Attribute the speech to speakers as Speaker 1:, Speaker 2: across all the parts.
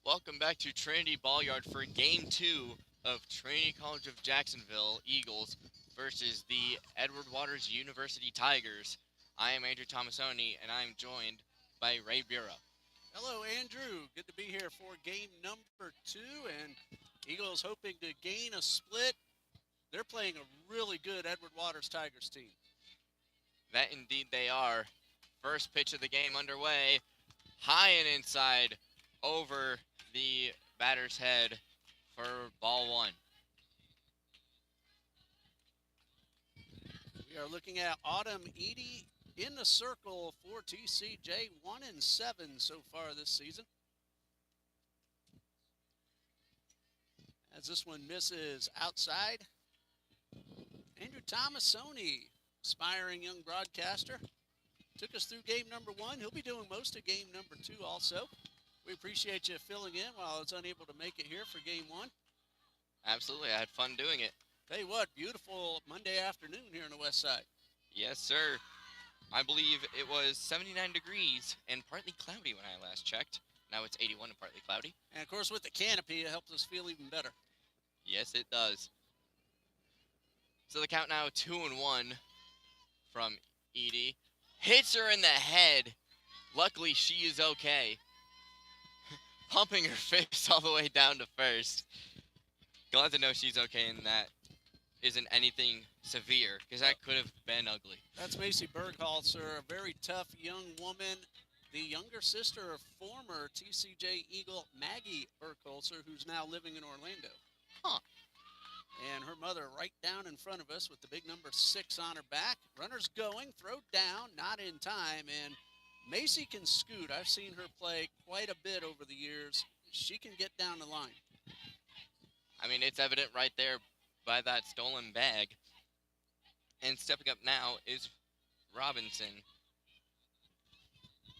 Speaker 1: Welcome back to Trinity Ball Yard for Game 2 of Trinity College of Jacksonville Eagles versus the Edward Waters University Tigers. I am Andrew Tomasoni, and I am joined by Ray Bureau.
Speaker 2: Hello, Andrew. Good to be here for game number 2, and Eagles hoping to gain a split. They're playing a really good Edward Waters Tigers team.
Speaker 1: That indeed they are. First pitch of the game underway. High and inside over the batter's head for ball one.
Speaker 2: We are looking at Autumn Edie in the circle for TCJ, 1-7 so far this season. As this one misses outside, Andrew Tomasoni, aspiring young broadcaster, took us through game number 1. He'll be doing most of game number 2 also. We appreciate you filling in while I was unable to make it here for game 1.
Speaker 1: Absolutely, I had fun doing it.
Speaker 2: Tell you what, beautiful Monday afternoon here on the west side.
Speaker 1: Yes, sir. I believe it was 79 degrees and partly cloudy when I last checked. Now it's 81 and partly cloudy.
Speaker 2: And of course, with the canopy, it helps us feel even better.
Speaker 1: Yes, it does. So the count now 2-1 from Edie. Hits her in the head. Luckily, she is okay. Pumping her fist all the way down to first. Glad to know she's okay and that isn't anything severe, because that could have been ugly.
Speaker 2: That's Macy Bergholzer, a very tough young woman, the younger sister of former TCJ Eagle Maggie Bergholzer, who's now living in Orlando.
Speaker 1: Huh.
Speaker 2: And her mother right down in front of us with the big number 6 on her back. Runners going, throw down, not in time, and Macy can scoot. I've seen her play quite a bit over the years. She can get down the line.
Speaker 1: I mean, it's evident right there by that stolen bag. And stepping up now is Robinson.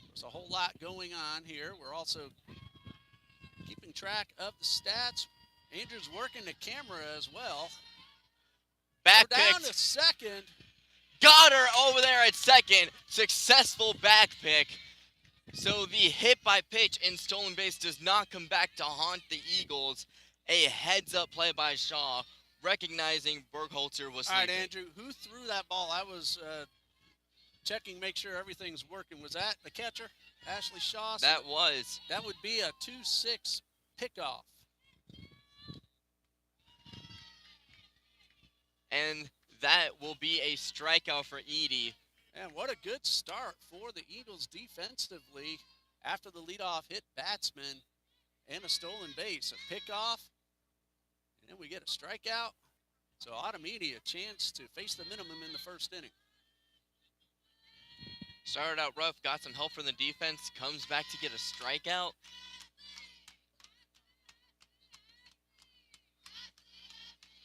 Speaker 2: There's a whole lot going on here. We're also keeping track of the stats. Andrew's working the camera as well.
Speaker 1: Back
Speaker 2: We're down
Speaker 1: pick.
Speaker 2: to second.
Speaker 1: Got her over there at second. Successful back pick. So the hit by pitch and stolen base does not come back to haunt the Eagles. A heads-up play by Shaw, recognizing Bergholzer was
Speaker 2: All right,
Speaker 1: sleeping.
Speaker 2: Andrew, who threw that ball? I was checking, make sure everything's working. Was that the catcher, Ashley Shaw? So that would be a 2-6 pickoff.
Speaker 1: And that will be a strikeout for Edie.
Speaker 2: And what a good start for the Eagles defensively after the leadoff hit batsman and a stolen base. A pickoff, and then we get a strikeout. So Autumn Edie a chance to face the minimum in the first inning.
Speaker 1: Started out rough, got some help from the defense, comes back to get a strikeout.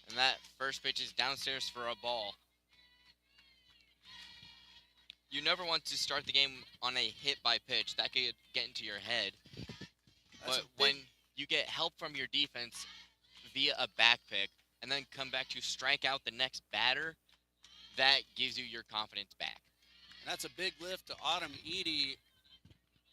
Speaker 1: And that first pitch is downstairs for a ball. You never want to start the game on a hit by pitch. That could get into your head. But when you get help from your defense via a back pick and then come back to strike out the next batter, that gives you your confidence back.
Speaker 2: And that's a big lift to Autumn Edie.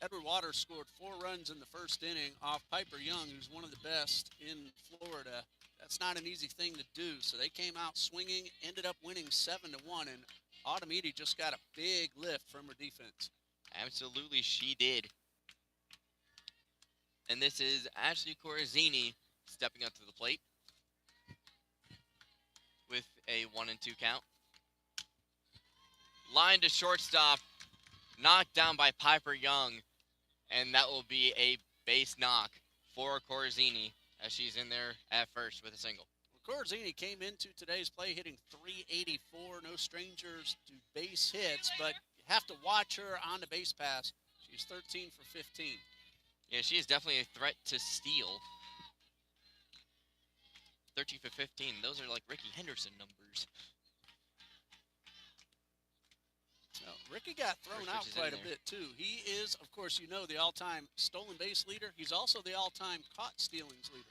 Speaker 2: Edward Waters scored 4 runs in the first inning off Piper Young, who's one of the best in Florida. That's not an easy thing to do. So they came out swinging, ended up winning 7-1, and Autumn Edie just got a big lift from her defense.
Speaker 1: Absolutely, she did. And this is Ashley Corazzini stepping up to the plate with a 1-2 count. Line to shortstop, knocked down by Piper Young, and that will be a base knock for Corazzini as she's in there at first with a single.
Speaker 2: Corazzini came into today's play hitting .384, no strangers to base hits, but you have to watch her on the base pass. She's 13 for 15.
Speaker 1: Yeah, she is definitely a threat to steal. 13 for 15, those are like Ricky Henderson numbers.
Speaker 2: Well, Ricky got thrown out quite a bit, too. He is, of course, you know, the all-time stolen base leader. He's also the all-time caught stealings leader.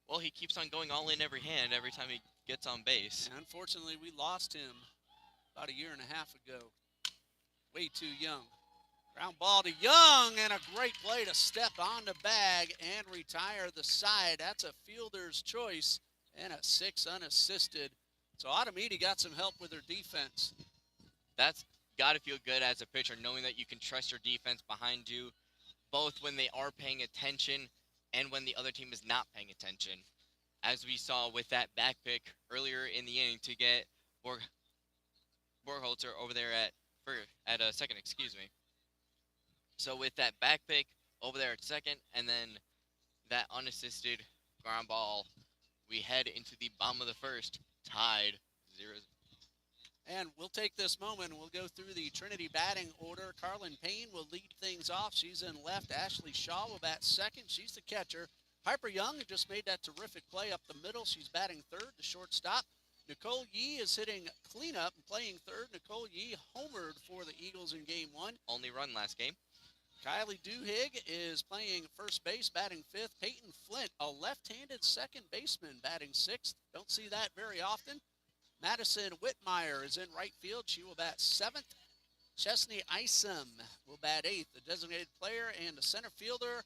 Speaker 1: Well, he keeps on going all in every hand every time he gets on base.
Speaker 2: And unfortunately, we lost him about a year and a half ago. Way too young. Ground ball to Young, and a great play to step on the bag and retire the side. That's a fielder's choice and a 6 unassisted. So Automedi got some help with their defense.
Speaker 1: That's got to feel good as a pitcher, knowing that you can trust your defense behind you, both when they are paying attention and when the other team is not paying attention. As we saw with that back pick earlier in the inning to get Borgholzer over there at a second, excuse me. So with that back pick over there at second, and then that unassisted ground ball, we head into the bottom of the first, tied 0.
Speaker 2: And we'll take this moment and we'll go through the Trinity batting order. Carlin Payne will lead things off. She's in left. Ashley Shaw will bat second. She's the catcher. Piper Young just made that terrific play up the middle. She's batting third, the shortstop. Nicole Yee is hitting cleanup and playing third. Nicole Yee homered for the Eagles in game one.
Speaker 1: Only run last game.
Speaker 2: Kylie Duhigg is playing first base, batting fifth. Peyton Flint, a left-handed second baseman, batting sixth. Don't see that very often. Madison Whitmire is in right field. She will bat seventh. Chesney Isom will bat eighth. The designated player and the center fielder,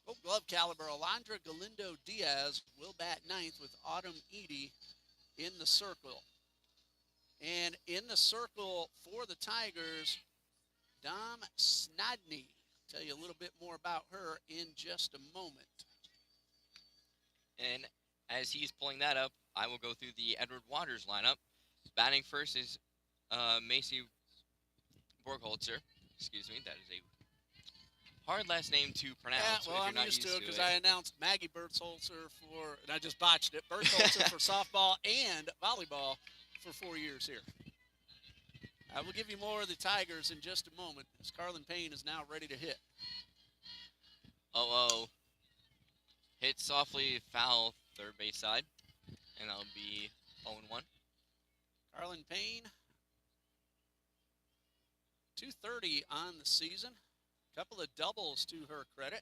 Speaker 2: Gold Glove caliber, Alondra Galindo Diaz will bat ninth with Autumn Edie in the circle. And in the circle for the Tigers, Dom Snodney. Tell you a little bit more about her in just a moment.
Speaker 1: And as he's pulling that up, I will go through the Edward Waters lineup. Batting first is Macy Borgholzer. Excuse me, that is a hard last name to pronounce.
Speaker 2: Yeah, well,
Speaker 1: if
Speaker 2: I'm
Speaker 1: you're not
Speaker 2: used to it because
Speaker 1: it.
Speaker 2: I announced Maggie Bertholzer for, and I just botched it, Bertholzer for softball and volleyball for 4 years here. I will give you more of the Tigers in just a moment as Carlin Payne is now ready to hit.
Speaker 1: Oh, hit softly foul third base side, and that'll be 0-1.
Speaker 2: Carlin Payne, 230 on the season. Couple of doubles to her credit.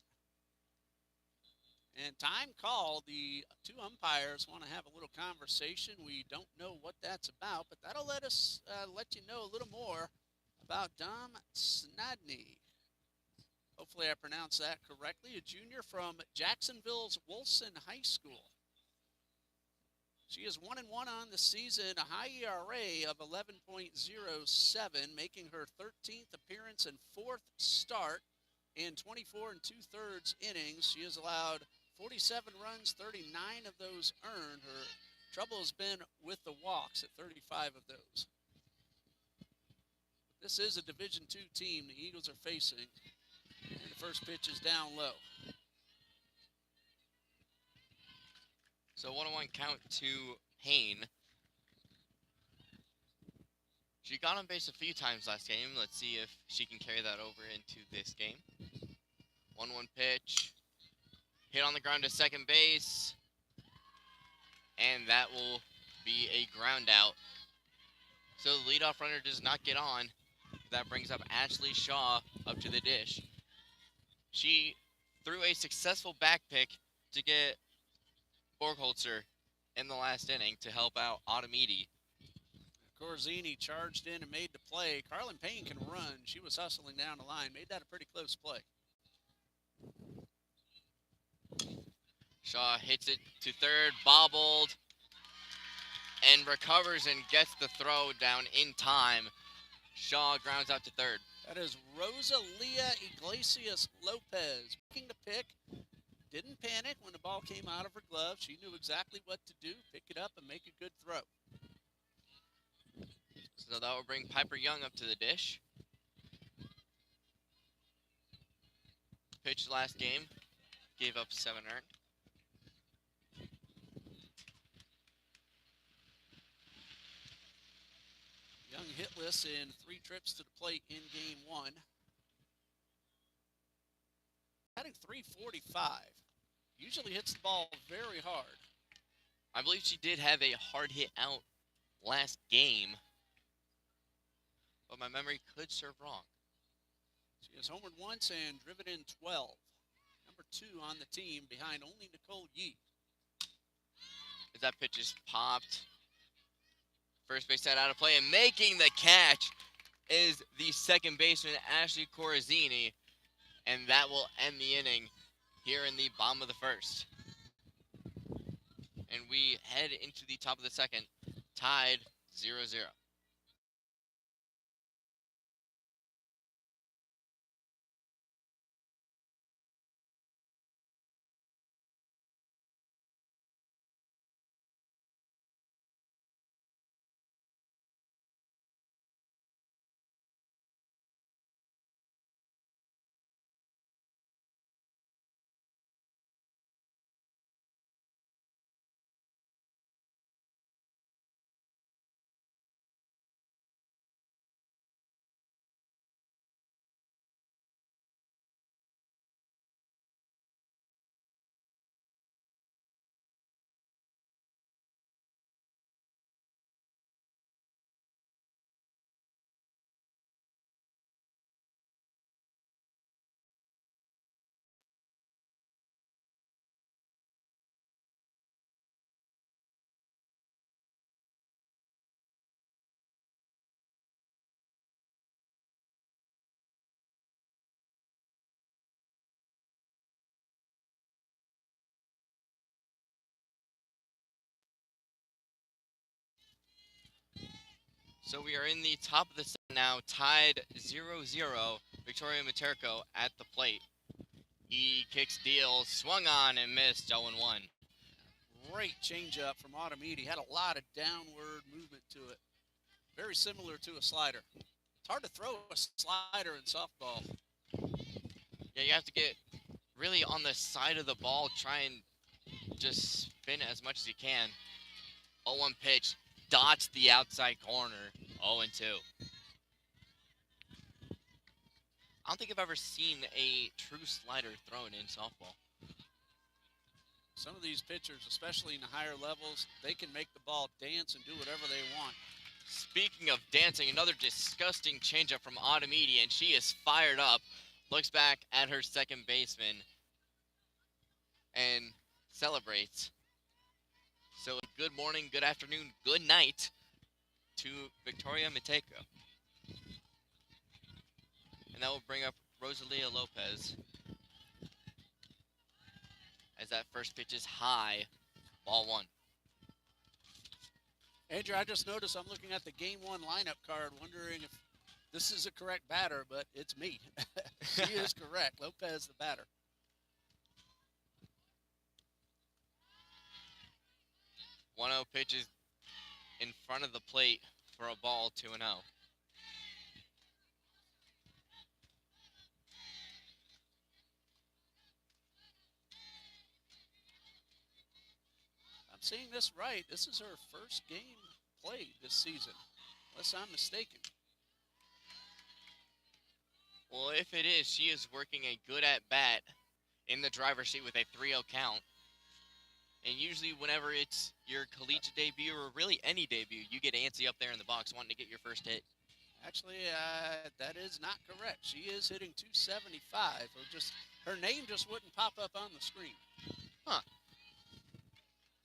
Speaker 2: And time called. The two umpires want to have a little conversation. We don't know what that's about, but that'll let us let you know a little more about Dom Snodney. Hopefully I pronounced that correctly. A junior from Jacksonville's Wolfson High School. She is 1-1 on the season, a high ERA of 11.07, making her 13th appearance and 4th start in 24 2/3 innings. She has allowed 47 runs, 39 of those earned. Her trouble has been with the walks at 35 of those. This is a Division II team the Eagles are facing. And the first pitch is down low.
Speaker 1: So 1-1 count to Payne. She got on base a few times last game. Let's see if she can carry that over into this game. 1-1 pitch. Hit on the ground to second base. And that will be a ground out. So the leadoff runner does not get on. That brings up Ashley Shaw up to the dish. She threw a successful back pick to get Borgholzer in the last inning to help out Automedi.
Speaker 2: Corzini charged in and made the play. Carlin Payne can run. She was hustling down the line. Made that a pretty close play.
Speaker 1: Shaw hits it to third, bobbled, and recovers and gets the throw down in time. Shaw grounds out to third.
Speaker 2: That is Rosalia Iglesias Lopez making the pick. Didn't panic when the ball came out of her glove. She knew exactly what to do, pick it up and make a good throw.
Speaker 1: So that will bring Piper Young up to the dish. Pitched last game, gave up 7 earned.
Speaker 2: Young hitless in 3 trips to the plate in game 1. Batting .345. Usually hits the ball very hard.
Speaker 1: I believe she did have a hard hit out last game, but my memory could serve wrong.
Speaker 2: She has homered once and driven in 12. Number 2 on the team behind only Nicole Yee.
Speaker 1: As that pitch is popped. First base side out of play and making the catch is the second baseman, Ashley Corazzini, and that will end the inning here in the bottom of the first. And we head into the top of the second, tied 0-0. So we are in the top of the second now, tied 0-0. Victoria Materko at the plate. He kicks, deals, swung on and missed 0-1.
Speaker 2: Great changeup from Autumn Edie. Had a lot of downward movement to it. Very similar to a slider. It's hard to throw a slider in softball.
Speaker 1: Yeah, you have to get really on the side of the ball, try and just spin it as much as you can. 0-1 pitch, dots the outside corner, 0-2. I don't think I've ever seen a true slider thrown in softball.
Speaker 2: Some of these pitchers, especially in the higher levels, they can make the ball dance and do whatever they want.
Speaker 1: Speaking of dancing, another disgusting changeup from Autumn Edie, and she is fired up. Looks back at her second baseman and celebrates. So good morning, good afternoon, good night to Victoria Mateko. And that will bring up Rosalia Lopez. As that first pitch is high, ball one.
Speaker 2: Andrew, I just noticed I'm looking at the Game 1 lineup card, wondering if this is a correct batter, but it's me. She is correct. Lopez, the batter.
Speaker 1: 1-0 pitches in front of the plate for a ball, 2-0.
Speaker 2: I'm seeing this right. This is her first game played this season, unless I'm mistaken.
Speaker 1: Well, if it is, she is working a good at-bat in the driver's seat with a 3-0 count. And usually whenever it's your collegiate debut or really any debut, you get antsy up there in the box wanting to get your first hit.
Speaker 2: Actually, that is not correct. She is hitting 275. Her name just wouldn't pop up on the screen.
Speaker 1: Huh.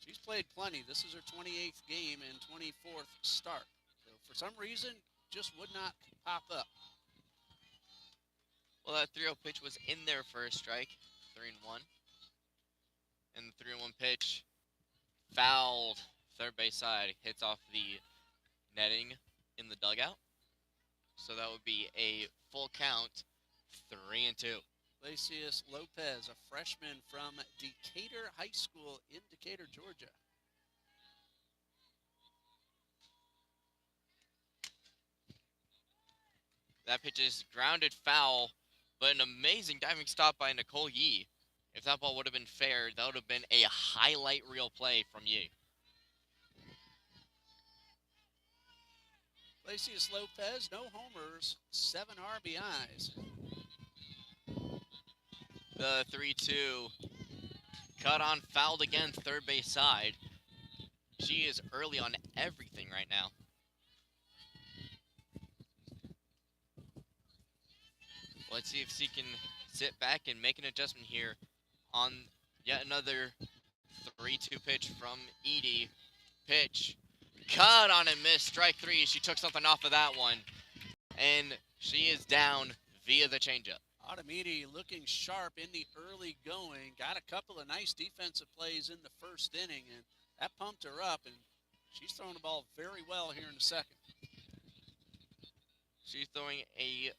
Speaker 2: She's played plenty. This is her 28th game and 24th start. So for some reason, just would not pop up.
Speaker 1: Well, that 3-0 pitch was in there for a strike, 3-1. And the 3-1 pitch fouled third base side, hits off the netting in the dugout. So that would be a full count, 3-2.
Speaker 2: Glacius Lopez, a freshman from Decatur High School in Decatur, Georgia.
Speaker 1: That pitch is grounded foul, but an amazing diving stop by Nicole Yee. If that ball would have been fair, that would have been a highlight reel play from Yee.
Speaker 2: Glacius Lopez, no homers, 7 RBIs.
Speaker 1: The 3-2 cut on, fouled again, third base side. She is early on everything right now. Let's see if she can sit back and make an adjustment here on yet another 3-2 pitch from Edie. Pitch, cut on and missed, strike three. She took something off of that one. And she is down via the changeup.
Speaker 2: Automiti looking sharp in the early going. Got a couple of nice defensive plays in the first inning, and that pumped her up, and she's throwing the ball very well here in the second.
Speaker 1: She's throwing a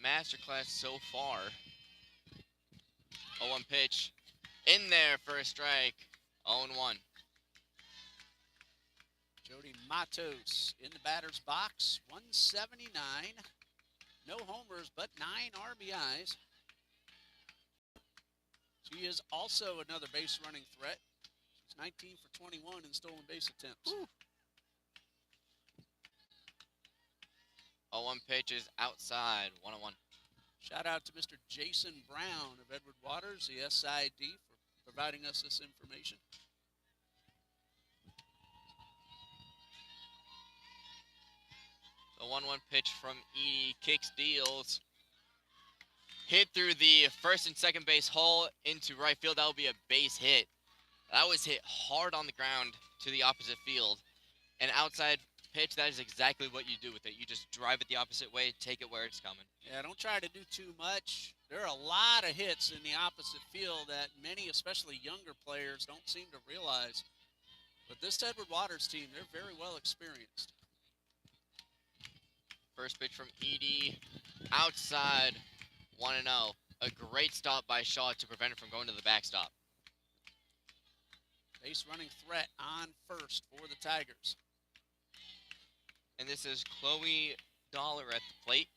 Speaker 1: masterclass so far. 0-1 pitch in there for a strike. 0-1.
Speaker 2: Jody Matos in the batter's box. 179. No homers, but 9 RBIs. She is also another base running threat. She's 19 for 21 in stolen base attempts.
Speaker 1: Woo. 0-1 pitch is outside. 1-1.
Speaker 2: Shout out to Mr. Jason Brown of Edward Waters, the SID, for providing us this information.
Speaker 1: The 1-1 pitch from Edie. Kicks, deals. Hit through the first and second base hole into right field. That will be a base hit. That was hit hard on the ground to the opposite field. An outside pitch, that is exactly what you do with it. You just drive it the opposite way, take it where it's coming.
Speaker 2: Yeah, don't try to do too much. There are a lot of hits in the opposite field that many, especially younger players, don't seem to realize. But this Edward Waters team, they're very well experienced.
Speaker 1: First pitch from Edie. Outside. 1-0. A great stop by Shaw to prevent it from going to the backstop.
Speaker 2: Base running threat on first for the Tigers.
Speaker 1: And this is Chloe Dollar at the plate.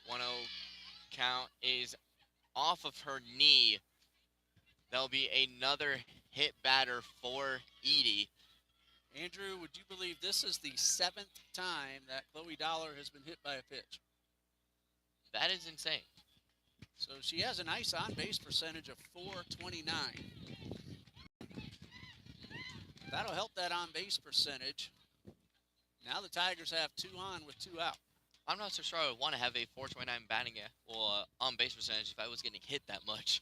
Speaker 1: 1-0 count is off of her knee. That'll be another hit batter for Edie.
Speaker 2: Andrew, would you believe this is the 7th time that Chloe Dollar has been hit by a pitch?
Speaker 1: That is insane.
Speaker 2: So she has a nice on-base percentage of .429. That'll help that on-base percentage. Now the Tigers have 2 on with 2 out.
Speaker 1: I'm not so sure I would want to have a .429 batting on-base percentage if I was getting hit that much.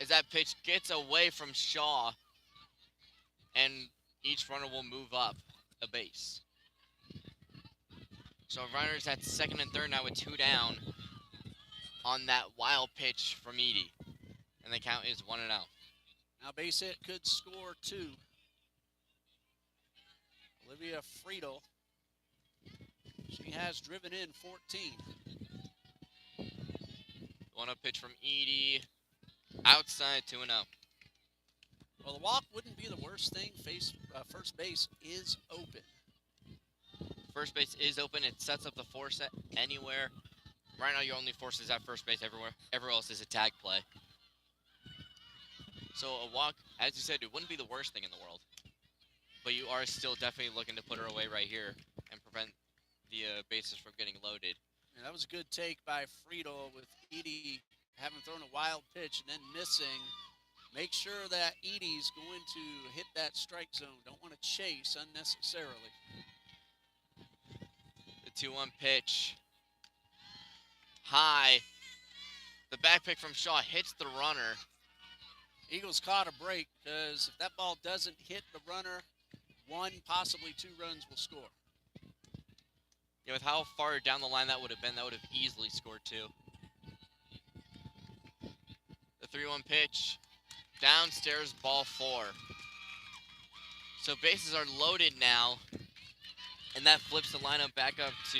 Speaker 1: As that pitch gets away from Shaw, and each runner will move up a base. So runners at second and third now with 2 down on that wild pitch from Edie. And the count is 1-0.
Speaker 2: Now base hit could score 2. Olivia Friedel. She has driven in 14.
Speaker 1: 1-0 pitch from Edie. Outside 2-0.
Speaker 2: Well, the walk wouldn't be the worst thing. First base is open.
Speaker 1: First base is open. It sets up the force anywhere. Right now, your only force is at first base everywhere. Everywhere else is a tag play. So a walk, as you said, it wouldn't be the worst thing in the world. But you are still definitely looking to put her away right here and prevent the bases from getting loaded.
Speaker 2: And that was a good take by Friedel with Edie having thrown a wild pitch and then missing. Make sure that Edie's going to hit that strike zone. Don't want to chase unnecessarily.
Speaker 1: The 2-1 pitch. High. The back pick from Shaw hits the runner.
Speaker 2: Eagles caught a break because if that ball doesn't hit the runner, 1, possibly 2 runs will score.
Speaker 1: Yeah, with how far down the line that would have been, that would have easily scored 2. The 3-1 pitch. Downstairs, ball 4. So bases are loaded now. And that flips the lineup back up to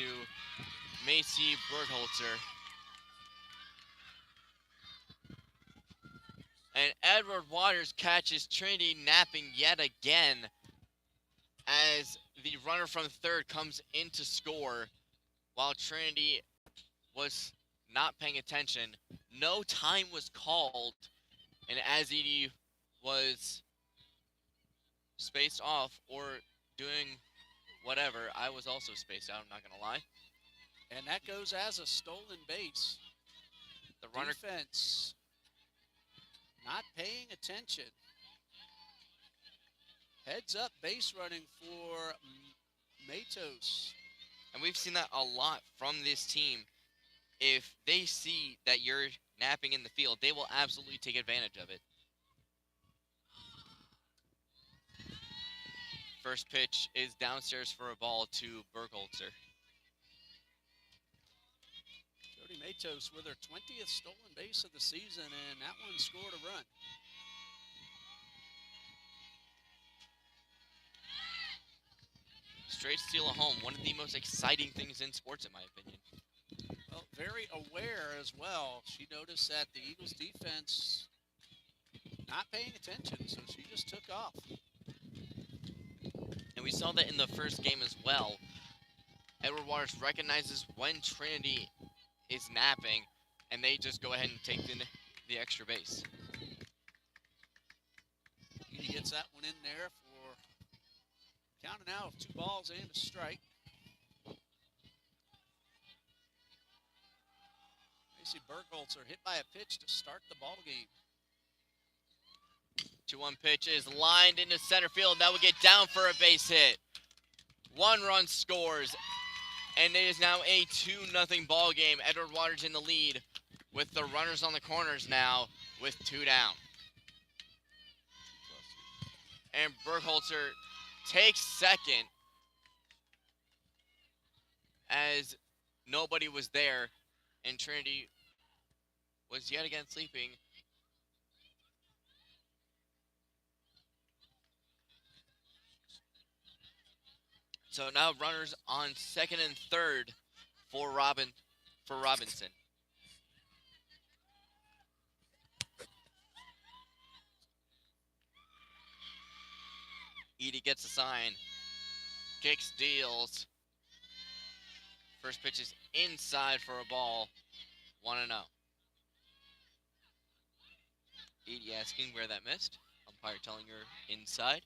Speaker 1: Macy Bergholzer. And Edward Waters catches Trinity napping yet again as the runner from third comes in to score while Trinity was not paying attention. No time was called, and as Edie was spaced off or doing whatever, I was also spaced out, I'm not going to lie.
Speaker 2: And that goes as a stolen base.
Speaker 1: The runner
Speaker 2: defense not paying attention. Heads up base running for Matos.
Speaker 1: And we've seen that a lot from this team. If they see that you're napping in the field, they will absolutely take advantage of it. First pitch is downstairs for a ball to Burkholzer.
Speaker 2: Jody Matos with her 20th stolen base of the season, and that one scored a run.
Speaker 1: Straight steal at home, one of the most exciting things in sports, in my opinion.
Speaker 2: Well, very aware as well. She noticed that the Eagles defense not paying attention, so she just took off.
Speaker 1: And we saw that in the first game as well. Edward Waters recognizes when Trinity is napping, and they just go ahead and take the extra base.
Speaker 2: He gets that one in there for counting out of 2 balls and a strike. Macy Burkholzer hit by a pitch to start the ball game.
Speaker 1: 2-1 pitch is lined into center field. That will get down for a base hit. 1 run scores, and it is now a 2-0 ball game. Edward Waters in the lead with the runners on the corners now with 2 down. And Burkholzer takes second as nobody was there, and Trinity was yet again sleeping. So now runners on second and third for Robinson. Edie gets a sign. Kicks, deals. First pitch is inside for a ball. 1-0. Edie asking where that missed. Umpire telling her inside.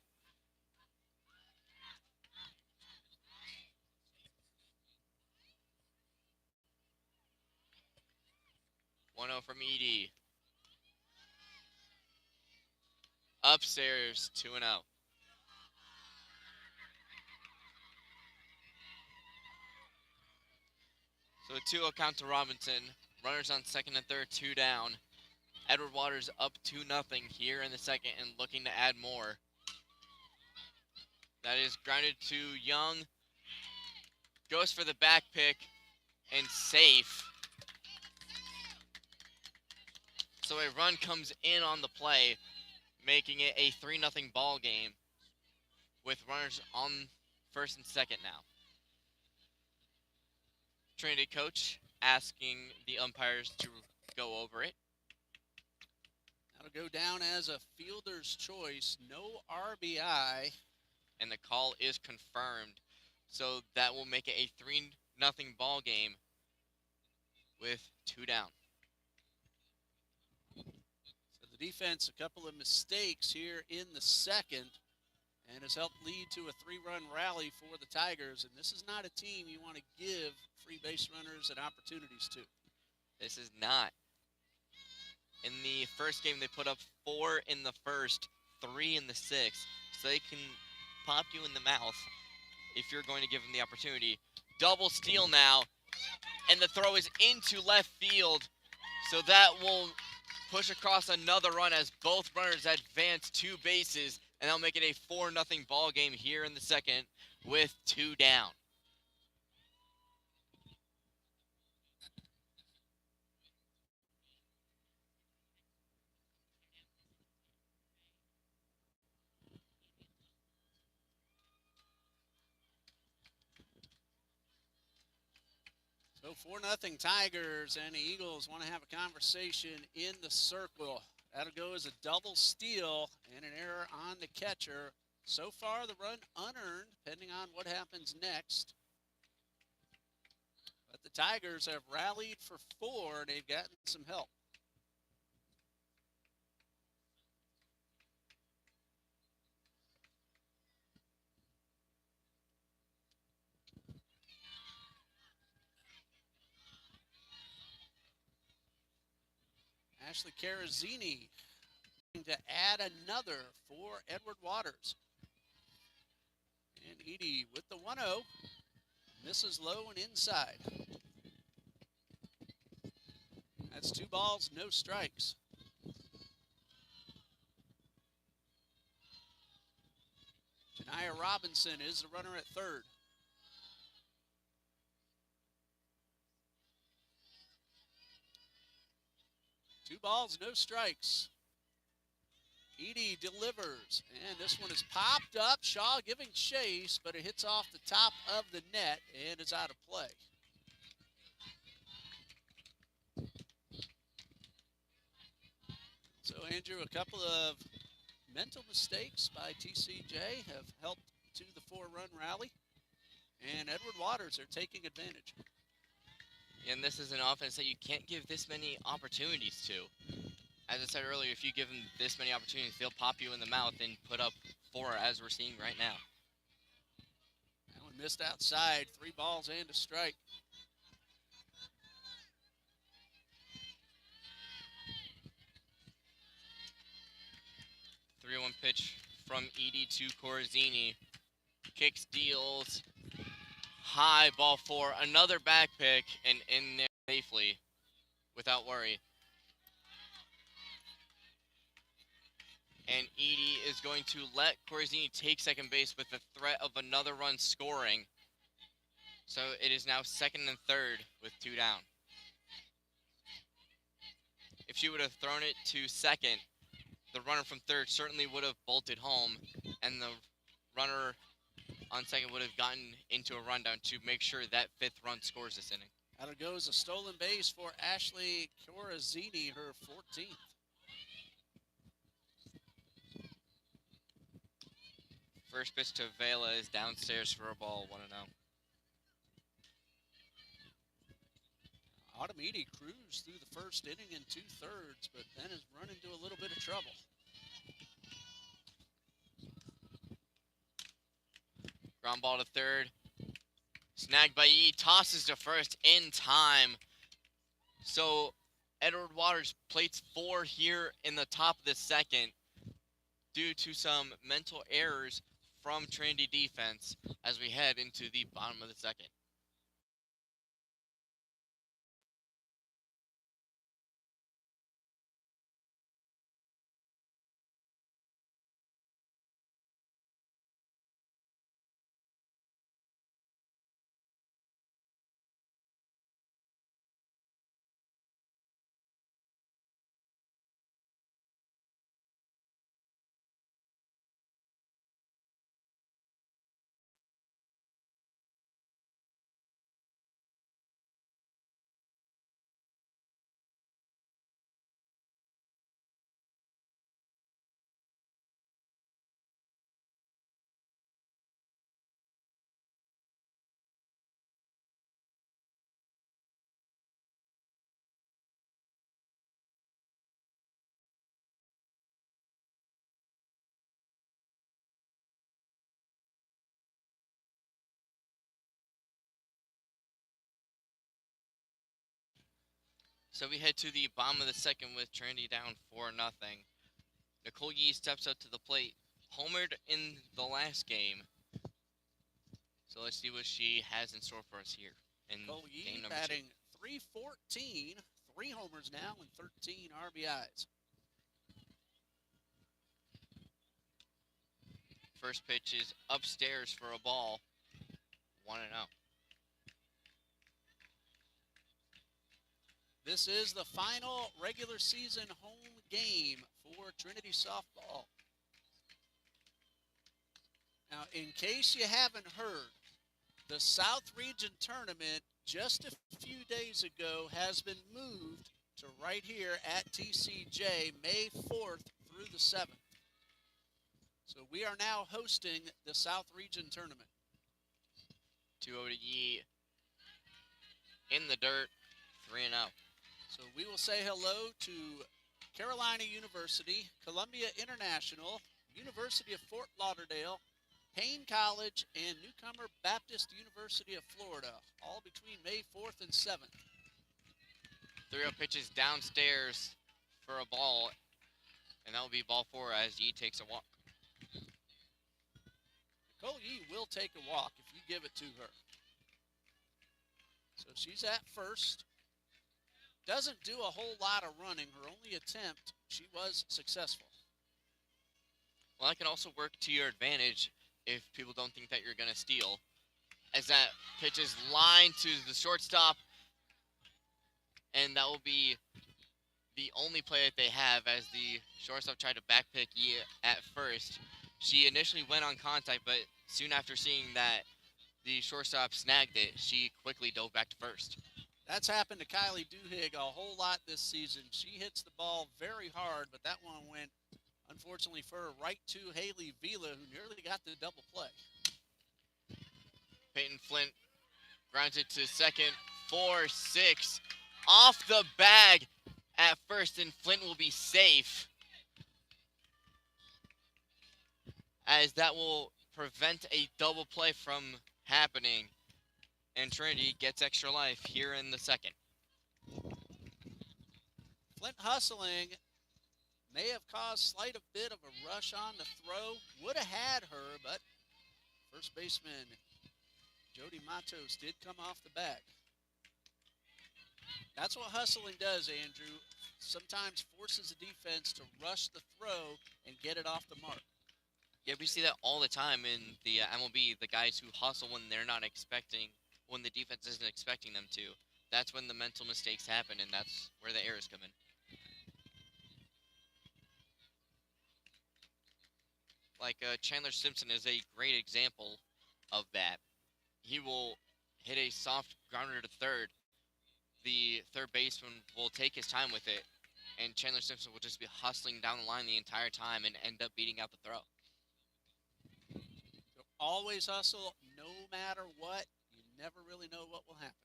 Speaker 1: 1-0 from Edie. Upstairs, 2-0. So a 2-0 count to Robinson. Runners on second and third, 2 down. Edward Waters up 2-0 here in the second and looking to add more. That is grounded to Young. Goes for the back pick and safe. So a run comes in on the play, making it a 3-0 ball game with runners on first and second now. Trinity coach asking the umpires to go over it.
Speaker 2: That'll go down as a fielder's choice, no RBI.
Speaker 1: And the call is confirmed. So that will make it a 3-0 ball game with 2 down.
Speaker 2: So the defense, a couple of mistakes here in the second, and has helped lead to a 3-run rally for the Tigers. And this is not a team you want to give free base runners and opportunities to.
Speaker 1: This is not. In the first game, they put up 4 in the first, 3 in the sixth. So they can pop you in the mouth if you're going to give them the opportunity. Double steal now, and the throw is into left field. So that will push across another run as both runners advance 2 bases, and that'll make it a 4-0 ball game here in the second with 2 down.
Speaker 2: So 4-0 Tigers, and the Eagles want to have a conversation in the circle. That'll go as a double steal and an error on the catcher. So far, the run unearned, depending on what happens next. But the Tigers have rallied for 4. They've gotten some help. Ashley Carazzini to add another for Edward Waters. And Edie with the 1-0. Misses low and inside. That's 2 balls, no strikes. Maya Robinson is the runner at third. Two balls, no strikes. Edie delivers, and this one is popped up. Shaw giving chase, but it hits off the top of the net and is out of play. So, Andrew, a couple of mental mistakes by TCJ have helped to the 4-run rally, and Edward Waters are taking advantage.
Speaker 1: And this is an offense that you can't give this many opportunities to. As I said earlier, if you give them this many opportunities, they'll pop you in the mouth and put up 4, as we're seeing right now.
Speaker 2: That one missed outside, 3 balls and a strike.
Speaker 1: The 3-1 pitch from Edie to Corazzini. Kicks, deals, high, ball 4. Another back pick, and in there safely without worry. And Edie is going to let Corazzini take second base with the threat of another run scoring. So it is now second and third with 2 down. If she would have thrown it to second, the runner from third certainly would have bolted home, and the runner on second would have gotten into a rundown to make sure that 5th run scores this inning.
Speaker 2: Out it goes a stolen base for Ashley Corazzini, her 14th.
Speaker 1: First pitch to Vela is downstairs for a ball, 1-0.
Speaker 2: Autumn Edie cruised through the first inning in 2/3, but then has run into a little bit of trouble.
Speaker 1: Ground ball to third. Snagged by Edie, tosses to first in time. So Edward Waters plates 4 here in the top of the second due to some mental errors from Trinity defense as we head into the bottom of the second. So we head to the bottom of the second with Trinity down 4-0. Nicole Yee steps up to the plate, homered in the last game. So let's see what she has in store for us here in
Speaker 2: Nicole Yee
Speaker 1: game number
Speaker 2: batting
Speaker 1: 2.
Speaker 2: .314, 3 homers now and 13 RBIs.
Speaker 1: First pitch is upstairs for a ball, 1-0.
Speaker 2: This is the final regular season home game for Trinity softball. Now, in case you haven't heard, the South Region Tournament just a few days ago has been moved to right here at TCJ, May 4th through the 7th. So we are now hosting the South Region Tournament.
Speaker 1: 2-0 to Yee in the dirt, 3-0.
Speaker 2: So we will say hello to Carolina University, Columbia International, University of Fort Lauderdale, Payne College, and newcomer Baptist University of Florida, all between May 4th and 7th.
Speaker 1: 3-0 pitches downstairs for a ball, and that will be ball 4 as Yee takes a walk.
Speaker 2: Nicole Yee will take a walk if you give it to her. So she's at first. Doesn't do a whole lot of running. Her only attempt, she was successful.
Speaker 1: Well, that can also work to your advantage if people don't think that you're going to steal. As that pitch is lined to the shortstop, and that will be the only play that they have as the shortstop tried to backpick at first. She initially went on contact, but soon after seeing that the shortstop snagged it, she quickly dove back to first.
Speaker 2: That's happened to Kylie Duhigg a whole lot this season. She hits the ball very hard, but that one went, unfortunately for her, right to Haley Vila, who nearly got the double play.
Speaker 1: Peyton Flint grounds it to second, 4-6. Off the bag at first, and Flint will be safe, as that will prevent a double play from happening, and Trinity gets extra life here in the second.
Speaker 2: Flint hustling may have caused slight a bit of a rush on the throw. Would have had her, but first baseman Jody Matos did come off the bag. That's what hustling does, Andrew. Sometimes forces a defense to rush the throw and get it off the mark.
Speaker 1: Yeah, we see that all the time in the MLB, the guys who hustle when they're not expecting, when the defense isn't expecting them to. That's when the mental mistakes happen, and that's where the errors come in. Like Chandler Simpson is a great example of that. He will hit a soft grounder to third. The third baseman will take his time with it, and Chandler Simpson will just be hustling down the line the entire time and end up beating out the throw.
Speaker 2: So always hustle, no matter what. You never really know what will happen.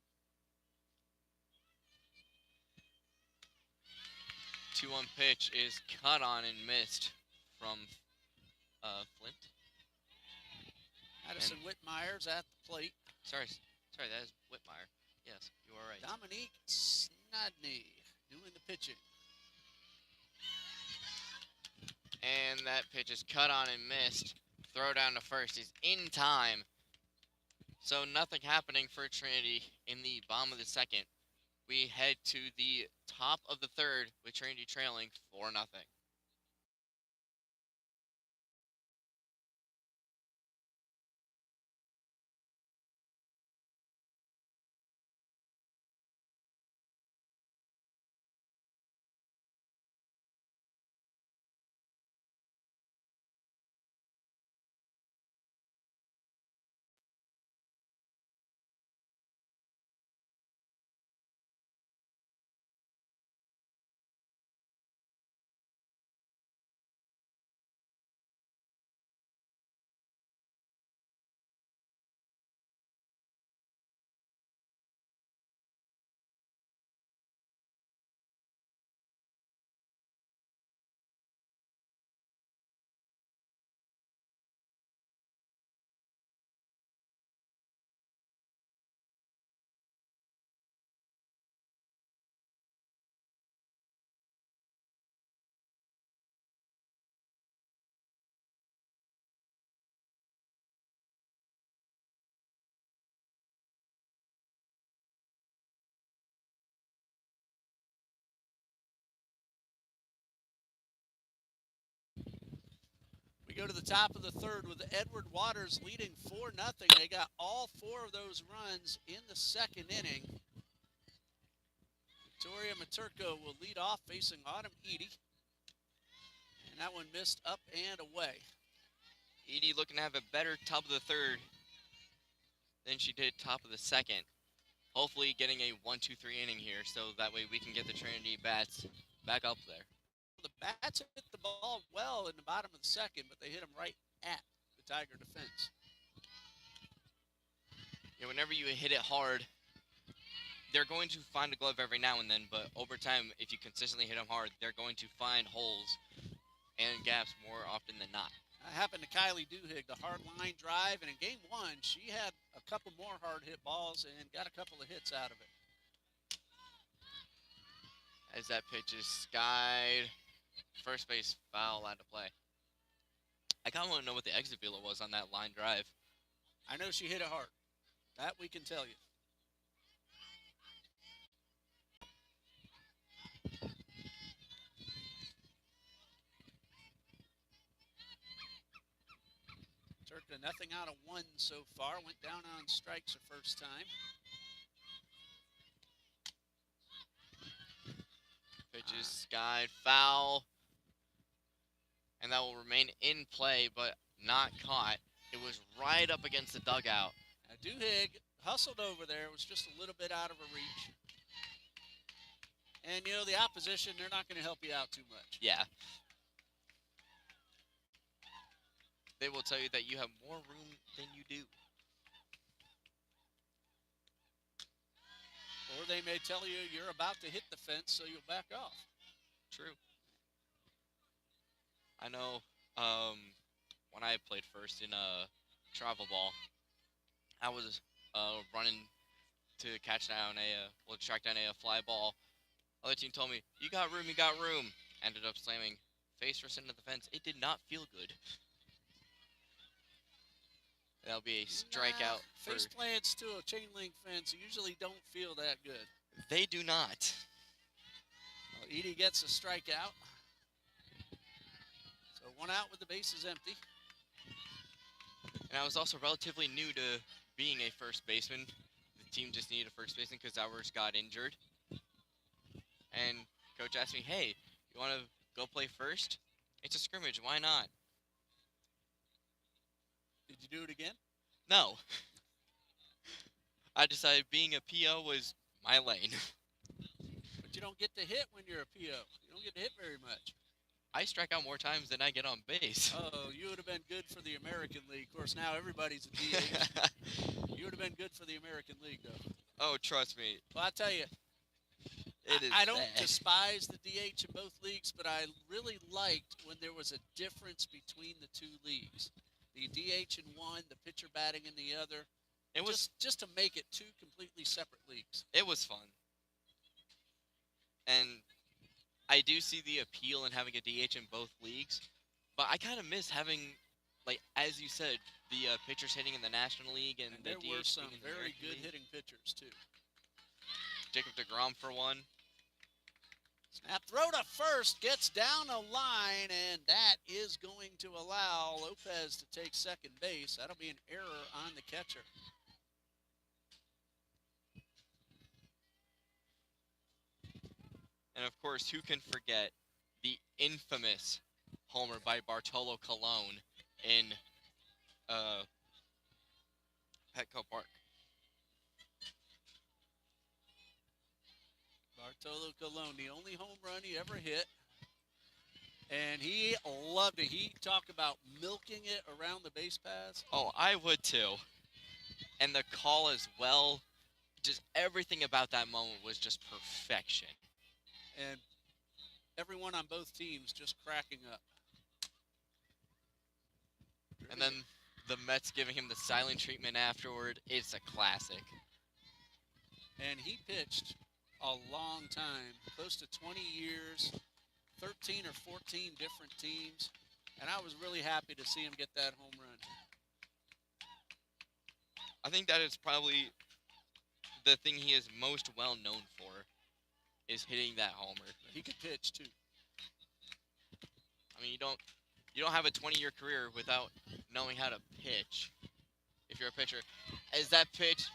Speaker 1: 2-1 pitch is cut on and missed from Flint.
Speaker 2: Addison Whitmire's at the plate.
Speaker 1: Sorry, that is Whitmire. Yes, you are right.
Speaker 2: Dominique Snodney doing the pitching.
Speaker 1: And that pitch is cut on and missed. Throw down to first is in time. So nothing happening for Trinity in the bottom of the second. We head to the top of the third with Trinity trailing 4-0.
Speaker 2: We go to the top of the third with Edward Waters leading 4-0. They got all 4 of those runs in the second inning. Victoria Maturko will lead off facing Autumn Edie. And that one missed up and away.
Speaker 1: Edie looking to have a better top of the third than she did top of the second. Hopefully getting a 1-2-3 inning here, so that way we can get the Trinity bats back up there.
Speaker 2: The bats hit the ball well in the bottom of the second, but they hit them right at the Tiger defense.
Speaker 1: Yeah, whenever you hit it hard, they're going to find a glove every now and then, but over time, if you consistently hit them hard, they're going to find holes and gaps more often than not.
Speaker 2: That happened to Kylie Duhigg, the hard line drive, and in game 1, she had a couple more hard hit balls and got a couple of hits out of it.
Speaker 1: As that pitch is skied, first base foul out of play. I kind of want to know what the exit velo was on that line drive.
Speaker 2: I know she hit it hard. That we can tell you. Materka, nothing out of one so far. Went down on strikes her first time.
Speaker 1: Pitches skied, foul. And that will remain in play, but not caught. It was right up against the dugout.
Speaker 2: Now, Duhigg hustled over there. It was just a little bit out of her reach. And, you know, the opposition, they're not going to help you out too much.
Speaker 1: Yeah. They will tell you that you have more room than you do.
Speaker 2: Or they may tell you you're about to hit the fence, so you'll back off.
Speaker 1: True. I know when I played first in travel ball, I was running to catch down track down a fly ball. Other team told me, you got room, you got room. Ended up slamming face first into the fence. It did not feel good. That'll be a strikeout.
Speaker 2: Face plants to a chain link fence usually don't feel that good.
Speaker 1: They do not.
Speaker 2: Well, Edie gets a strikeout. So one out with the bases empty.
Speaker 1: And I was also relatively new to being a first baseman. The team just needed a first baseman because ours got injured. And coach asked me, hey, you want to go play first? It's a scrimmage. Why not?
Speaker 2: Did you do it again?
Speaker 1: No. I decided being a PO was my lane.
Speaker 2: But you don't get to hit when you're a PO. You don't get to hit very much.
Speaker 1: I strike out more times than I get on base.
Speaker 2: Oh, you would have been good for the American League. Of course, now everybody's a DH. You would have been good for the American League, though.
Speaker 1: Oh, trust me.
Speaker 2: Well, I tell you, I don't despise the DH in both leagues, but I really liked when there was a difference between the two leagues. The DH in one, the pitcher batting in the other.
Speaker 1: It was
Speaker 2: just to make it two completely separate leagues.
Speaker 1: It was fun. And I do see the appeal in having a DH in both leagues, but I kind of miss having, like, as you said, the pitchers hitting in the National League and the
Speaker 2: there
Speaker 1: DH
Speaker 2: were some
Speaker 1: in the
Speaker 2: very
Speaker 1: American
Speaker 2: good
Speaker 1: League.
Speaker 2: hitting pitchers, too.
Speaker 1: Jacob deGrom for one.
Speaker 2: Snap throw to first, gets down a line, and that is going to allow Lopez to take second base. That'll be an error on the catcher.
Speaker 1: And of course, who can forget the infamous homer by Bartolo Colon in Petco Park?
Speaker 2: Bartolo Colon, the only home run he ever hit. And he loved it. He talked about milking it around the base paths.
Speaker 1: Oh, I would too. And the call as well. Just everything about that moment was just perfection.
Speaker 2: And everyone on both teams just cracking up.
Speaker 1: And then the Mets giving him the silent treatment afterward. It's a classic.
Speaker 2: And he pitched a long time, close to 20 years, 13 or 14 different teams. And I was really happy to see him get that home run.
Speaker 1: I think that is probably the thing he is most well known for, is hitting that homer.
Speaker 2: He could pitch too.
Speaker 1: I mean, you don't have a 20-year career without knowing how to pitch if you're a pitcher. As that pitch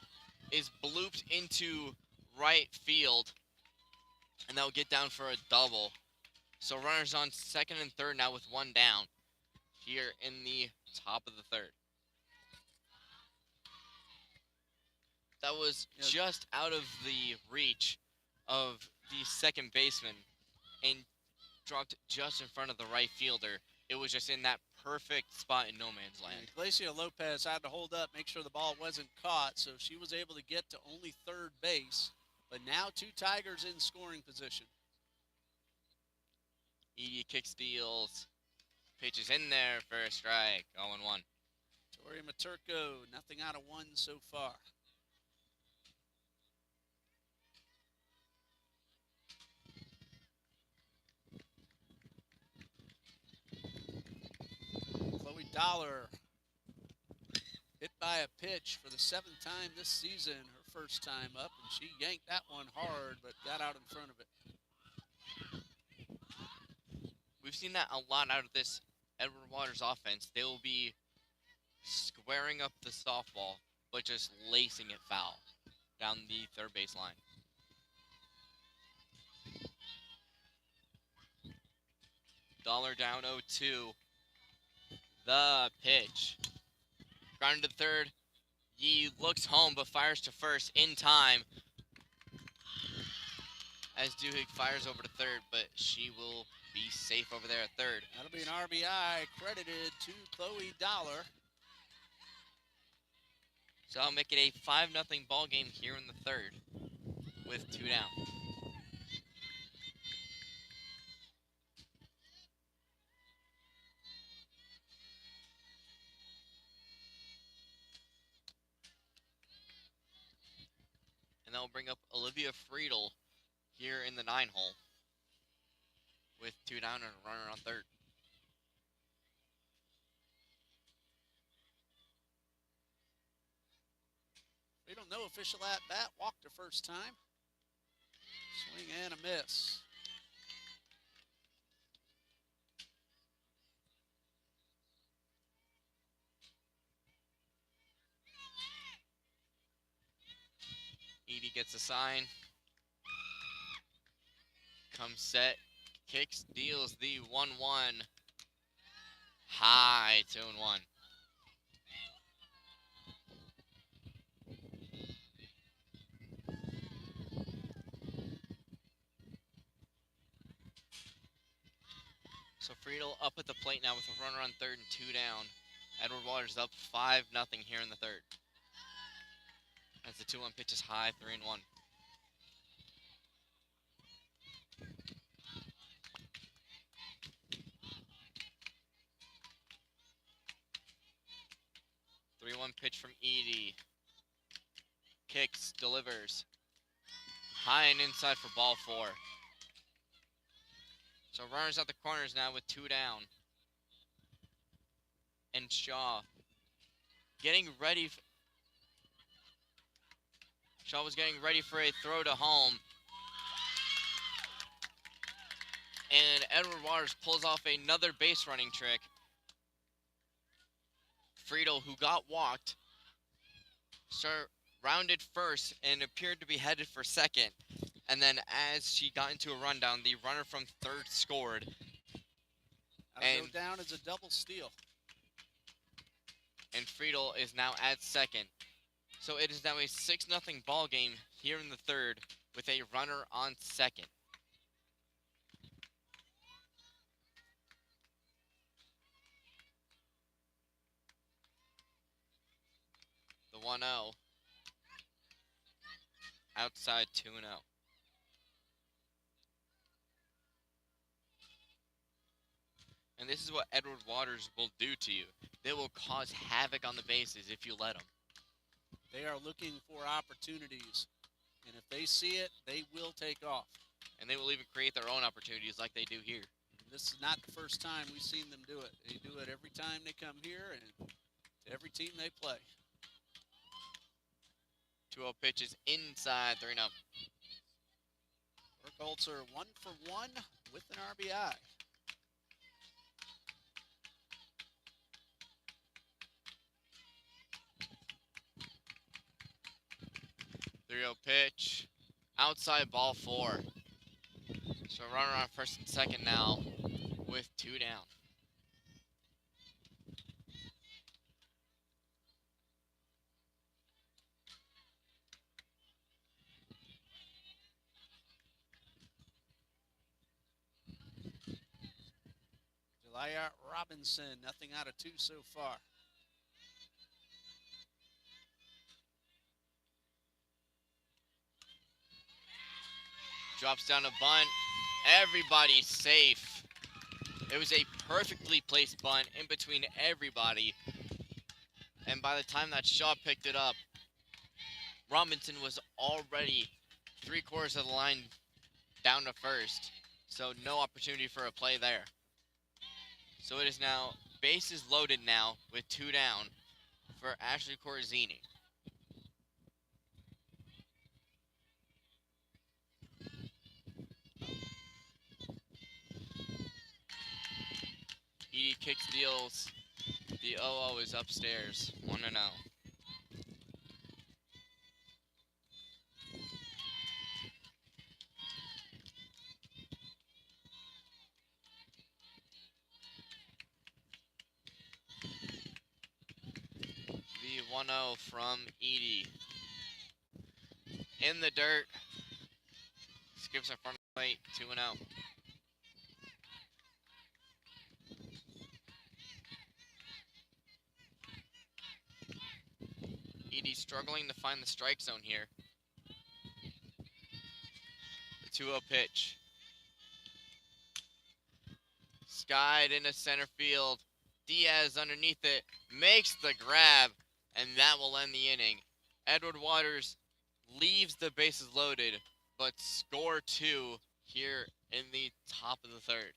Speaker 1: is blooped into right field, and they'll get down for a double. So runners on second and third now with one down here in the top of the third. That was just out of the reach of the second baseman and dropped just in front of the right fielder. It was just in that perfect spot in no man's land.
Speaker 2: Glacia Lopez had to hold up, make sure the ball wasn't caught, so she was able to get to only third base. But now two Tigers in scoring position.
Speaker 1: Edie kick steals, pitches in there for a strike, 0-1.
Speaker 2: Tori Materko, nothing out of one so far. Chloe Dollar hit by a pitch for the 7th time this season, her first time up, and she yanked that one hard but got out in front of it.
Speaker 1: We've seen that a lot out of this Edward Waters offense. They will be squaring up the softball, but just lacing it foul down the third base line. Dollar down 0-2. The pitch. Grounded to third. Yee looks home but fires to first in time. As Duhigg fires over to third, but she will be safe over there at third.
Speaker 2: That'll be an RBI credited to Chloe Dollar.
Speaker 1: So I'll make it a 5-0 ball game here in the third with 2 down. And that will bring up Olivia Friedel here in the 9 hole with 2 down and a runner on third.
Speaker 2: We don't know official at bat. Walked her first time. Swing and a miss.
Speaker 1: Edie gets a sign. Comes set. Kicks, deals the 1-1. High 2-1. So Friedel up at the plate now with a runner on third and 2 down. Edward Waters up 5-0 here in the third. As the 2-1 pitch is high, 3-1. Pitch from Edie. Kicks, delivers. High and inside for ball 4. So runners at the corners now with 2 down. And Shaw getting ready. Shaw was getting ready for a throw to home. And Edward Waters pulls off another base running trick. Friedel, who got walked, rounded first and appeared to be headed for second. And then as she got into a rundown, the runner from third scored.
Speaker 2: That'll go down as a double steal.
Speaker 1: And Friedel is now at second. So it is now a 6-0 ball game here in the third with a runner on second. The 1-0. Outside 2-0. And this is what Edward Waters will do to you. They will cause havoc on the bases if you let them.
Speaker 2: They are looking for opportunities. And if they see it, they will take off.
Speaker 1: And they will even create their own opportunities like they do here.
Speaker 2: And this is not the first time we've seen them do it. They do it every time they come here and to every team they play.
Speaker 1: 2-0 pitch is inside 3-0.
Speaker 2: Burkholzer 1 for 1 with an RBI.
Speaker 1: 3-0 pitch. Outside ball 4. So runner on first and second now with 2 down.
Speaker 2: Delia Robinson, nothing out of 2 so far.
Speaker 1: Drops down a bunt. Everybody's safe. It was a perfectly placed bunt in between everybody. And by the time that Shaw picked it up, Robinson was already 3/4 of the line down to first. So no opportunity for a play there. So it is now bases loaded now with 2 down for Ashley Corzini. Edie kicks, deals. The 0-0 is upstairs, 1-0. The 1-0 from Edie. In the dirt. Skips in front of the plate, 2-0. Edie struggling to find the strike zone here. The 2-0 pitch. Skied into center field. Diaz underneath it, makes the grab, and that will end the inning. Edward Waters leaves the bases loaded, but score 2 here in the top of the third.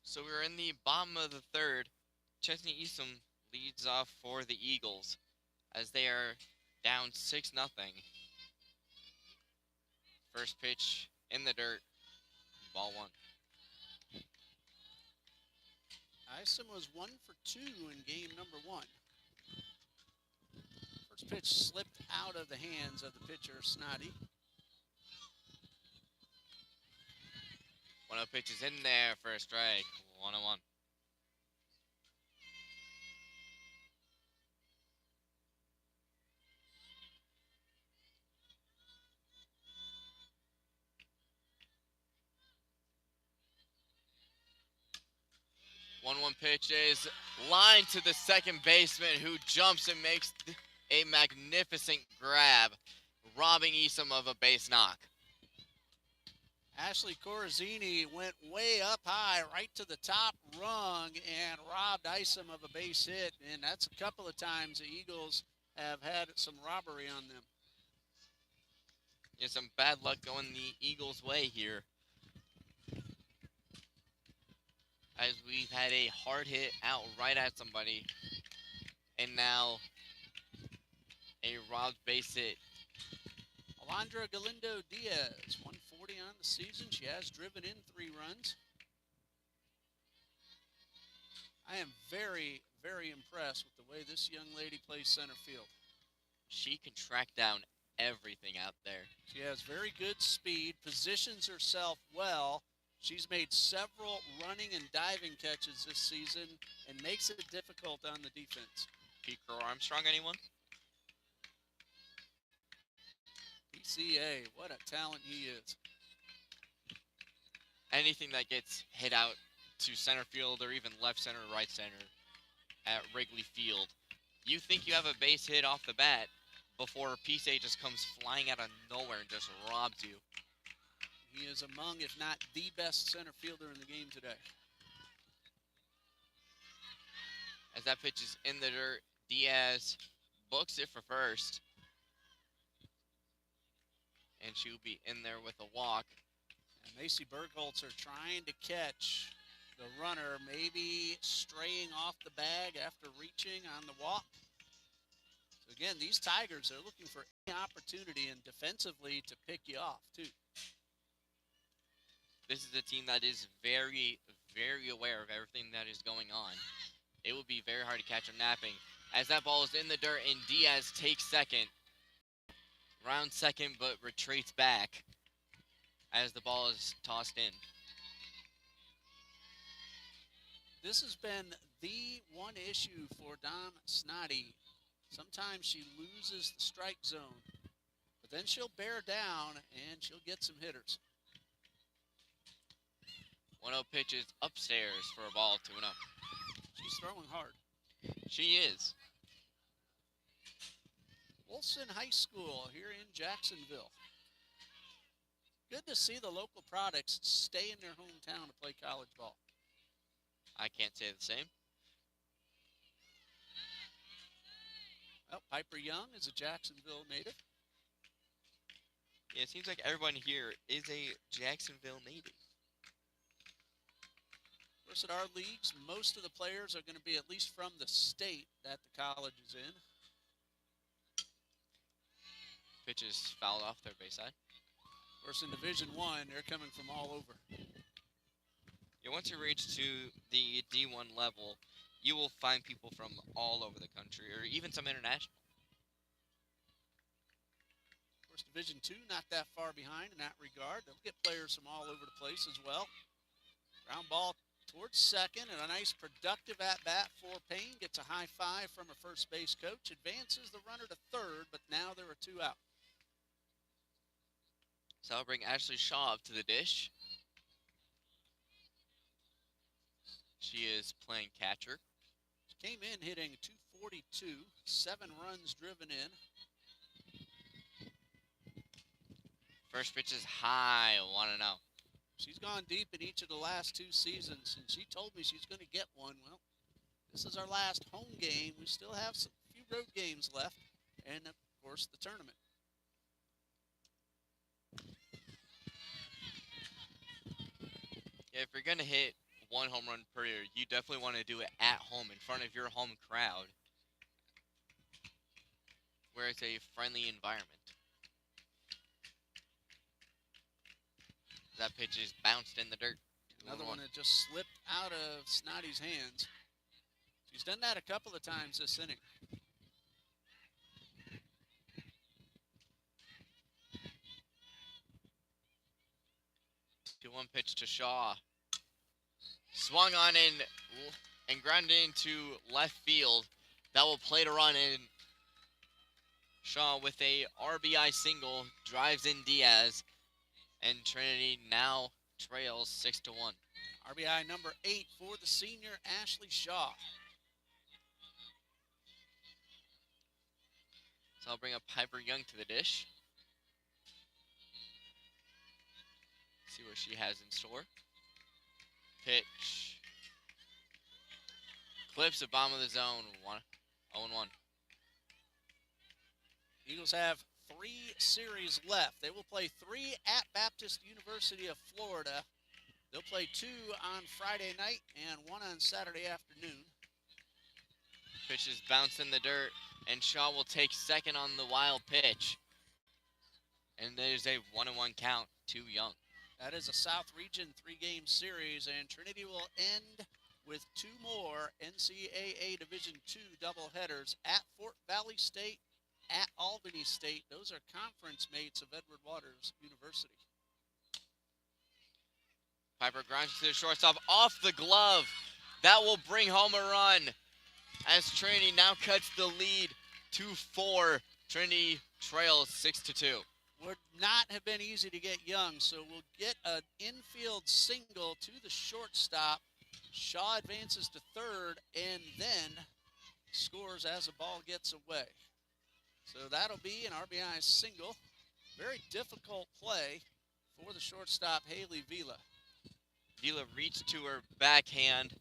Speaker 1: So we're in the bottom of the third. Chesney Eastham leads off for the Eagles as they are down 6-0. First pitch in the dirt, ball 1.
Speaker 2: Isom was 1 for 2 in game number 1. First pitch slipped out of the hands of the pitcher, Snoddy.
Speaker 1: 1-0 pitch is in there for a strike, 1-1. One pitch is lined to the second baseman who jumps and makes a magnificent grab, robbing Eastham of a base knock.
Speaker 2: Ashley Corazzini went way up high, right to the top rung, and robbed Isom of a base hit. And that's a couple of times the Eagles have had some robbery on them.
Speaker 1: Yeah, some bad luck going the Eagles' way here, as we've had a hard hit out right at somebody, and now a robbed base hit.
Speaker 2: Alondra Galindo Diaz, 140 on the season. She has driven in 3 runs. I am very, very impressed with the way this young lady plays center field.
Speaker 1: She can track down everything out there.
Speaker 2: She has very good speed, positions herself well. She's made several running and diving catches this season and makes it difficult on the defense.
Speaker 1: Pete Armstrong, anyone?
Speaker 2: PCA, what a talent he is.
Speaker 1: Anything that gets hit out to center field or even left center, right center at Wrigley Field, you think you have a base hit off the bat before PCA just comes flying out of nowhere and just robs you.
Speaker 2: He is among, if not the best center fielder in the game today.
Speaker 1: As that pitch is in the dirt, Diaz books it for first. And she'll be in there with a walk
Speaker 2: And Macy Bergholzer trying to catch the runner, maybe straying off the bag after reaching on the walk. So again, these Tigers are looking for any opportunity and defensively to pick you off too.
Speaker 1: This is a team that is very, very aware of everything that is going on. It will be very hard to catch them napping. As that ball is in the dirt and Diaz takes second. Round second, but retreats back as the ball is tossed in.
Speaker 2: This has been the one issue for Dom Snoddy. Sometimes she loses the strike zone, but then she'll bear down and she'll get some hitters.
Speaker 1: 1-0 pitches upstairs for a ball, 2-0.
Speaker 2: She's throwing hard.
Speaker 1: She is.
Speaker 2: Wilson High School here in Jacksonville. Good to see the local products stay in their hometown to play college ball.
Speaker 1: I can't say the same.
Speaker 2: Well, Piper Young is a Jacksonville native.
Speaker 1: Yeah, it seems like everyone here is a Jacksonville native.
Speaker 2: Of course, at our leagues, most of the players are going to be at least from the state that the college is in.
Speaker 1: Pitches fouled off their base side.
Speaker 2: Of course, in Division I, they're coming from all over.
Speaker 1: Yeah, once you reach to the D1 level, you will find people from all over the country, or even some international.
Speaker 2: Of course, Division II, not that far behind in that regard. They'll get players from all over the place as well. Ground ball towards second, and a nice productive at-bat for Payne. Gets a high five from her first base coach. Advances the runner to third, but now there are 2 out.
Speaker 1: So I'll bring Ashley Shaw up to the dish. She is playing catcher.
Speaker 2: She came in hitting .242, 7 runs driven in.
Speaker 1: First pitch is high, 1-0.
Speaker 2: She's gone deep in each of the last 2 seasons, and she told me she's going to get one. Well, this is our last home game. We still have a few road games left, and of course the tournament.
Speaker 1: Yeah, if you're going to hit 1 home run per year, you definitely want to do it at home in front of your home crowd, where it's a friendly environment. That pitch is bounced in the dirt.
Speaker 2: Another one that just slipped out of Snoddy's hands. She's done that a couple of times this inning.
Speaker 1: 2-1 pitch to Shaw. Swung on and grounded into left field. That will play to run in. Shaw with a RBI single drives in Diaz, and Trinity now trails 6-1.
Speaker 2: RBI number 8 for the senior Ashley Shaw.
Speaker 1: So I'll bring up Piper Young to the dish. See what she has in store. Pitch. Clips the bottom of the zone. 0-1.
Speaker 2: Eagles have 3 series left. They will play 3 at Baptist University of Florida. They'll play 2 on Friday night and 1 on Saturday afternoon.
Speaker 1: Pitch is bounced in the dirt, and Shaw will take second on the wild pitch. And there's a 1-1 count to Young.
Speaker 2: That is a South Region 3-game series, and Trinity will end with 2 more NCAA Division II doubleheaders at Fort Valley State, at Albany State. Those are conference mates of Edward Waters University.
Speaker 1: Piper grinds to the shortstop off the glove. That will bring home a run as Trinity now cuts the lead to 4. Trinity trails 6-2.
Speaker 2: Would not have been easy to get Young, so we'll get an infield single to the shortstop. Shaw advances to third and then scores as the ball gets away. So that'll be an RBI single. Very difficult play for the shortstop, Haley Vila.
Speaker 1: Vila reached to her backhand,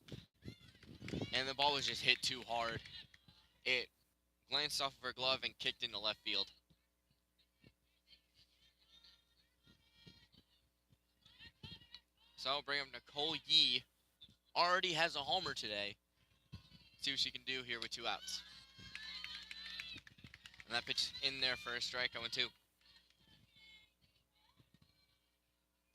Speaker 1: and the ball was just hit too hard. It glanced off of her glove and kicked into left field. So I'll bring up Nicole Yee. Already has a homer today. See what she can do here with 2 outs. And that pitch in there for a strike, 0-2.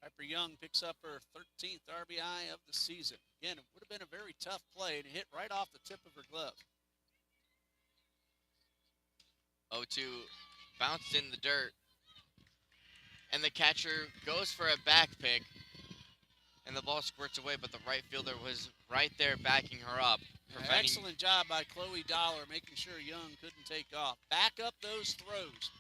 Speaker 2: Piper Young picks up her 13th RBI of the season. Again, it would have been a very tough play and hit right off the tip of her glove.
Speaker 1: 0-2, bounced in the dirt. And the catcher goes for a back pick. And the ball squirts away, but the right fielder was right there backing her up.
Speaker 2: Excellent job by Chloe Dollar making sure Young couldn't take off. Back up those throws.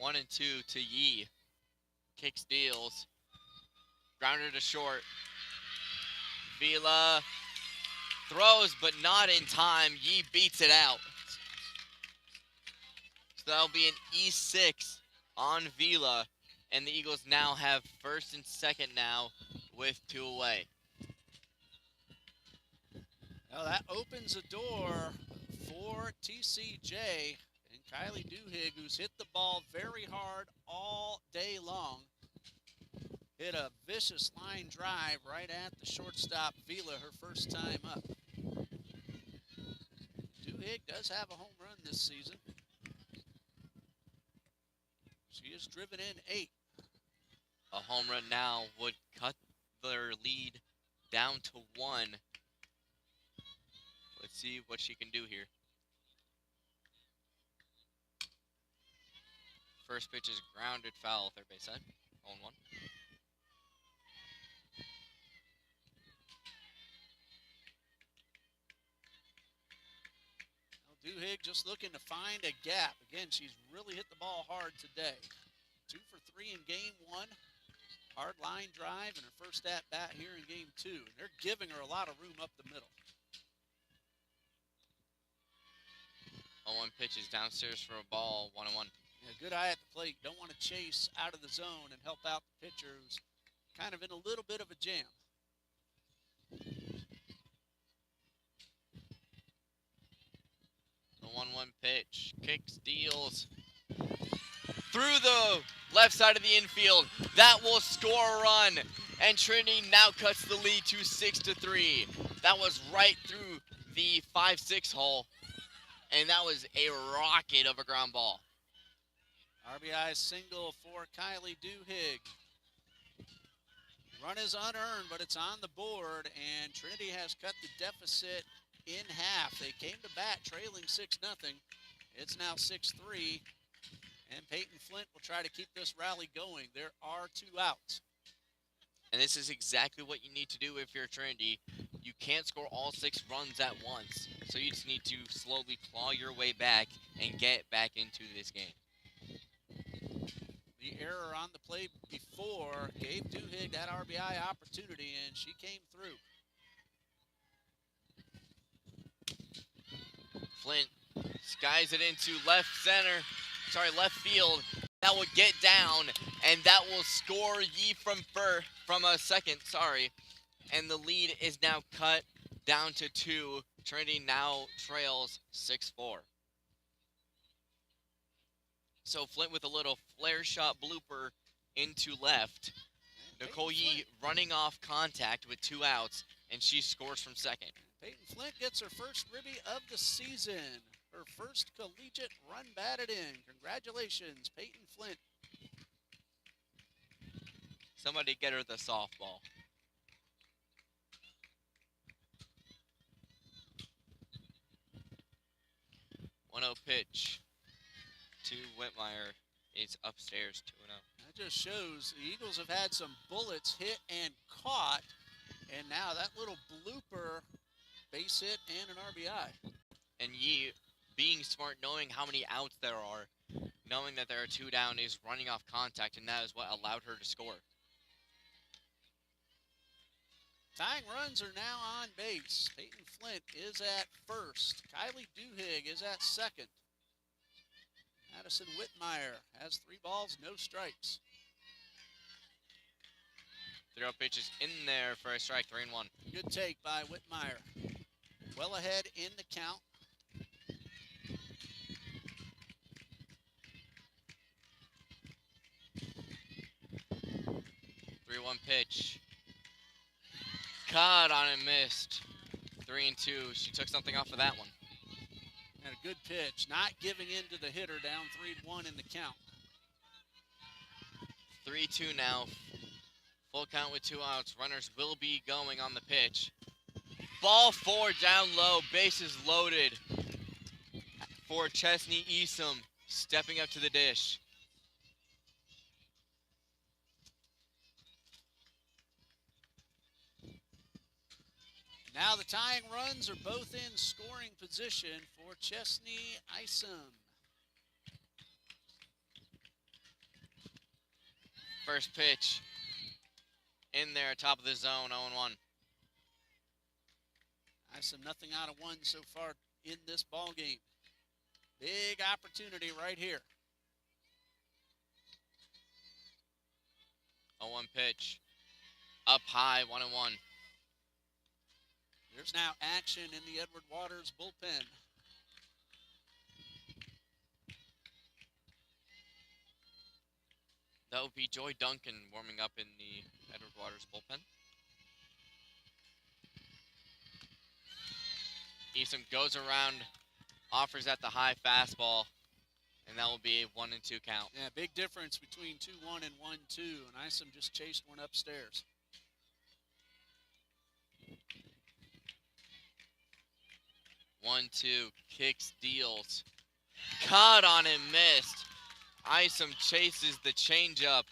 Speaker 1: 1-2 to Yee. Kicks, deals. Grounder to short. Vila throws, but not in time. Yee beats it out. So that'll be an E6 on Vila. And the Eagles now have first and second now with 2 away.
Speaker 2: Now that opens a door for TCJ and Kylie Duhigg, who's hit the ball very hard all day long. Hit a vicious line drive right at the shortstop Vila her first time up. Duhigg does have a home run this season. She has driven in 8.
Speaker 1: A home run now would cut their lead down to 1. Let's see what she can do here. First pitch is grounded foul, third base side. 0-1.
Speaker 2: Duhigg just looking to find a gap. Again, she's really hit the ball hard today. 2 for 3 in game 1. Hard line drive and her first at-bat here in game 2. And they're giving her a lot of room up the middle.
Speaker 1: 0-1 pitch is downstairs for a ball, 1-1.
Speaker 2: Yeah, good eye at the plate. Don't want to chase out of the zone and help out the pitcher who's kind of in a little bit of a jam.
Speaker 1: The 1-1 pitch. Kicks, deals. Through the left side of the infield. That will score a run. And Trinity now cuts the lead to 6-3. That was right through the 5-6 hole. And that was a rocket of a ground ball.
Speaker 2: RBI single for Kylie Duhigg. Run is unearned, but it's on the board, and Trinity has cut the deficit in half. They came to bat trailing 6-0. It's now 6-3, and Peyton Flint will try to keep this rally going. There are 2 outs.
Speaker 1: And this is exactly what you need to do if you're Trinity. You can't score all 6 runs at once. So you just need to slowly claw your way back and get back into this game.
Speaker 2: The error on the play before gave Duhigg that RBI opportunity, and she came through.
Speaker 1: Flint skies it into left field. That will get down, and that will score Yee from a second, And the lead is now cut down to 2. Trinity now trails 6-4. So Flint with a little flare shot blooper into left. Nicole Yee running off contact with 2 outs, and she scores from second.
Speaker 2: Peyton Flint gets her first ribby of the season. Her first collegiate run batted in. Congratulations, Peyton Flint.
Speaker 1: Somebody get her the softball. 1-0 pitch to Whitmire. It's upstairs 2-0.
Speaker 2: That just shows the Eagles have had some bullets hit and caught, and now that little blooper, base hit and an RBI.
Speaker 1: And Yee, being smart, knowing how many outs there are, knowing that there are 2 down, is running off contact, and that is what allowed her to score.
Speaker 2: Tying runs are now on base. Peyton Flint is at first. Kylie Duhigg is at second. Madison Whitmire has 3 balls, no strikes.
Speaker 1: 3-0 pitch is in there for a strike, 3-1.
Speaker 2: Good take by Whitmire. Well ahead in the count.
Speaker 1: 0-1 pitch. Caught on and missed. 3-2. She took something off of that one.
Speaker 2: And a good pitch. Not giving in to the hitter, down 3-1 in the count.
Speaker 1: 3-2 now. Full count with 2 outs. Runners will be going on the pitch. Ball 4 down low. Bases loaded for Chesney Esom. Stepping up to the dish.
Speaker 2: Now the tying runs are both in scoring position for Chesney Isom.
Speaker 1: First pitch in there, top of the zone, 0-1.
Speaker 2: Isom nothing out of 1 so far in this ball game. Big opportunity right here.
Speaker 1: 0-1 pitch. Up high, 1-1.
Speaker 2: There's now action in the Edward Waters bullpen.
Speaker 1: That would be Joy Duncan warming up in the Edward Waters bullpen. Esom goes around, offers at the high fastball, and that will be a 1-2 count.
Speaker 2: Yeah, big difference between 2-1 and 1-2, and Isom just chased one upstairs.
Speaker 1: 1-2, kicks, deals. Caught on and missed. Isom chases the changeup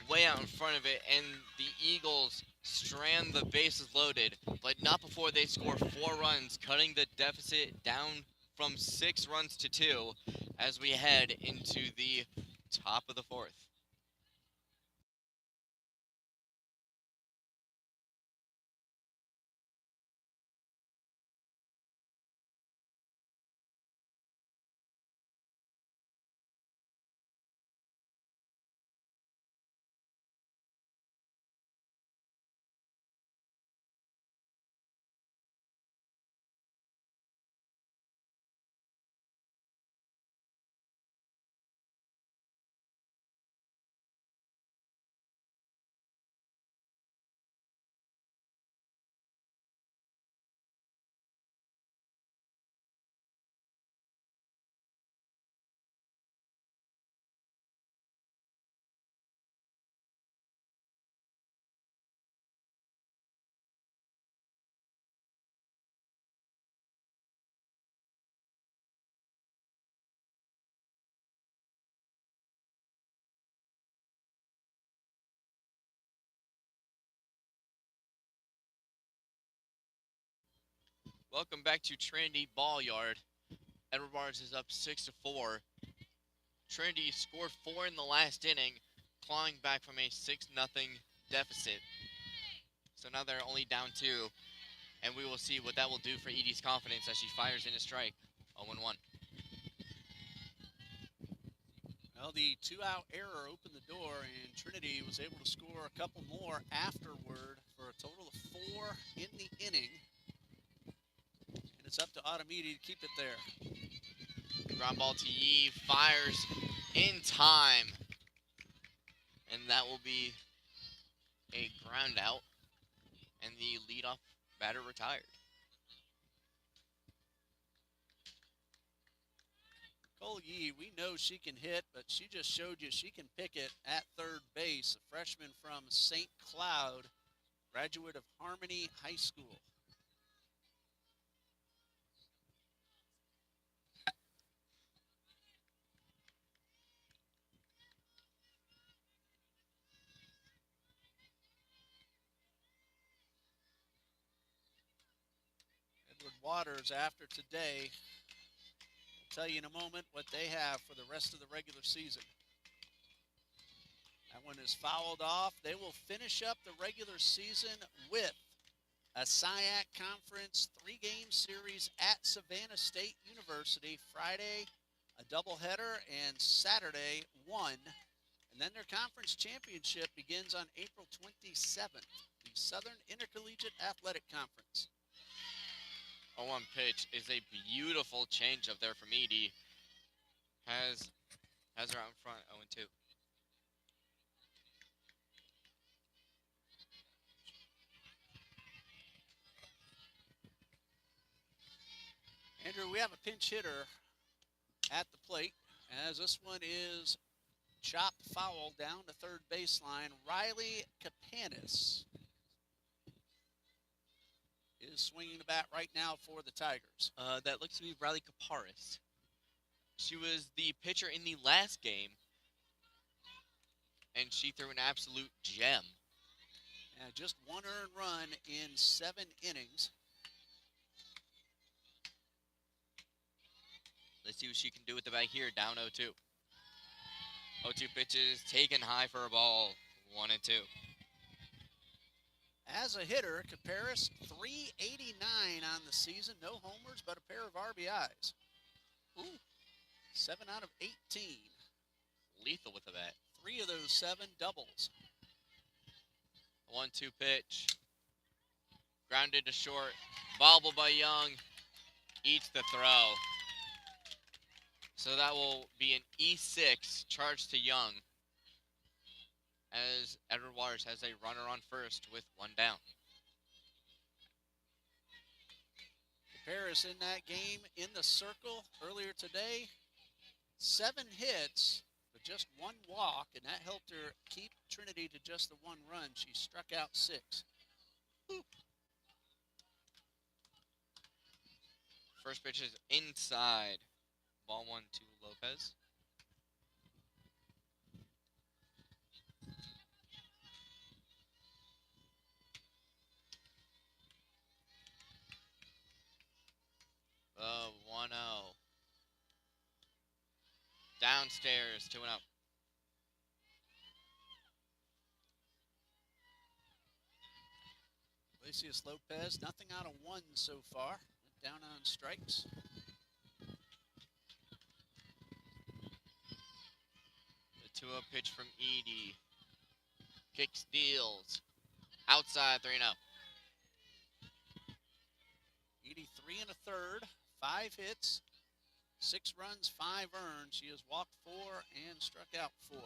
Speaker 1: way out in front of it, and the Eagles strand the bases loaded, but not before they score 4 runs, cutting the deficit down from 6 runs to 2 as we head into the top of the 4th. Welcome back to Trinity Ball Yard. Edward Waters is up 6-4. Trinity scored 4 in the last inning, clawing back from a 6-0 deficit. So now they're only down 2, and we will see what that will do for Edie's confidence as she fires in a strike. 0-1.
Speaker 2: Well, the 2-out error opened the door, and Trinity was able to score a couple more afterward for a total of 4 in the inning. And it's up to Automiti to keep it there.
Speaker 1: Ground ball to Yee, fires in time. And that will be a ground out, and the leadoff batter retired.
Speaker 2: Nicole Yee, we know she can hit, but she just showed you she can pick it at third base. A freshman from St. Cloud, graduate of Harmony High School. Edward Waters, after today, I'll tell you in a moment what they have for the rest of the regular season. That one is fouled off. They will finish up the regular season with a SIAC Conference 3-game series at Savannah State University. Friday, a doubleheader, and Saturday, 1. And then their conference championship begins on April 27th, the Southern Intercollegiate Athletic Conference.
Speaker 1: 0-1 pitch is a beautiful changeup there from Edie. Has her out in front, 0-2.
Speaker 2: Andrew, we have a pinch hitter at the plate as this one is chopped foul down to third baseline. Riley Capanis is swinging the bat right now for the Tigers.
Speaker 1: That looks to be Riley Caparis. She was the pitcher in the last game, and she threw an absolute gem.
Speaker 2: Just one earned run in 7 innings.
Speaker 1: Let's see what she can do with the bat here. Down 0-2. 0-2 pitches taken high for a ball. 1-2.
Speaker 2: As a hitter, Caparis, .389 on the season. No homers, but a pair of RBIs. Ooh, 7 out of 18.
Speaker 1: Lethal with the bat.
Speaker 2: 3 of those 7 doubles.
Speaker 1: 1-2 pitch. Grounded to short. Bobbled by Young. Eats the throw. So that will be an E6 charge to Young, as Edward Waters has a runner on first with 1 down.
Speaker 2: Caparis in that game in the circle earlier today. 7 hits, but just 1 walk, and that helped her keep Trinity to just the 1 run. She struck out 6. Ooh.
Speaker 1: First pitch is inside. Ball 1 to Lopez. Oh, 1-0. Downstairs, 2-0.
Speaker 2: Iglesias Lopez, nothing out of 1 so far. Went down on strikes.
Speaker 1: The 2-0 pitch from Edie. Kick steals. Outside, 3-0.
Speaker 2: Edie 3 1/3, 5 hits, 6 runs, 5 earned. She has walked 4 and struck out 4.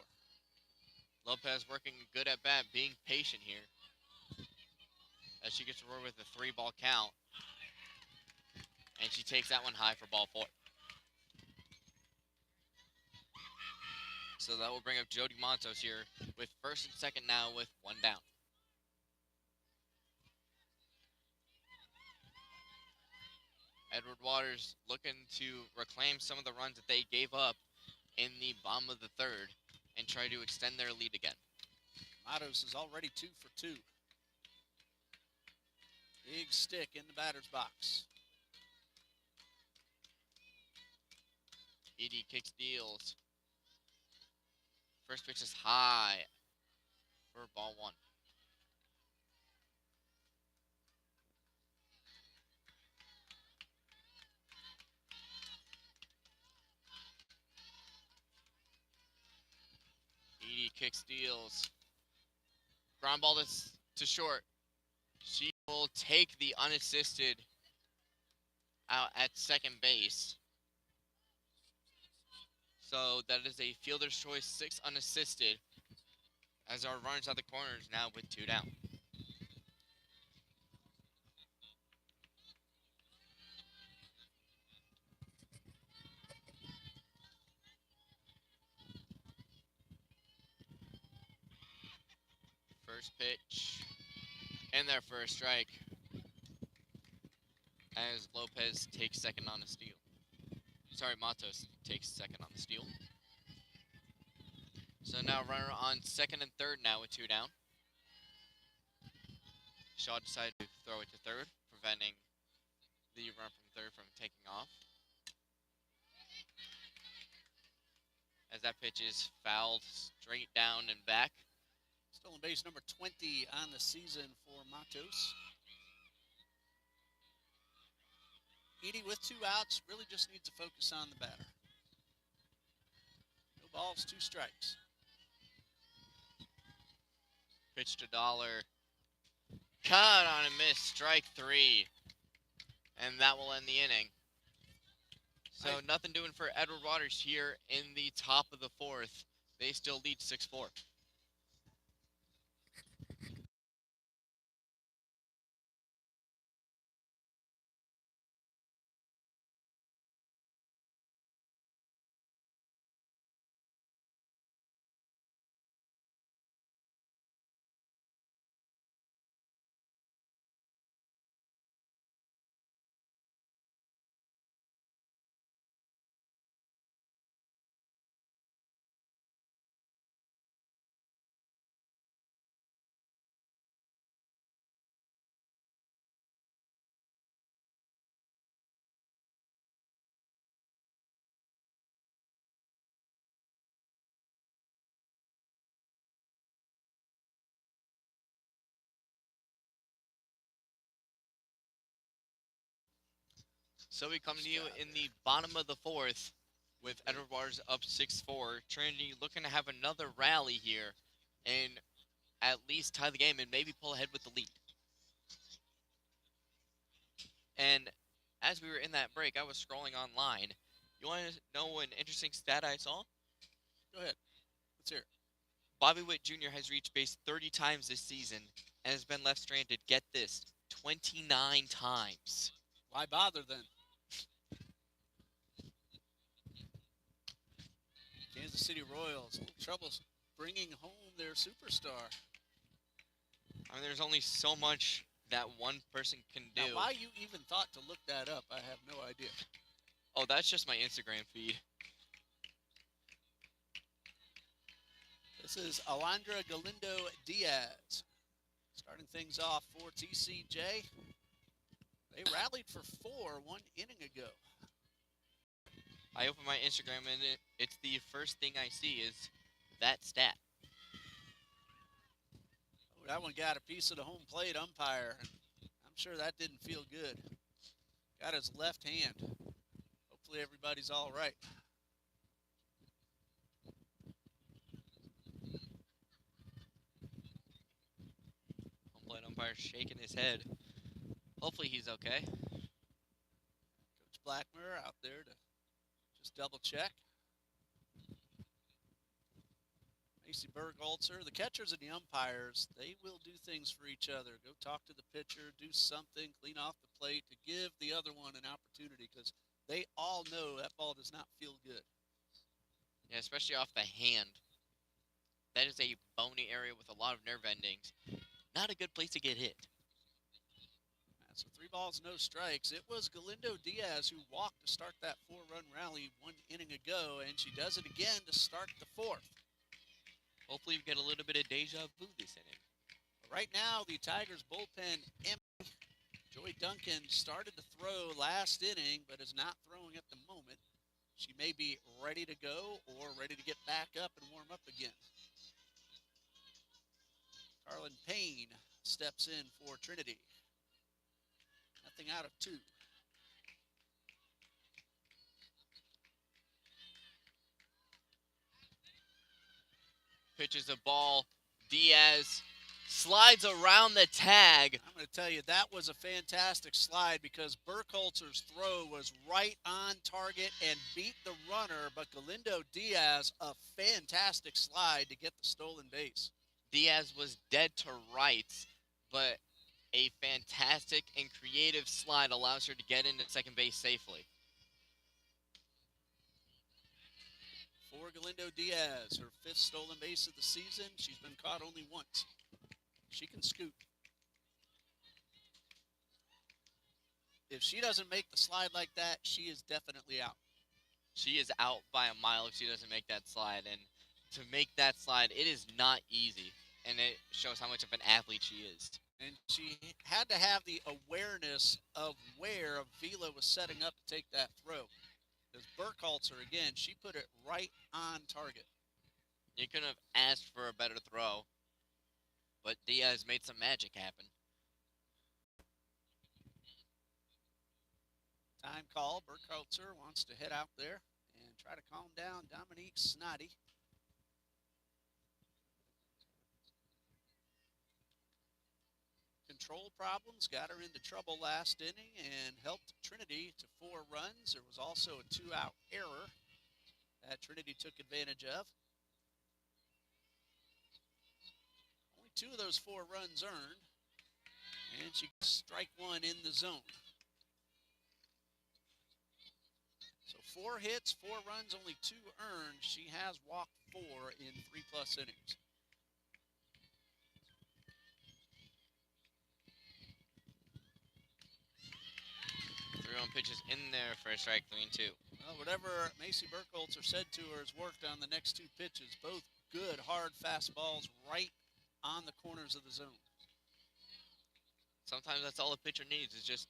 Speaker 1: Lopez working good at bat, being patient here, as she gets to roll with a 3-ball count. And she takes that one high for ball 4. So that will bring up Jody Montos here with first and second now with 1 down. Edward Waters looking to reclaim some of the runs that they gave up in the bottom of the 3rd and try to extend their lead again.
Speaker 2: Matos is already 2 for 2. Big stick in the batter's box.
Speaker 1: Edie kicks deals. First pitch is high for ball 1. Edie kicks deals. Ground ball to short. She will take the unassisted out at second base. So that is a fielder's choice, 6 unassisted, as our runners out the corners now with 2 down. First pitch, and their first strike, as Lopez takes second on a steal. Sorry, Matos takes second on the steal. So now runner on second and third now with 2 down. Shaw decided to throw it to third, preventing the run from third from taking off. As that pitch is fouled straight down and back.
Speaker 2: Stolen base number 20 on the season for Matos. Edie with 2 outs really just needs to focus on the batter. No balls, 2 strikes.
Speaker 1: Pitch to Dollar. Cut on a miss, strike 3. And that will end the inning. So nothing doing for Edward Waters here in the top of the 4th. They still lead 6-4. So we come to you in the bottom of the fourth with Edward Waters up 6-4. Trinity looking to have another rally here and at least tie the game and maybe pull ahead with the lead. And as we were in that break, I was scrolling online. You want to know an interesting stat I saw?
Speaker 2: Go ahead. Let's hear it.
Speaker 1: Bobby Witt Jr. has reached base 30 times this season and has been left stranded, get this, 29 times.
Speaker 2: Why bother then? Kansas City Royals, a little trouble bringing home their superstar.
Speaker 1: I mean, there's only so much that one person can do.
Speaker 2: Now, why you even thought to look that up, I have no idea.
Speaker 1: Oh, that's just my Instagram feed.
Speaker 2: This is Alondra Galindo Diaz. Starting things off for TCJ. They rallied for 4 1 inning ago.
Speaker 1: I open my Instagram and it's the first thing I see is that stat.
Speaker 2: Oh, that one got a piece of the home plate umpire. I'm sure that didn't feel good. Got his left hand. Hopefully everybody's all right.
Speaker 1: Home plate umpire shaking his head. Hopefully he's okay.
Speaker 2: Coach Blackmer out there to just double check. Macy Bergholzer, the catchers and the umpires, they will do things for each other. Go talk to the pitcher, do something, clean off the plate to give the other one an opportunity because they all know that ball does not feel good.
Speaker 1: Yeah, especially off the hand. That is a bony area with a lot of nerve endings. Not a good place to get hit.
Speaker 2: So 3 balls, no strikes. It was Galindo Diaz who walked to start that 4-run rally 1 inning ago, and she does it again to start the 4th.
Speaker 1: Hopefully we get a little bit of deja vu this inning.
Speaker 2: Right now, the Tigers bullpen empty. Joy Duncan started to throw last inning, but is not throwing at the moment. She may be ready to go or ready to get back up and warm up again. Carlin Payne steps in for Trinity. Nothing out of 2.
Speaker 1: Pitches a ball. Diaz slides around the tag.
Speaker 2: I'm going to tell you, that was a fantastic slide because Burkholzer's throw was right on target and beat the runner, but Galindo Diaz, a fantastic slide to get the stolen base.
Speaker 1: Diaz was dead to rights, but a fantastic and creative slide allows her to get into second base safely.
Speaker 2: For Galindo Diaz, her 5th stolen base of the season. She's been caught only once. She can scoot. If she doesn't make the slide like that, she is definitely out.
Speaker 1: She is out by a mile if she doesn't make that slide. And to make that slide, it is not easy. And it shows how much of an athlete she is.
Speaker 2: And she had to have the awareness of where Avila was setting up to take that throw. Because Burkholzer, again, she put it right on target.
Speaker 1: You couldn't have asked for a better throw. But Diaz made some magic happen.
Speaker 2: Time call. Burkholzer wants to head out there and try to calm down Dominique Snoddy. Control problems got her into trouble last inning and helped Trinity to 4 runs. There was also a 2-out error that Trinity took advantage of. Only 2 of those 4 runs earned, and she strike 1 in the zone. So 4 hits, 4 runs, only 2 earned. She has walked 4 in 3+ innings.
Speaker 1: 3-1 pitches in there for a strike, 3-2.
Speaker 2: Well, whatever Macy Burkholzer said to her has worked on the next 2 pitches. Both good, hard fastballs right on the corners of the zone.
Speaker 1: Sometimes that's all a pitcher needs is just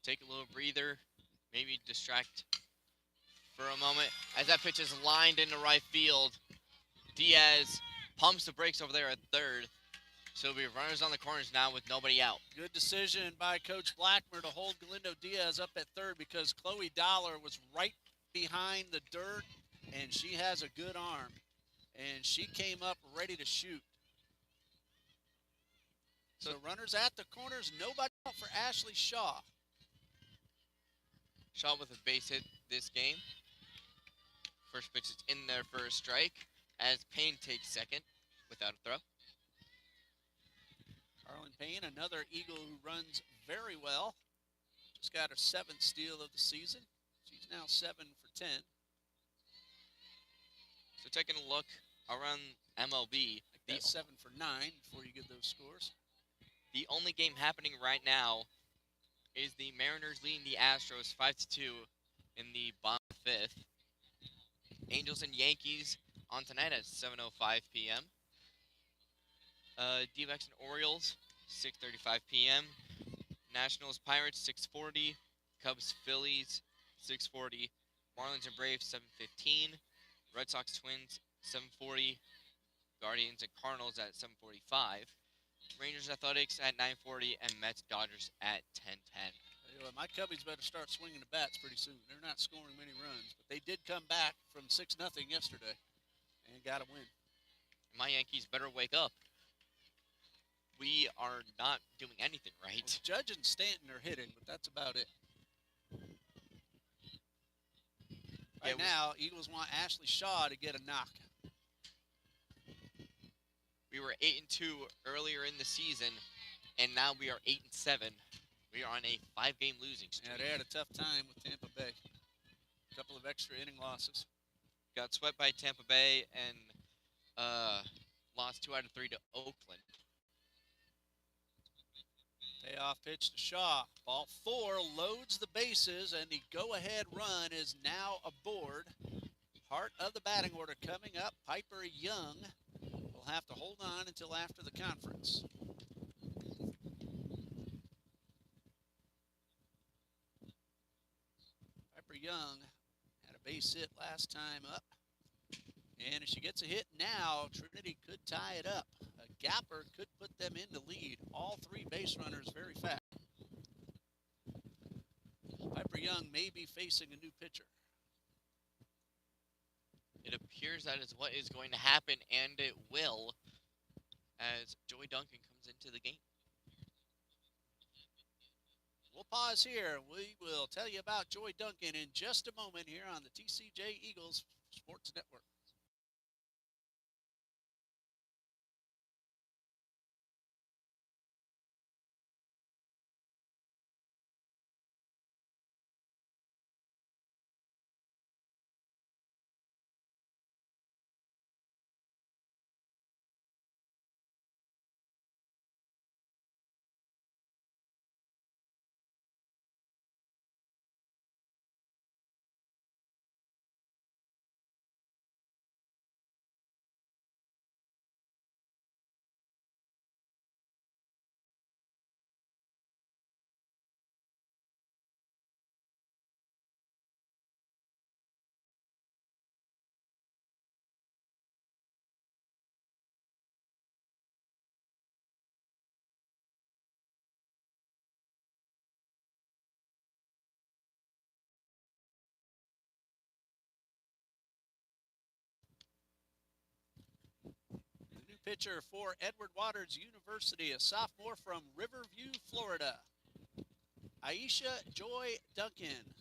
Speaker 1: take a little breather, maybe distract for a moment. As that pitch is lined into right field, Diaz pumps the brakes over there at third. So we have runners on the corners now with nobody out.
Speaker 2: Good decision by Coach Blackmer to hold Galindo Diaz up at third because Chloe Dollar was right behind the dirt, and she has a good arm. And she came up ready to shoot. So runners at the corners, nobody out for Ashley Shaw.
Speaker 1: Shaw with a base hit this game. First pitch is in there for a strike as Payne takes second without a throw.
Speaker 2: Harlan Payne, another Eagle who runs very well. Just got her 7th steal of the season. She's now 7 for 10.
Speaker 1: So taking a look around MLB.
Speaker 2: That's 7 for 9 before you get those scores.
Speaker 1: The only game happening right now is the Mariners leading the Astros 5-2 in the bottom 5th. Angels and Yankees on tonight at 7:05 p.m. D-backs and Orioles, 6:35 p.m. Nationals, Pirates, 6:40. Cubs, Phillies, 6:40. Marlins and Braves, 7:15. Red Sox, Twins, 7:40. Guardians and Cardinals at 7:45. Rangers, Athletics at 9:40, and Mets, Dodgers at 10:10.
Speaker 2: My Cubbies better start swinging the bats pretty soon. They're not scoring many runs, but they did come back from 6-0 yesterday and got a win.
Speaker 1: My Yankees better wake up. We are not doing anything right.
Speaker 2: Well, Judge and Stanton are hitting, but that's about it. Right now, Eagles want Ashley Shaw to get a knock.
Speaker 1: We were 8-2 earlier in the season, and now we are 8-7. We are on a 5-game losing streak.
Speaker 2: Yeah, they had a tough time with Tampa Bay. A couple of extra inning losses.
Speaker 1: Got swept by Tampa Bay and lost 2 out of 3 to Oakland.
Speaker 2: Payoff pitch to Shaw. Ball 4 loads the bases, and the go-ahead run is now aboard. Heart of the batting order coming up. Piper Young will have to hold on until after the conference. Piper Young had a base hit last time up. And if she gets a hit now, Trinity could tie it up. A gapper could put them in the lead. All 3 base runners very fast. Piper Young may be facing a new pitcher.
Speaker 1: It appears that is what is going to happen, and it will, as Joy Duncan comes into the game.
Speaker 2: We'll pause here. We will tell you about Joy Duncan in just a moment here on the TCJ Eagles Sports Network. Pitcher for Edward Waters University, a sophomore from Riverview, Florida. Aisha Joy Duncan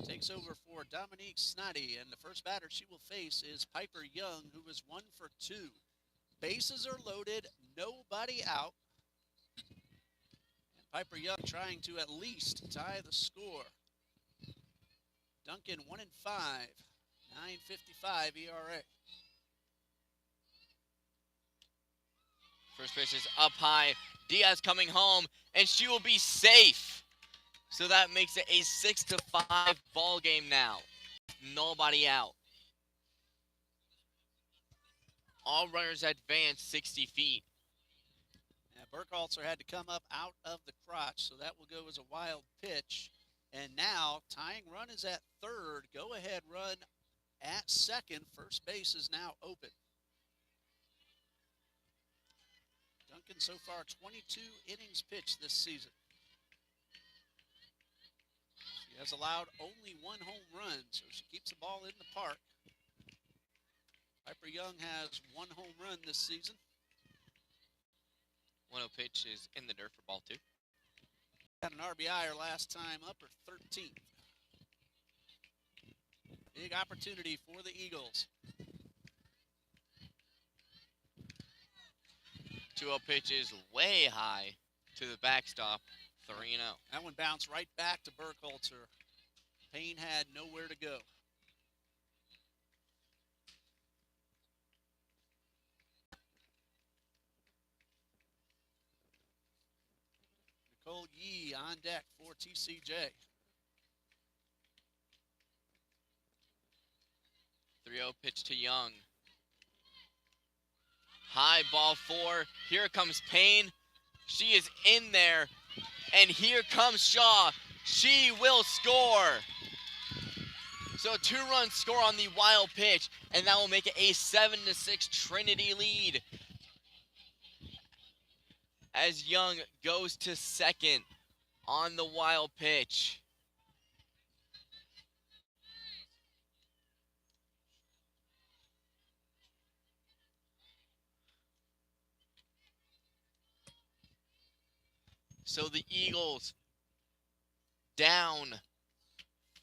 Speaker 2: takes over for Dominique Snoddy, and the first batter she will face is Piper Young, who is 1 for 2. Bases are loaded, nobody out. And Piper Young trying to at least tie the score. Duncan 1 and 5, 9.55 ERA.
Speaker 1: First pitch is up high. Diaz coming home, and she will be safe. So that makes it a 6-5 ball game now. Nobody out. All runners advance 60 feet.
Speaker 2: Yeah, Burkhalter had to come up out of the crotch, so that will go as a wild pitch. And now, tying run is at third. Go-ahead run at second. First base is now open. Duncan so far 22 innings pitched this season. She has allowed only 1 home run, so she keeps the ball in the park. Piper Young has 1 home run this season.
Speaker 1: 1-0 pitch is in the dirt for ball 2.
Speaker 2: Had an RBI her last time up, her 13th. Big opportunity for the Eagles.
Speaker 1: 2-0 pitch is way high to the backstop. 3-0.
Speaker 2: That one bounced right back to Burkholzer. Payne had nowhere to go. Nicole Yee on deck for TCJ.
Speaker 1: 3-0 pitch to Young. High ball 4. Here comes Payne. She is in there. And here comes Shaw. She will score. So a 2-run score on the wild pitch. And that will make it a 7-6 Trinity lead. As Young goes to second on the wild pitch. So the Eagles down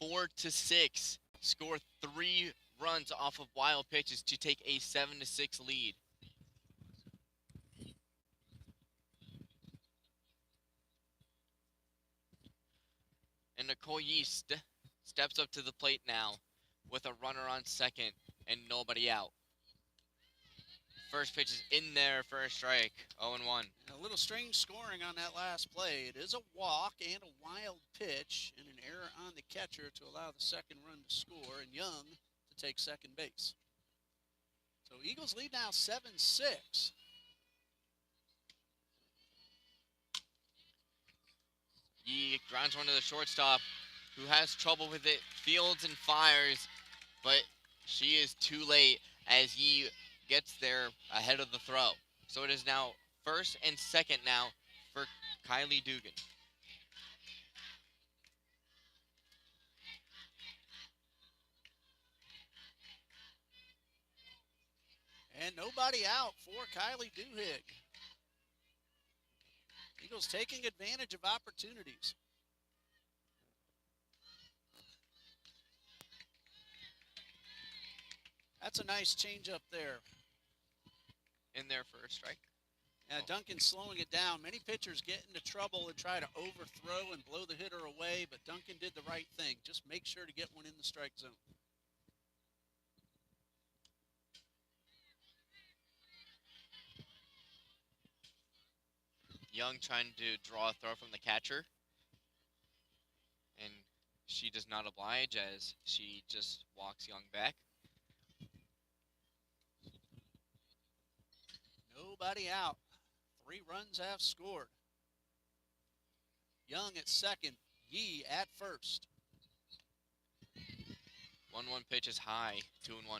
Speaker 1: 4-6, score 3 runs off of wild pitches to take a 7-6 lead. And Nicole Yee steps up to the plate now with a runner on second and nobody out. First pitch is in there for a strike, 0-1.
Speaker 2: A little strange scoring on that last play. It is a walk and a wild pitch and an error on the catcher to allow the second run to score and Young to take second base. So Eagles lead now 7-6.
Speaker 1: He grounds one to the shortstop who has trouble with it, fields and fires, but she is too late as he gets there ahead of the throw. So it is now first and second now for Kylie Dugan.
Speaker 2: And nobody out for Kylie Duhigg. Eagles taking advantage of opportunities. That's a nice changeup there.
Speaker 1: In there for a strike.
Speaker 2: Duncan's slowing it down. Many pitchers get into trouble and try to overthrow and blow the hitter away, but Duncan did the right thing. Just make sure to get one in the strike zone.
Speaker 1: Young trying to draw a throw from the catcher. And she does not oblige as she just walks Young back.
Speaker 2: Nobody out. 3 runs have scored. Young at second, Yee at first.
Speaker 1: 1-1 pitch is high, 2-1.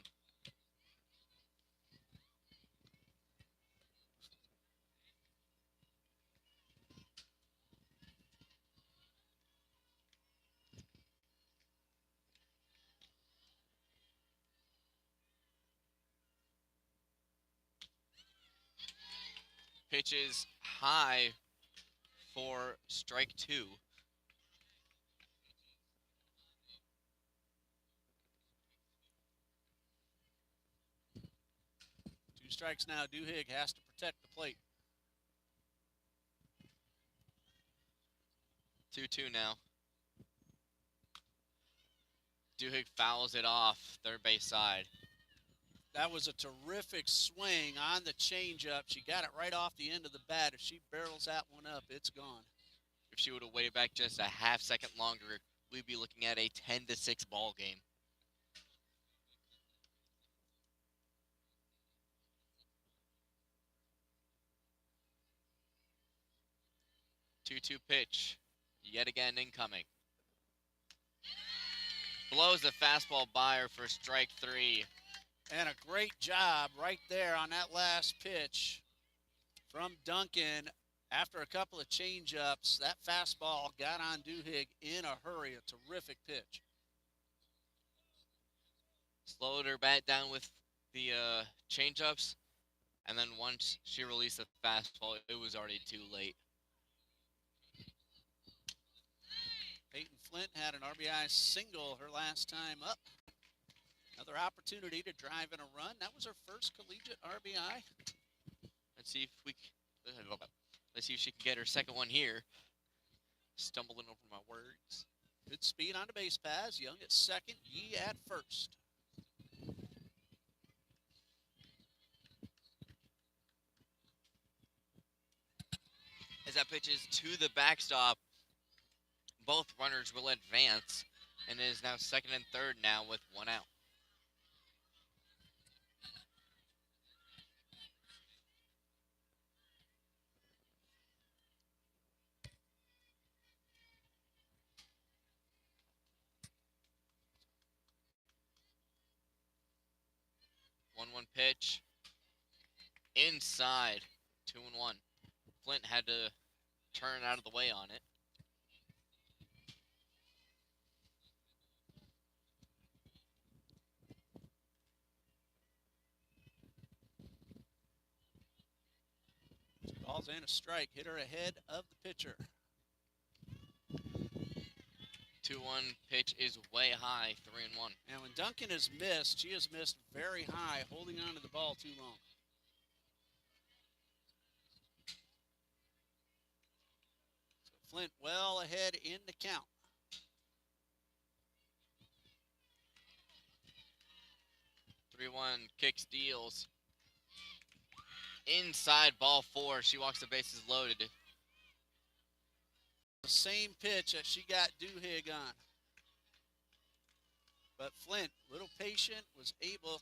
Speaker 1: Pitch is high for strike 2.
Speaker 2: Two strikes now. Duhigg has to protect the plate.
Speaker 1: 2-2 now. Duhigg fouls it off third base side.
Speaker 2: That was a terrific swing on the changeup. She got it right off the end of the bat. If she barrels that one up, it's gone.
Speaker 1: If she would have waited back just a half second longer, we'd be looking at a 10-6 ball game. Two-two pitch, yet again incoming. Blows the fastball by her for strike 3.
Speaker 2: And a great job right there on that last pitch from Duncan. After a couple of change-ups, that fastball got on Duhigg in a hurry. A terrific pitch.
Speaker 1: Slowed her bat down with the change-ups, and then once she released the fastball, it was already too late.
Speaker 2: Peyton Flint had an RBI single her last time up. Another opportunity to drive in a run. That was her first collegiate RBI.
Speaker 1: Let's see if she can get her second one here. Stumbling over my words.
Speaker 2: Good speed on the base paths. Young at second, Yee at first.
Speaker 1: As that pitch is to the backstop, both runners will advance, and it is now second and third now with one out. One pitch. Inside. 2-1. Flint had to turn out of the way on it.
Speaker 2: Balls and a strike. Hit her ahead of the pitcher.
Speaker 1: 2-1 pitch is way high, 3-1.
Speaker 2: And when Duncan has missed, she has missed very high, holding on to the ball too long. So Flint well ahead in the count.
Speaker 1: Kick steals. Inside, ball 4. She walks the bases loaded.
Speaker 2: The same pitch that she got Duhigg on. But Flint, little patient, was able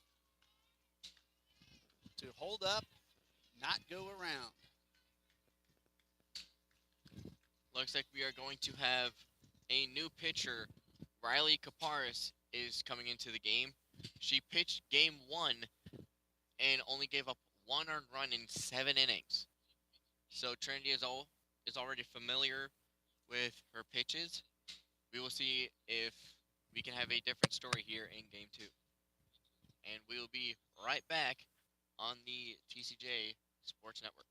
Speaker 2: to hold up, not go around.
Speaker 1: Looks like we are going to have a new pitcher. Riley Kaparis is coming into the game. She pitched game 1 and only gave up 1 earned run in 7 innings. So Trinity is already familiar with her pitches. We will see if we can have a different story here in game 2. And we will be right back on the TCJ Sports Network.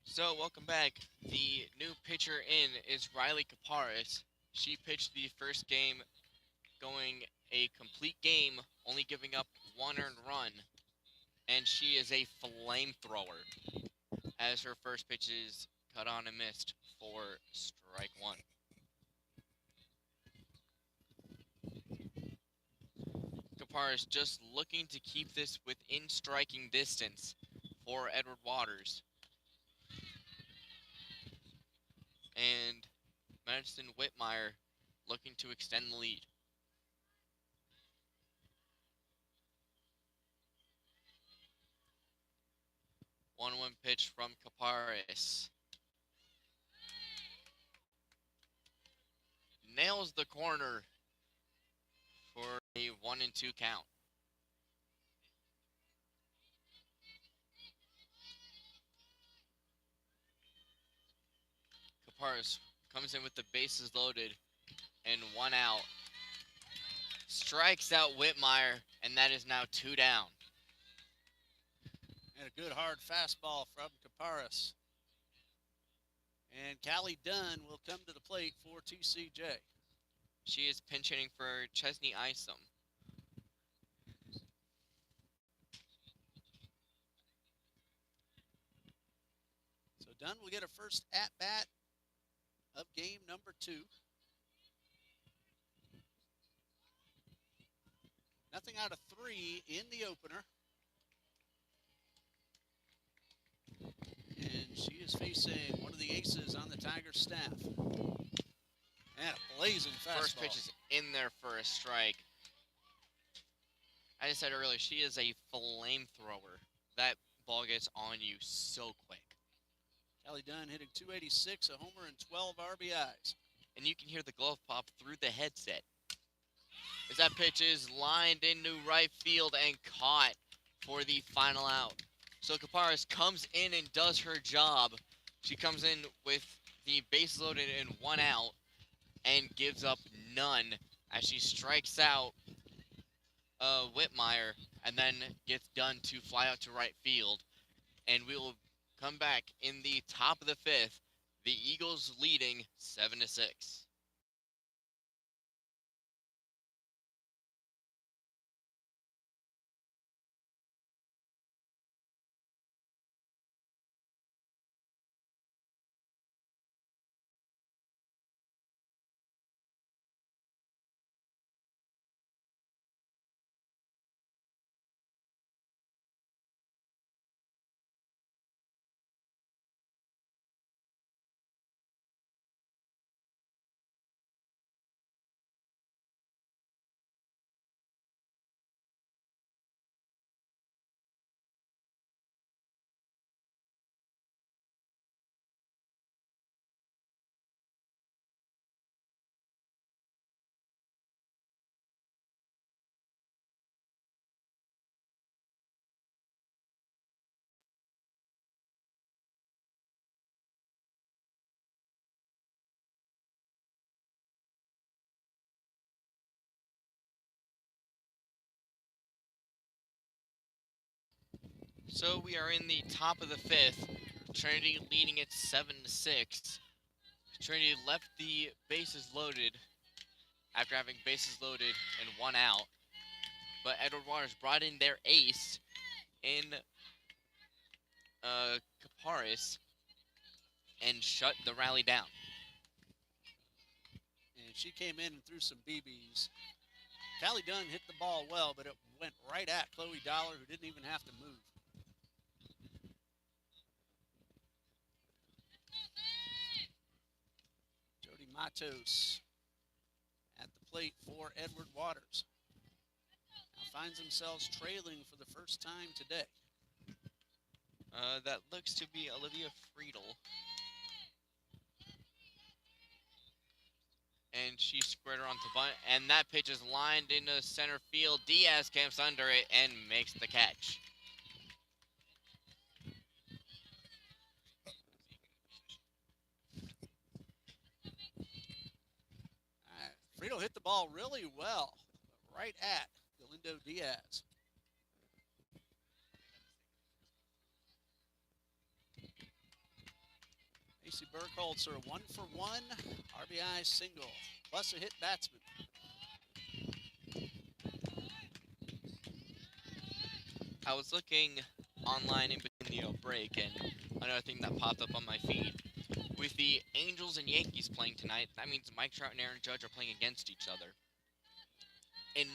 Speaker 1: So, welcome back. The new pitcher in is Riley Kaparis. She pitched the first game, going a complete game, only giving up 1 earned run. And she is a flamethrower, as her first pitch is cut on and missed for strike 1. Kaparis just looking to keep this within striking distance for Edward Waters. And Madison Whitmire looking to extend the lead. 1-1 pitch from Kaparis. Nails the corner for a 1-2 count. Kaparis comes in with the bases loaded and 1 out. Strikes out Whitmire, and that is now 2 down.
Speaker 2: And a good hard fastball from Caparis. And Callie Dunn will come to the plate for TCJ.
Speaker 1: She is pinch hitting for Chesney Isom.
Speaker 2: So Dunn will get a first at-bat of game number 2. Nothing out of 3 in the opener. And she is facing one of the aces on the Tigers staff. And a blazing fastball.
Speaker 1: First pitch is in there for a strike. As I said earlier, she is a flamethrower. That ball gets on you so quick.
Speaker 2: Callie Dunn hitting .286, a homer, and 12 RBIs.
Speaker 1: And you can hear the glove pop through the headset. As that pitch is lined into right field and caught for the final out. So Caparis comes in and does her job. She comes in with the bases loaded and 1 out and gives up none as she strikes out Whitmire and then gets done to fly out to right field. And we will come back in the top of the 5th. The Eagles leading 7-6. So we are in the top of the 5th. Trinity leading it 7-6. Trinity left the bases loaded after having bases loaded and 1 out. But Edward Waters brought in their ace in Caparis and shut the rally down.
Speaker 2: And she came in and threw some BBs. Callie Dunn hit the ball well, but it went right at Chloe Dollar, who didn't even have to move. Jody Matos at the plate for Edward Waters. Now finds themselves trailing for the first time today.
Speaker 1: That looks to be Olivia Friedel. And she squared her onto bunt, and that pitch is lined into center field. Diaz camps under it and makes the catch.
Speaker 2: Friedel hit the ball really well, right at Galindo Diaz. Macy Burkholzer 1 for 1, RBI single, plus a hit batsman.
Speaker 1: I was looking online in between the break, and another thing that popped up on my feed. With the Angels and Yankees playing tonight, that means Mike Trout and Aaron Judge are playing against each other. And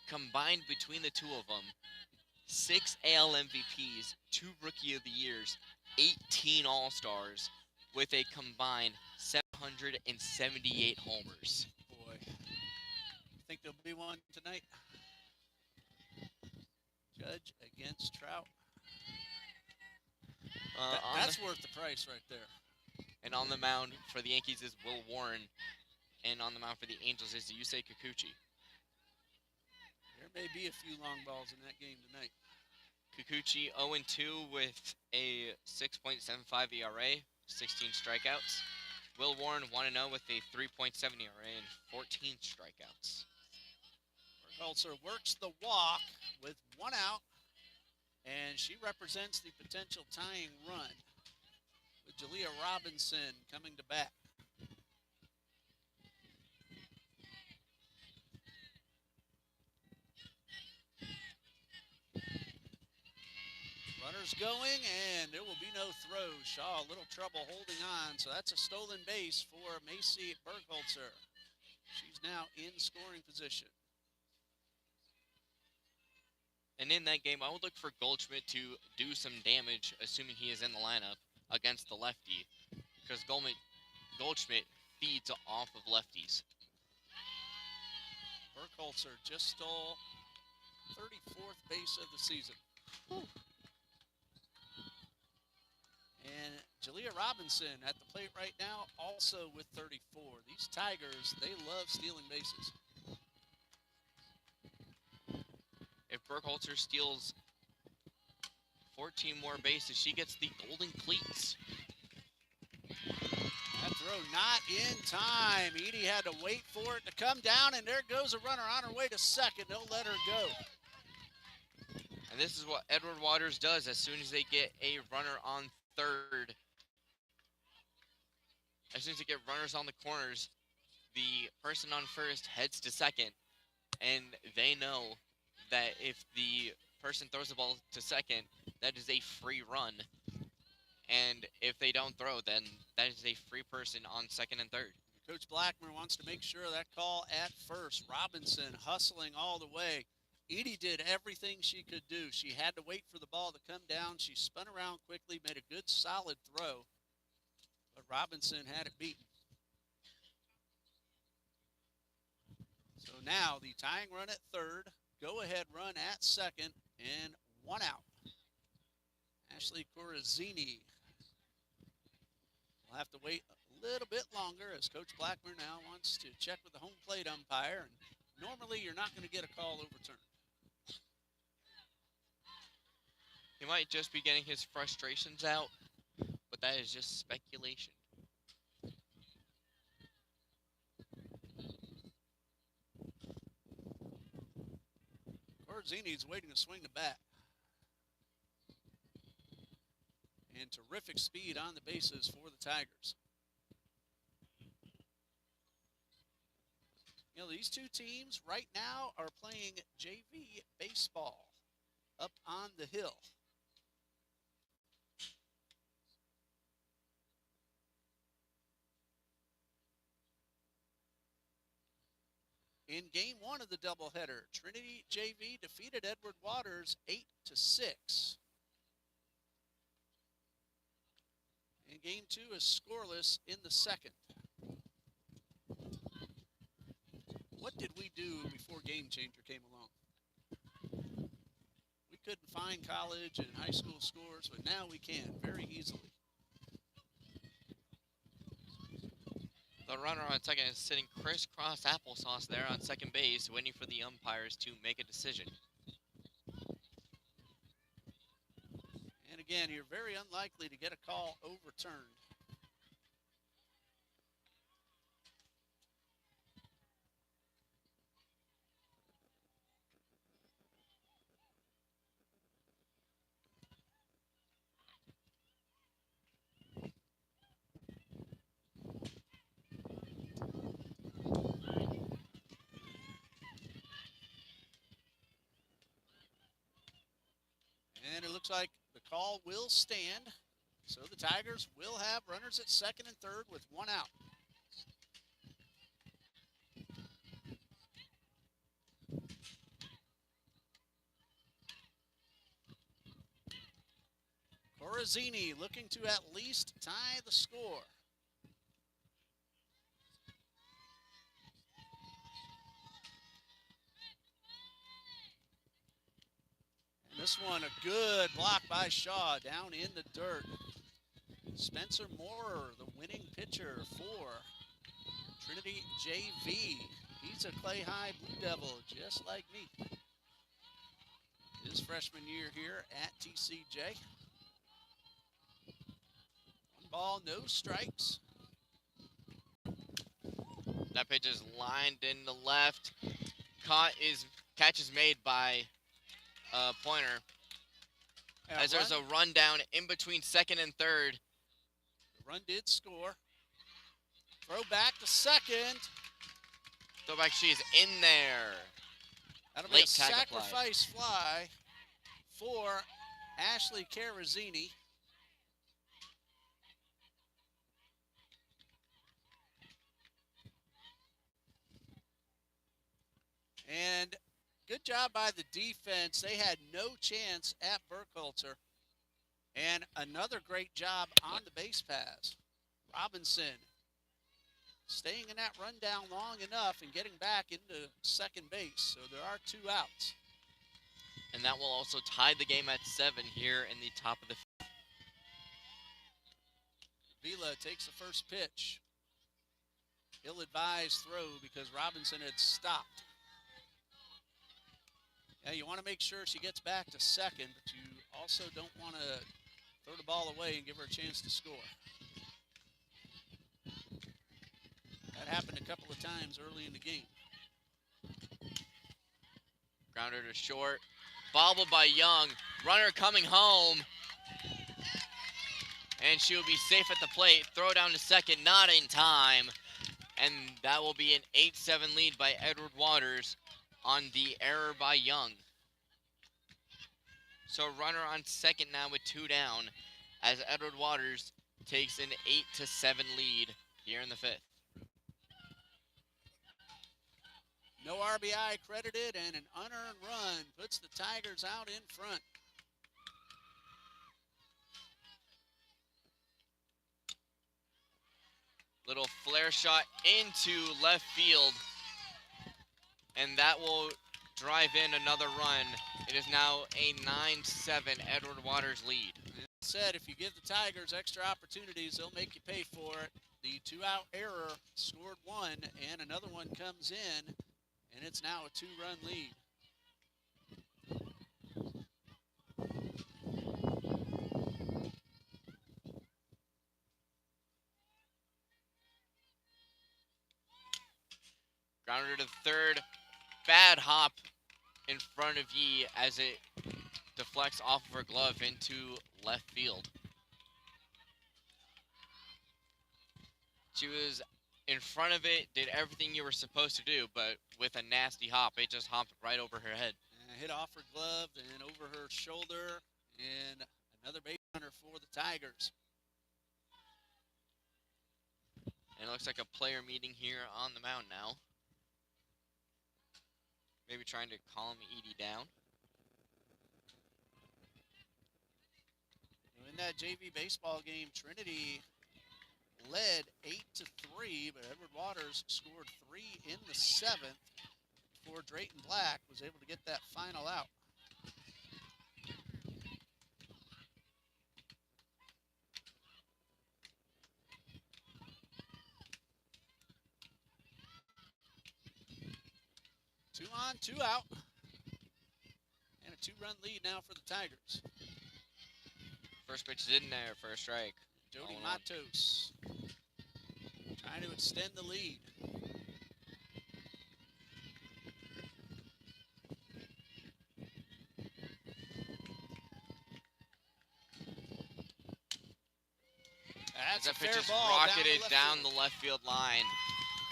Speaker 1: combined between the two of them, 6 AL MVPs, 2 Rookie of the Years, 18 All-Stars, with a combined 778 homers.
Speaker 2: Boy, think there'll be one tonight? Judge against Trout. That's worth the price right there.
Speaker 1: And on the mound for the Yankees is Will Warren. And on the mound for the Angels is Yusei Kikuchi.
Speaker 2: There may be a few long balls in that game tonight.
Speaker 1: Kikuchi 0-2 with a 6.75 ERA, 16 strikeouts. Will Warren 1-0 with a 3.7 ERA and 14 strikeouts.
Speaker 2: Burkholzer works the walk with 1 out and she represents the potential tying run with Jalea Robinson coming to bat. Runners going, and there will be no throw. Shaw a little trouble holding on, so that's a stolen base for Macy Burkholzer. She's now in scoring position.
Speaker 1: And in that game, I would look for Goldschmidt to do some damage, assuming he is in the lineup, against the lefty, because Goldschmidt feeds off of lefties.
Speaker 2: Burkholzer just stole 34th base of the season.
Speaker 1: Whew.
Speaker 2: And Jalea Robinson at the plate right now, also with 34. These Tigers, they love stealing bases.
Speaker 1: If Burkholzer steals 14 more bases, she gets the golden cleats.
Speaker 2: That throw not in time. Edie had to wait for it to come down, and there goes a runner on her way to second. They'll let her go.
Speaker 1: And this is what Edward Waters does as soon as they get a runner on third. As soon as they get runners on the corners, the person on first heads to second, and they know that if the person throws the ball to second, that is a free run. And if they don't throw, then that is a free person on second and third.
Speaker 2: Coach Blackmer wants to make sure that call at first. Robinson hustling all the way. Edie did everything she could do. She had to wait for the ball to come down. She spun around quickly, made a good solid throw. But Robinson had it beaten. So now the tying run at third, go-ahead run at second, and one out. Ashley Corazzini will have to wait a little bit longer as Coach Blackmer now wants to check with the home plate umpire. And normally you're not going to get a call overturned.
Speaker 1: He might just be getting his frustrations out, but that is just speculation.
Speaker 2: Corazzini's waiting to swing the bat. And terrific speed on the bases for the Tigers. You know, these two teams right now are playing JV baseball up on the hill. In game one of the doubleheader, Trinity JV defeated Edward Waters 8-6. And game two is scoreless in the second. What did we do before Game Changer came along? We couldn't find college and high school scores, but now we can very easily.
Speaker 1: The runner on second is sitting crisscross applesauce there on second base, waiting for the umpires to make a decision.
Speaker 2: And again, you're very unlikely to get a call overturned. And it looks like the call will stand. So the Tigers will have runners at second and third with one out. Corazzini looking to at least tie the score. This one, a good block by Shaw down in the dirt. Spencer Moorer, the winning pitcher for Trinity JV. He's a Clay High Blue Devil, just like me. His freshman year here at TCJ. 1 ball, no strikes.
Speaker 1: That pitch is lined in the left. Catch is made by Pointer.
Speaker 2: Yeah,
Speaker 1: as there's a rundown in between second and third.
Speaker 2: The run did score. Throw back to second.
Speaker 1: Throwback, she is in there.
Speaker 2: That'll be
Speaker 1: Late
Speaker 2: a
Speaker 1: tag applied.
Speaker 2: sacrifice fly for Ashley Carazzini. And good job by the defense. They had no chance at Burkhalter. And another great job on the base pass. Robinson staying in that rundown long enough and getting back into second base. So there are 2 outs.
Speaker 1: And that will also tie the game at 7 here in the top of the fifth.
Speaker 2: Vila takes the first pitch. Ill-advised throw because Robinson had stopped. Yeah, you want to make sure she gets back to second, but you also don't want to throw the ball away and give her a chance to score. That happened a couple of times early in the game.
Speaker 1: Grounder to short. Bobbled by Young. Runner coming home. And she will be safe at the plate. Throw down to second, not in time. And that will be an 8-7 lead by Edward Waters on the error by Young. So runner on second now with 2 down as Edward Waters takes an 8-7 lead here in the 5th.
Speaker 2: No RBI credited and an unearned run puts the Tigers out in front.
Speaker 1: Little flare shot into left field. And that will drive in another run. It is now a 9-7 Edward Waters lead.
Speaker 2: Said if you give the Tigers extra opportunities, they'll make you pay for it. The 2-out error scored 1, and another one comes in, and it's now a 2-run lead.
Speaker 1: Grounder to third. Bad hop in front of Yee as it deflects off of her glove into left field. She was in front of it, did everything you were supposed to do, but with a nasty hop, it just hopped right over her head.
Speaker 2: Hit off her glove and over her shoulder, and another base runner for the Tigers.
Speaker 1: And it looks like a player meeting here on the mound now. Maybe trying to calm Edie down.
Speaker 2: In that JV baseball game, Trinity led 8-3, but Edward Waters scored 3 in the 7th before Drayton Black was able to get that final out. Two on, 2 out. And a 2-run lead now for the Tigers.
Speaker 1: First pitch is in there for a strike.
Speaker 2: Jody Matos trying to extend the lead. That's
Speaker 1: that
Speaker 2: a
Speaker 1: pitch
Speaker 2: fair
Speaker 1: is
Speaker 2: ball
Speaker 1: rocketed down the left field line.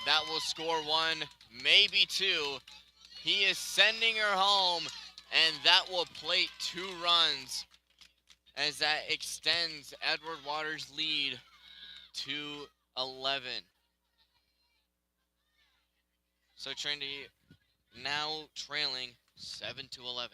Speaker 1: That will score 1, maybe 2. He is sending her home, and that will plate 2 runs as that extends Edward Waters' lead to 11. So Trinity now trailing 7-11.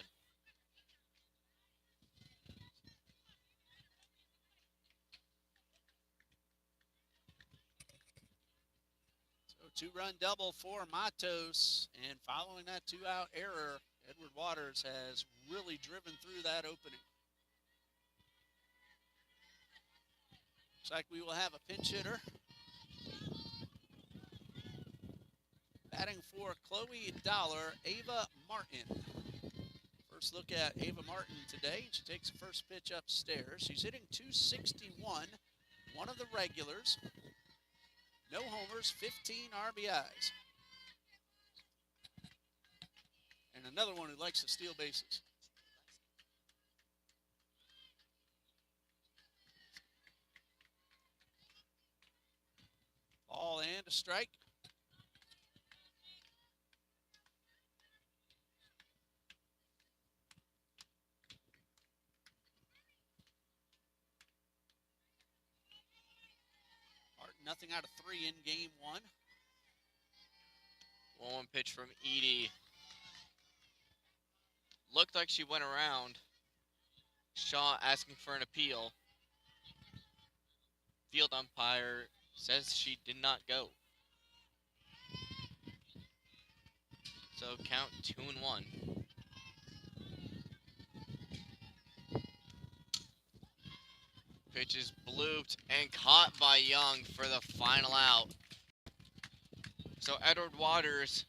Speaker 2: So 2-run double for Matos, and following that 2-out error, Edward Waters has really driven through that opening. Looks like we will have a pinch hitter. Batting for Chloe Dollar, Ava Martin. First look at Ava Martin today. She takes the first pitch upstairs. She's hitting .261, one of the regulars. No homers, 15 RBIs. And another one who likes to steal bases. Ball and a strike. Martin, nothing out of 3 in game 1.
Speaker 1: 1-1 pitch from Edie. Looked like she went around. Shaw asking for an appeal. Field umpire says she did not go. So count 2-1. Pitch is blooped and caught by Young for the final out. So Edward Waters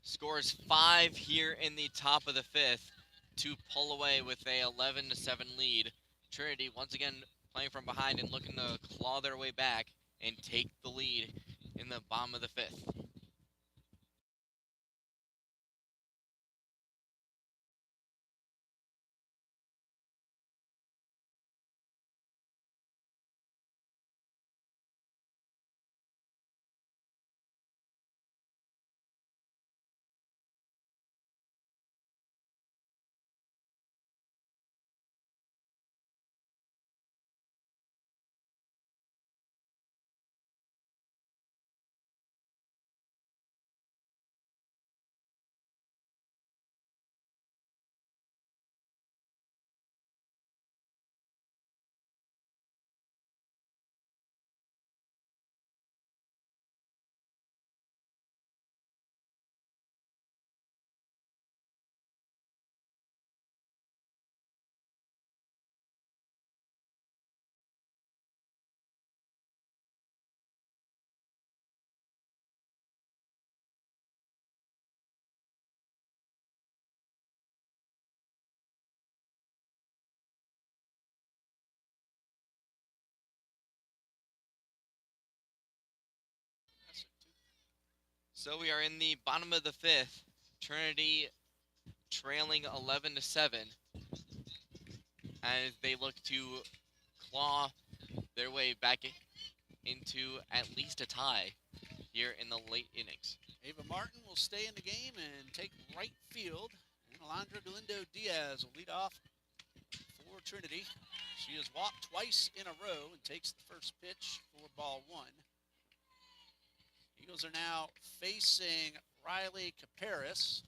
Speaker 1: scores 5 here in the top of the 5th to pull away with a 11-7 lead. Trinity once again playing from behind and looking to claw their way back and take the lead in the bottom of the 5th. So we are in the bottom of the 5th. Trinity trailing 11-7 as they look to claw their way back into at least a tie here in the late innings.
Speaker 2: Ava Martin will stay in the game and take right field. And Alondra Galindo Diaz will lead off for Trinity. She has walked twice in a row and takes the first pitch for ball 1. Eagles are now facing Riley Caparis.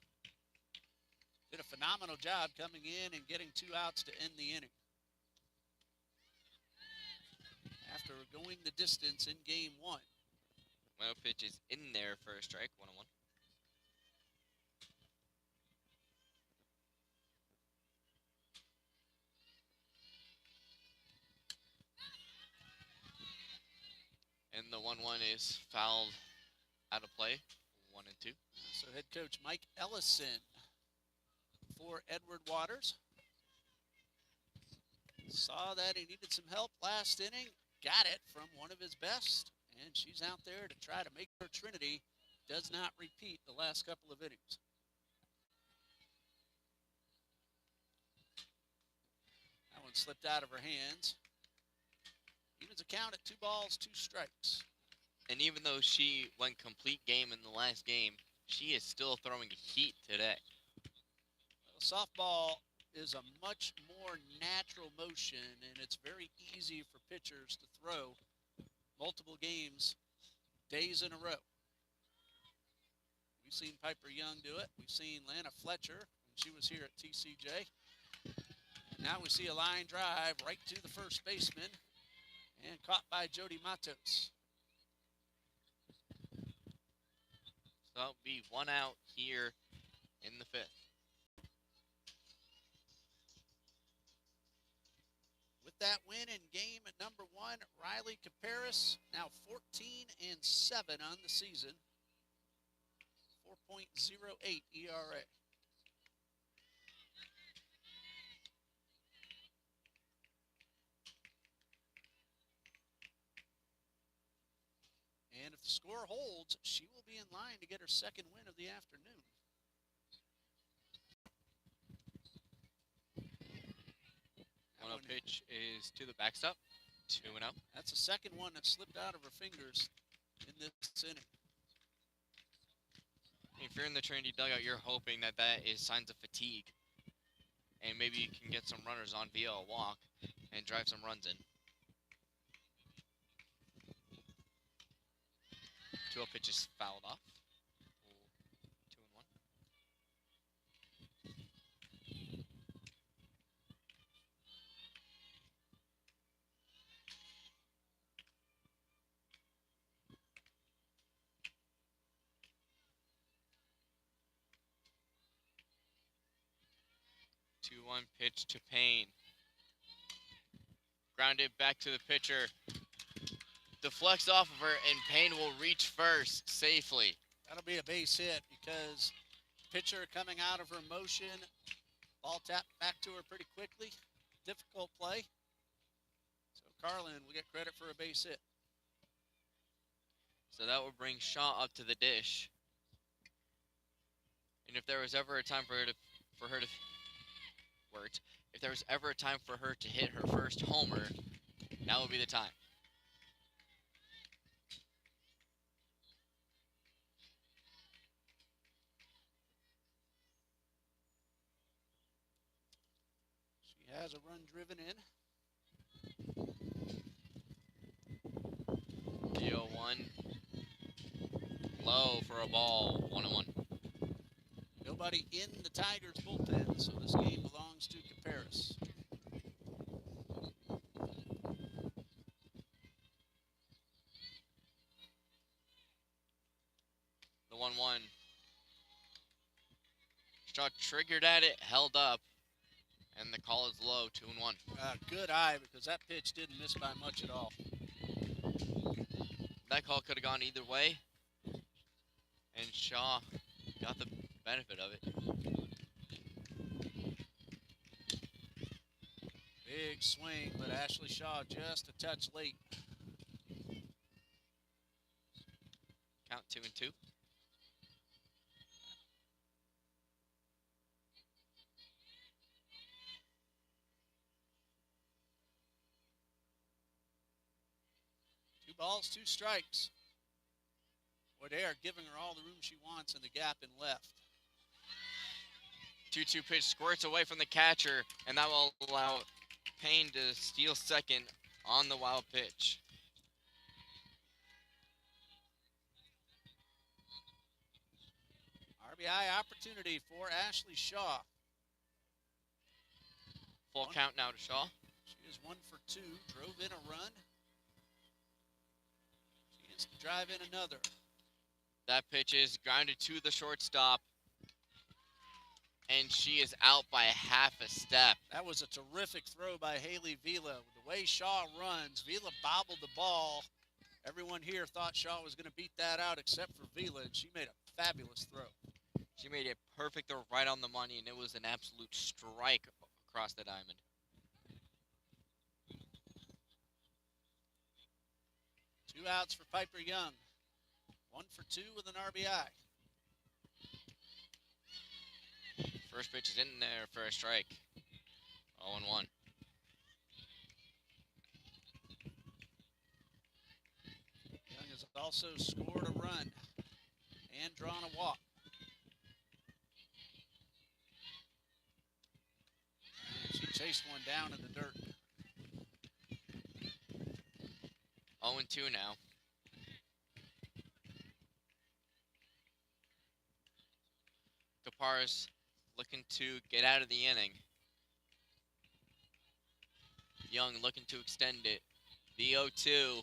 Speaker 2: Did a phenomenal job coming in and getting 2 outs to end the inning. After going the distance in game 1.
Speaker 1: Well, pitch is in there for a strike, 1-1. And the 1-1 is fouled out of play, 1-2.
Speaker 2: So head coach Mike Ellison for Edward Waters. Saw that he needed some help last inning, got it from one of his best, and she's out there to try to make her Trinity does not repeat the last couple of innings. That one slipped out of her hands. Evens a count at 2 balls, 2 strikes.
Speaker 1: And even though she went complete game in the last game, she is still throwing heat today.
Speaker 2: Well, softball is a much more natural motion, and it's very easy for pitchers to throw multiple games, days in a row. We've seen Piper Young do it. We've seen Lana Fletcher when she was here at TCJ. And now we see a line drive right to the first baseman and caught by Jody Matos.
Speaker 1: So that'll be 1 out here in the 5th.
Speaker 2: With that win in game number 1, Riley Caparis now 14-7 on the season. 4.08 ERA. And if the score holds, she will be in line to get her second win of the afternoon.
Speaker 1: One pitch is to the backstop, 2-0.
Speaker 2: That's the second one that slipped out of her fingers in this inning.
Speaker 1: If you're in the Trinity dugout, you're hoping that that is signs of fatigue, and maybe you can get some runners on via a walk and drive some runs in. 2-0 pitch is fouled off. 2-1. 2-1 pitch to Payne. Grounded back to the pitcher. Deflects off of her, and Payne will reach first safely.
Speaker 2: That'll be a base hit because pitcher coming out of her motion. Ball tapped back to her pretty quickly. Difficult play. So Carlin will get credit for a base hit.
Speaker 1: So that will bring Shaw up to the dish. And if there was ever a time if there was ever a time for her to hit her first homer, now would be the time.
Speaker 2: She has a run driven in.
Speaker 1: The 0-1. Low for a ball. 1-1.
Speaker 2: Nobody in the Tigers bullpen, so this game belongs to Caparis.
Speaker 1: The 1-1. Shaw triggered at it, held up, and the call is low. 2-1.
Speaker 2: Good eye because that pitch didn't miss by much at all.
Speaker 1: That call could have gone either way, and Shaw got the benefit of it.
Speaker 2: Big swing, but Ashley Shaw just a touch late.
Speaker 1: Count 2-2.
Speaker 2: Two balls, two strikes. Boy, they are giving her all the room she wants in the gap and left.
Speaker 1: 2-2 pitch squirts away from the catcher, and that will allow Payne to steal second on the wild pitch.
Speaker 2: RBI opportunity for Ashley Shaw.
Speaker 1: Full count now to Shaw.
Speaker 2: She is 1 for 2, drove in a run. She is to drive in another.
Speaker 1: That pitch is grounded to the shortstop, and she is out by half a step.
Speaker 2: That was a terrific throw by Haley Vila. The way Shaw runs, Vila bobbled the ball. Everyone here thought Shaw was going to beat that out except for Vila, and she made a fabulous throw.
Speaker 1: She made it perfect throw right on the money, and it was an absolute strike across the diamond.
Speaker 2: Two outs for Piper Young. 1 for 2 with an RBI.
Speaker 1: First pitch is in there for a strike. 0-1.
Speaker 2: Young has also scored a run and drawn a walk. And she chased one down in the dirt.
Speaker 1: 0-2 now. Caparis looking to get out of the inning. Young looking to extend it. The 0-2.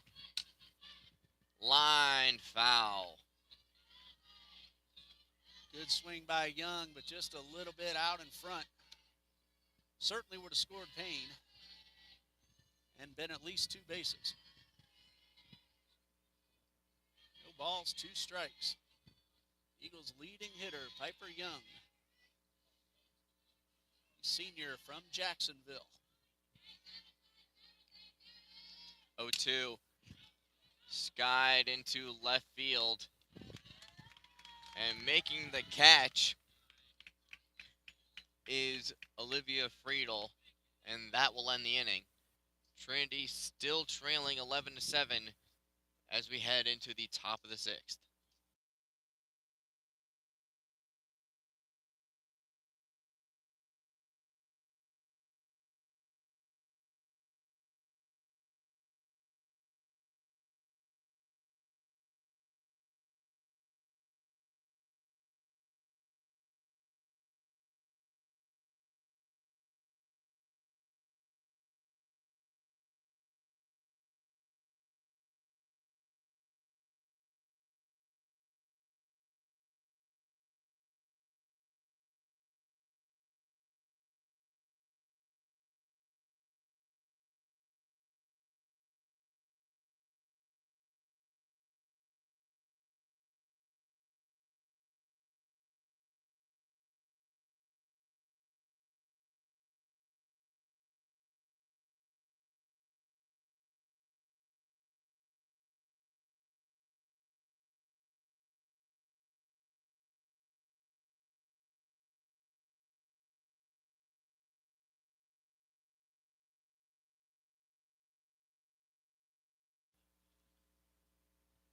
Speaker 1: Line foul.
Speaker 2: Good swing by Young, but just a little bit out in front. Certainly would have scored Payne and been at least 2 bases. No balls, 2 strikes. Eagles leading hitter, Piper Young. Senior from Jacksonville.
Speaker 1: 0-2. Skied into left field. And making the catch is Olivia Friedel. And that will end the inning. Trinity still trailing 11-7 as we head into the top of the sixth.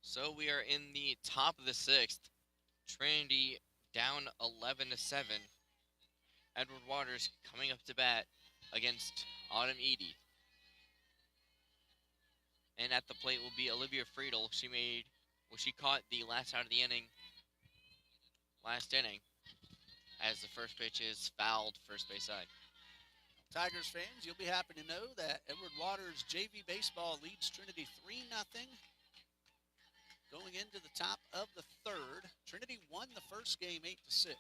Speaker 1: So we are in the top of the sixth. Trinity down 11-7. Edward Waters coming up to bat against Autumn Edie. And at the plate will be Olivia Friedel. She caught the last out of the inning, last inning, as the first pitch is fouled first base side.
Speaker 2: Tigers fans, you'll be happy to know that Edward Waters JV Baseball leads Trinity 3-0. Going into the top of the third, Trinity won the first game 8-6.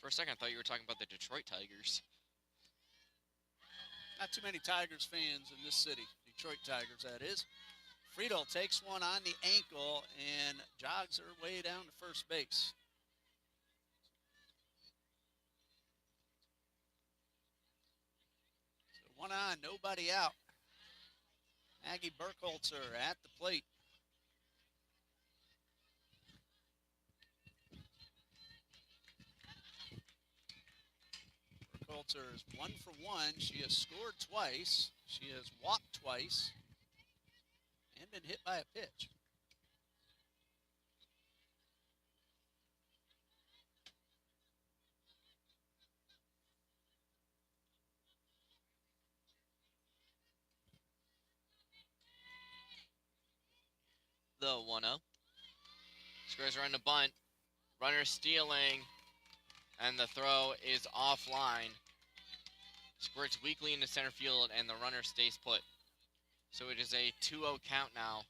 Speaker 1: For a second, I thought you were talking about the Detroit Tigers.
Speaker 2: Not too many Tigers fans in this city. Detroit Tigers, that is. Friedel takes one on the ankle and jogs her way down to first base. So one on, nobody out. Maggie Burkholzer at the plate. Burkholzer is 1 for 1. She has scored twice. She has walked twice and been hit by a pitch.
Speaker 1: The 1-0. Squares around the bunt. Runner stealing. And the throw is offline. Squirts weakly into center field, and the runner stays put. So it is a 2-0 count now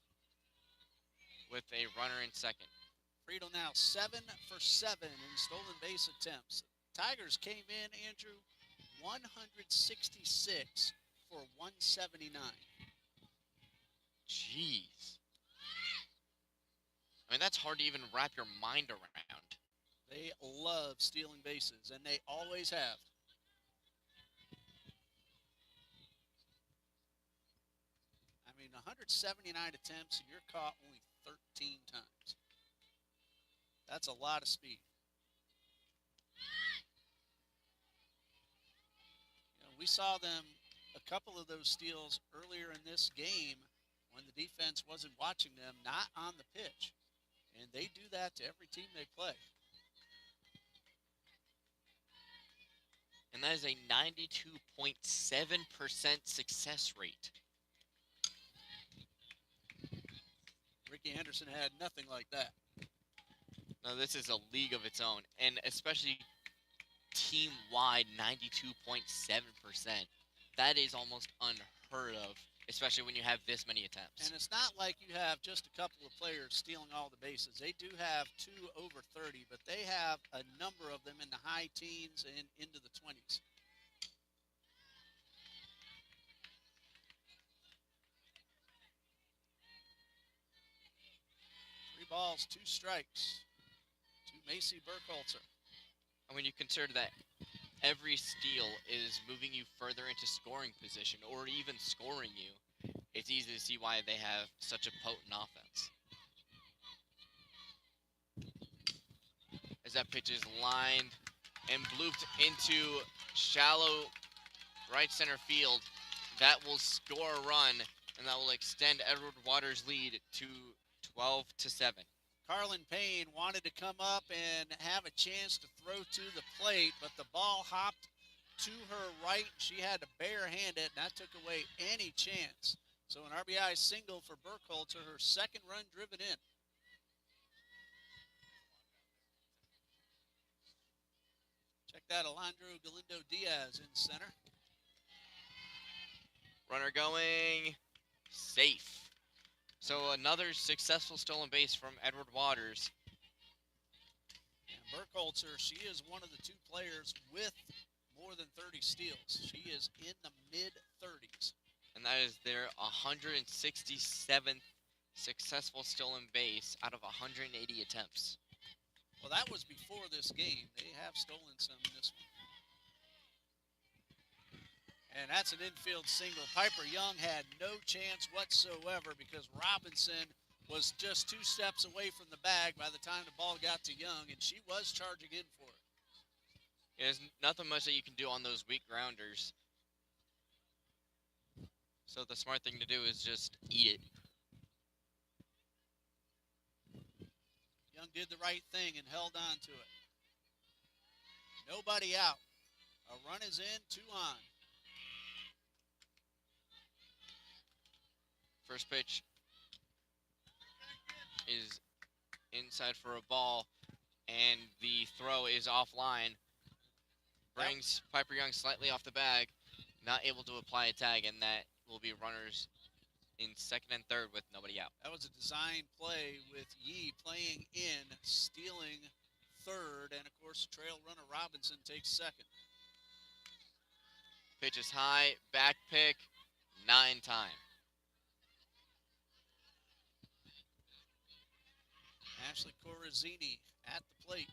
Speaker 1: with a runner in second.
Speaker 2: Friedel now 7 for 7 in stolen base attempts. Tigers came in, Andrew, 166 for 179.
Speaker 1: Jeez. I mean, that's hard to even wrap your mind around.
Speaker 2: They love stealing bases, and they always have. I mean, 179 attempts, and you're caught only 13 times. That's a lot of speed. You know, we saw them, a couple of those steals earlier in this game when the defense wasn't watching them, not on the pitch. And they do that to every team they play.
Speaker 1: And that is a 92.7% success rate.
Speaker 2: Ricky Anderson had nothing like that.
Speaker 1: No, this is a league of its own, and especially team-wide 92.7%. That is almost unheard of, especially when you have this many attempts.
Speaker 2: And it's not like you have just a couple of players stealing all the bases. They do have 2 over 30, but they have a number of them in the high teens and into the 20s. Three balls, 2 strikes to Macy Burkholzer.
Speaker 1: And when you consider that every steal is moving you further into scoring position or even scoring you, it's easy to see why they have such a potent offense. As that pitch is lined and blooped into shallow right center field, that will score a run And that will extend Edward Waters' lead to 12-7.
Speaker 2: Carlin Payne wanted to come up and have a chance to throw to the plate, but the ball hopped to her right. She had to barehand it, and that took away any chance. So an RBI single for Burkholzer, her second run driven in. Check that, Alejandro Galindo Diaz in center.
Speaker 1: Runner going safe. So another successful stolen base from Edward Waters.
Speaker 2: And Burkholzer, she is one of the two players with more than 30 steals. She is in the mid-30s.
Speaker 1: And that is their 167th successful stolen base out of 180 attempts.
Speaker 2: Well, that was before this game. They have stolen some in this one. And that's an infield single. Piper Young had no chance whatsoever because Robinson was just 2 steps away from the bag by the time the ball got to Young, and she was charging in for it.
Speaker 1: There's nothing much that you can do on those weak grounders. So the smart thing to do is just eat it.
Speaker 2: Young did the right thing and held on to it. Nobody out. A run is in, 2 on.
Speaker 1: First pitch is inside for a ball, and the throw is offline. Brings Piper Young slightly off the bag, not able to apply a tag, and that will be runners in second and third with nobody out.
Speaker 2: That was a design play with Yee playing in, stealing third, and of course trail runner Robinson takes second.
Speaker 1: Pitch is high, back pick, 9 time.
Speaker 2: Ashley Corazzini at the plate.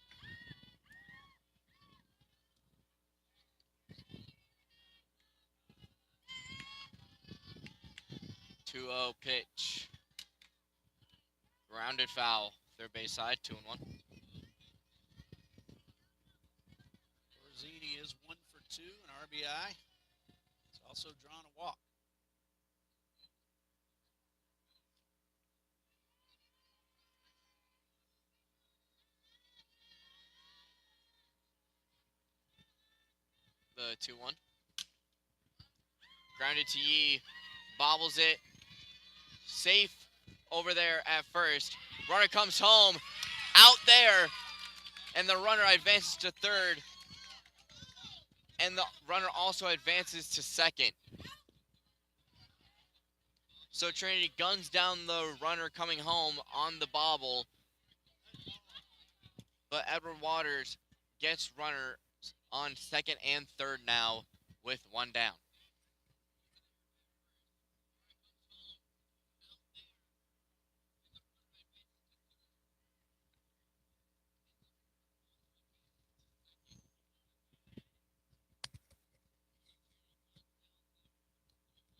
Speaker 1: Two-0 pitch. Grounded foul. Third base side, 2-1.
Speaker 2: Corazzini is 1 for 2, an RBI. He's also drawn a walk.
Speaker 1: The 2-1. Grounded to Yee. Bobbles it. Safe over there at first. Runner comes home. Out there. And the runner advances to third. And the runner also advances to second. So Trinity guns down the runner coming home on the bobble. But Edward Waters gets runner on second and third now with 1 down.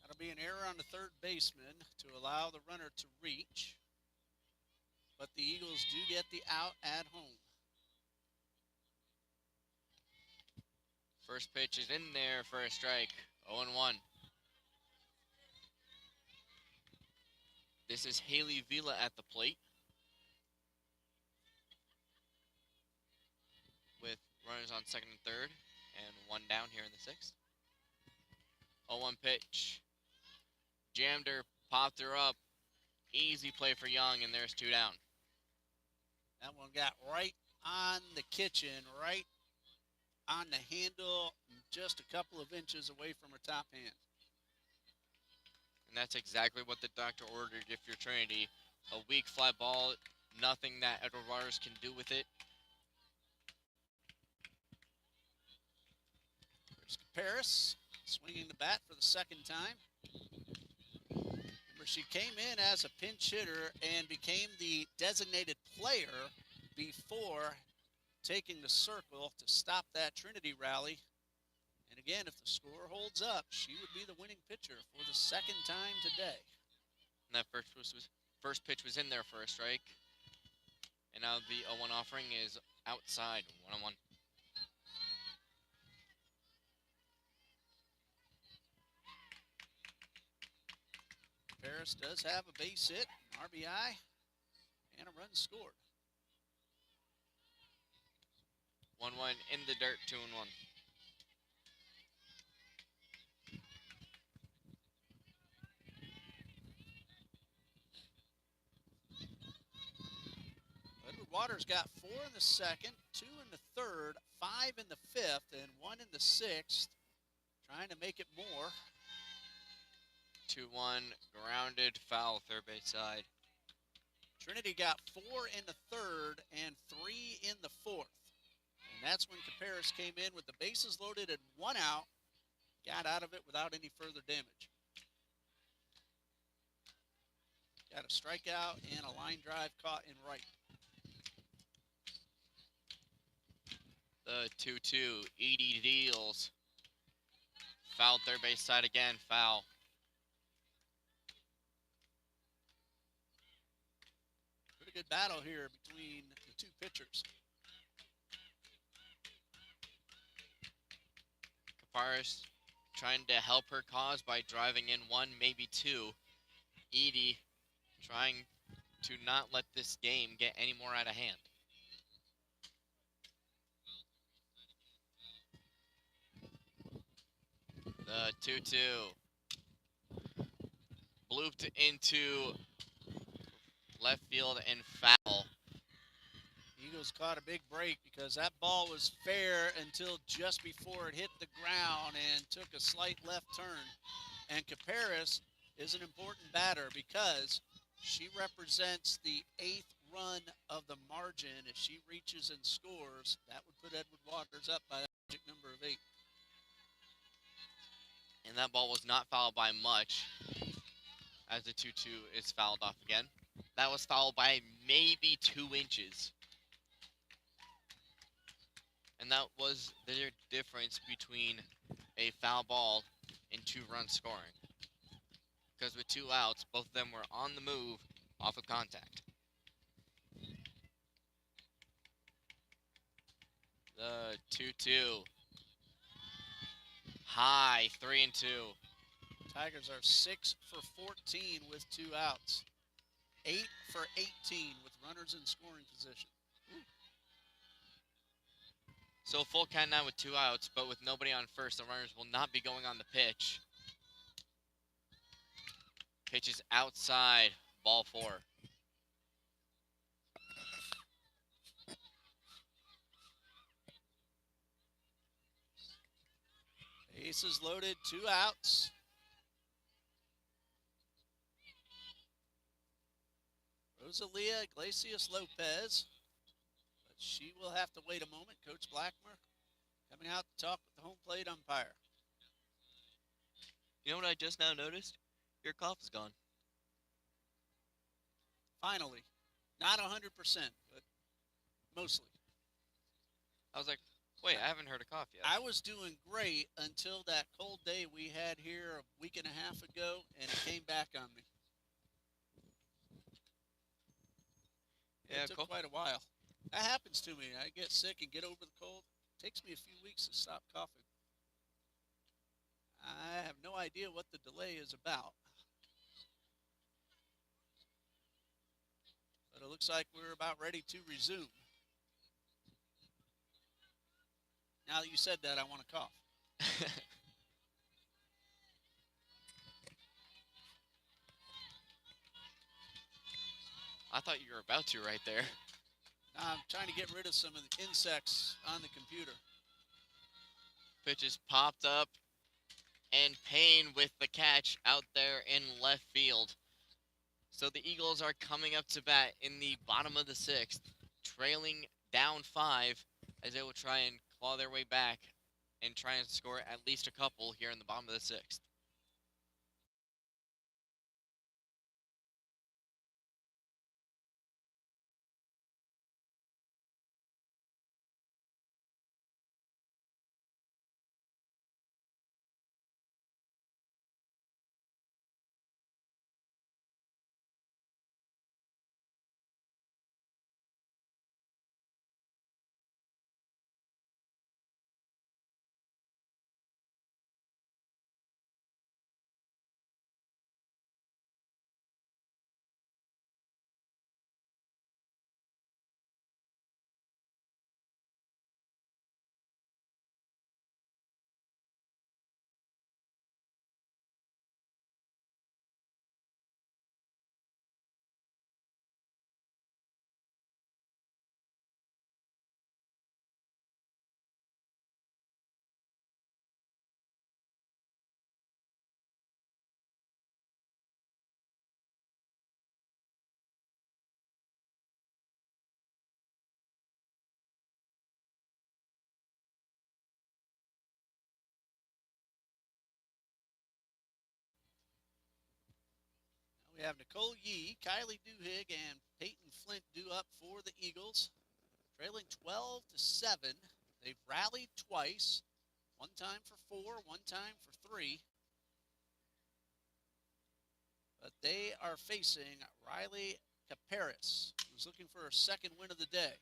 Speaker 2: That'll be an error on the third baseman to allow the runner to reach. But the Eagles do get the out at home.
Speaker 1: First pitch is in there for a strike. 0-1. This is Haley Vila at the plate. With runners on second and third. And 1 down here in the 6th. 0-1 pitch. Jammed her, popped her up. Easy play for Young, and there's 2 down.
Speaker 2: That one got right on the kitchen, right on the handle, just a couple of inches away from her top hand.
Speaker 1: And that's exactly what the doctor ordered if you're Trinity. A weak fly ball, nothing that Edward Waters can do with it.
Speaker 2: There's Paris swinging the bat for the second time. Remember, she came in as a pinch hitter and became the designated player before taking the circle to stop that Trinity rally. And again, if the score holds up, she would be the winning pitcher for the second time today.
Speaker 1: And that first pitch was in there for a strike. And now the 0-1 offering is outside, 1-1.
Speaker 2: Caparis does have a base hit, an RBI, and a run scored.
Speaker 1: 1-1 in the dirt, 2-1.
Speaker 2: Edward Waters got 4 in the second, 2 in the third, 5 in the fifth, and 1 in the sixth. Trying to make it more.
Speaker 1: 2-1, grounded foul, third base side.
Speaker 2: Trinity got 4 in the third and 3 in the fourth. And that's when Caparis came in with the bases loaded and 1 out. Got out of it without any further damage. Got a strikeout and a line drive caught in right.
Speaker 1: The 2-2, Edie deals. Foul, third base side again, foul.
Speaker 2: Pretty good battle here between the two pitchers.
Speaker 1: Caparis trying to help her cause by driving in 1, maybe 2. Edie trying to not let this game get any more out of hand. The 2-2. Blooped into left field and foul.
Speaker 2: Eagles caught a big break because that ball was fair until just before it hit the ground and took a slight left turn. And Caparis is an important batter because she represents the 8th run of the margin. If she reaches and scores, that would put Edward Waters up by a magic number of 8.
Speaker 1: And that ball was not fouled by much, as the 2-2 is fouled off again. That was fouled by maybe 2 inches. And that was the difference between a foul ball and 2-run scoring. Because with 2 outs, both of them were on the move off of contact. The 2-2. High, 3-2.
Speaker 2: Tigers are 6 for 14 with 2 outs. 8 for 18 with runners in scoring position.
Speaker 1: So full count now with 2 outs, but with nobody on first, the runners will not be going on the pitch. Pitch is outside, ball 4.
Speaker 2: Bases loaded, 2 outs. Rosalia Iglesias Lopez, but she will have to wait a moment. Coach Blackmer coming out to talk with the home plate umpire.
Speaker 1: You know what I just now noticed? Your cough is gone.
Speaker 2: Finally, not 100%, but mostly.
Speaker 1: I was like, wait, I haven't heard a cough yet.
Speaker 2: I was doing great until that cold day we had here a week and a half ago, and it came back on me.
Speaker 1: Yeah,
Speaker 2: It took
Speaker 1: cool.
Speaker 2: quite a while. That happens to me. I get sick and get over the cold. It takes me a few weeks to stop coughing. I have no idea what the delay is about. But it looks like we're about ready to resume. Now that you said that, I want to cough.
Speaker 1: I thought you were about to right there.
Speaker 2: I'm trying to get rid of some of the insects on the computer.
Speaker 1: Pitch is popped up, and Payne with the catch out there in left field. So the Eagles are coming up to bat in the bottom of the 6th, trailing down 5 as they will try and claw their way back and try and score at least a couple here in the bottom of the 6th.
Speaker 2: We have Nicole Yee, Kylie Duhigg, and Peyton Flint due up for the Eagles. Trailing 12-7. They've rallied twice. One time for 4, one time for 3. But they are facing Riley Caparis, who's looking for her second win of the day.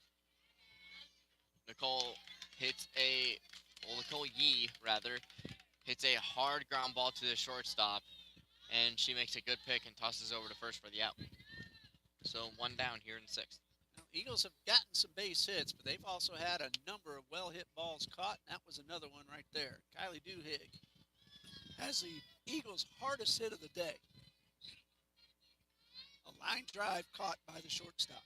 Speaker 1: Nicole Yee, hits a hard ground ball to the shortstop, and she makes a good pick and tosses over to first for the out. So 1 down here in the 6th.
Speaker 2: Now, Eagles have gotten some base hits, but they've also had a number of well-hit balls caught. That was another one right there. Kylie Duhigg has the Eagles' hardest hit of the day. A line drive caught by the shortstop.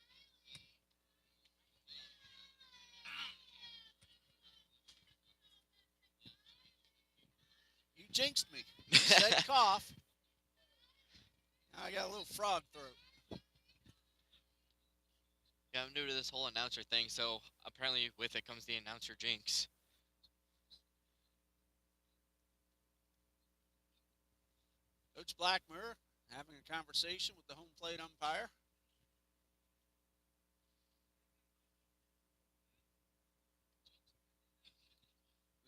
Speaker 2: You jinxed me. You said cough. Now I got a little frog throat.
Speaker 1: Yeah, I'm new to this whole announcer thing, so apparently with it comes the announcer jinx.
Speaker 2: Coach Blackmer having a conversation with the home plate umpire.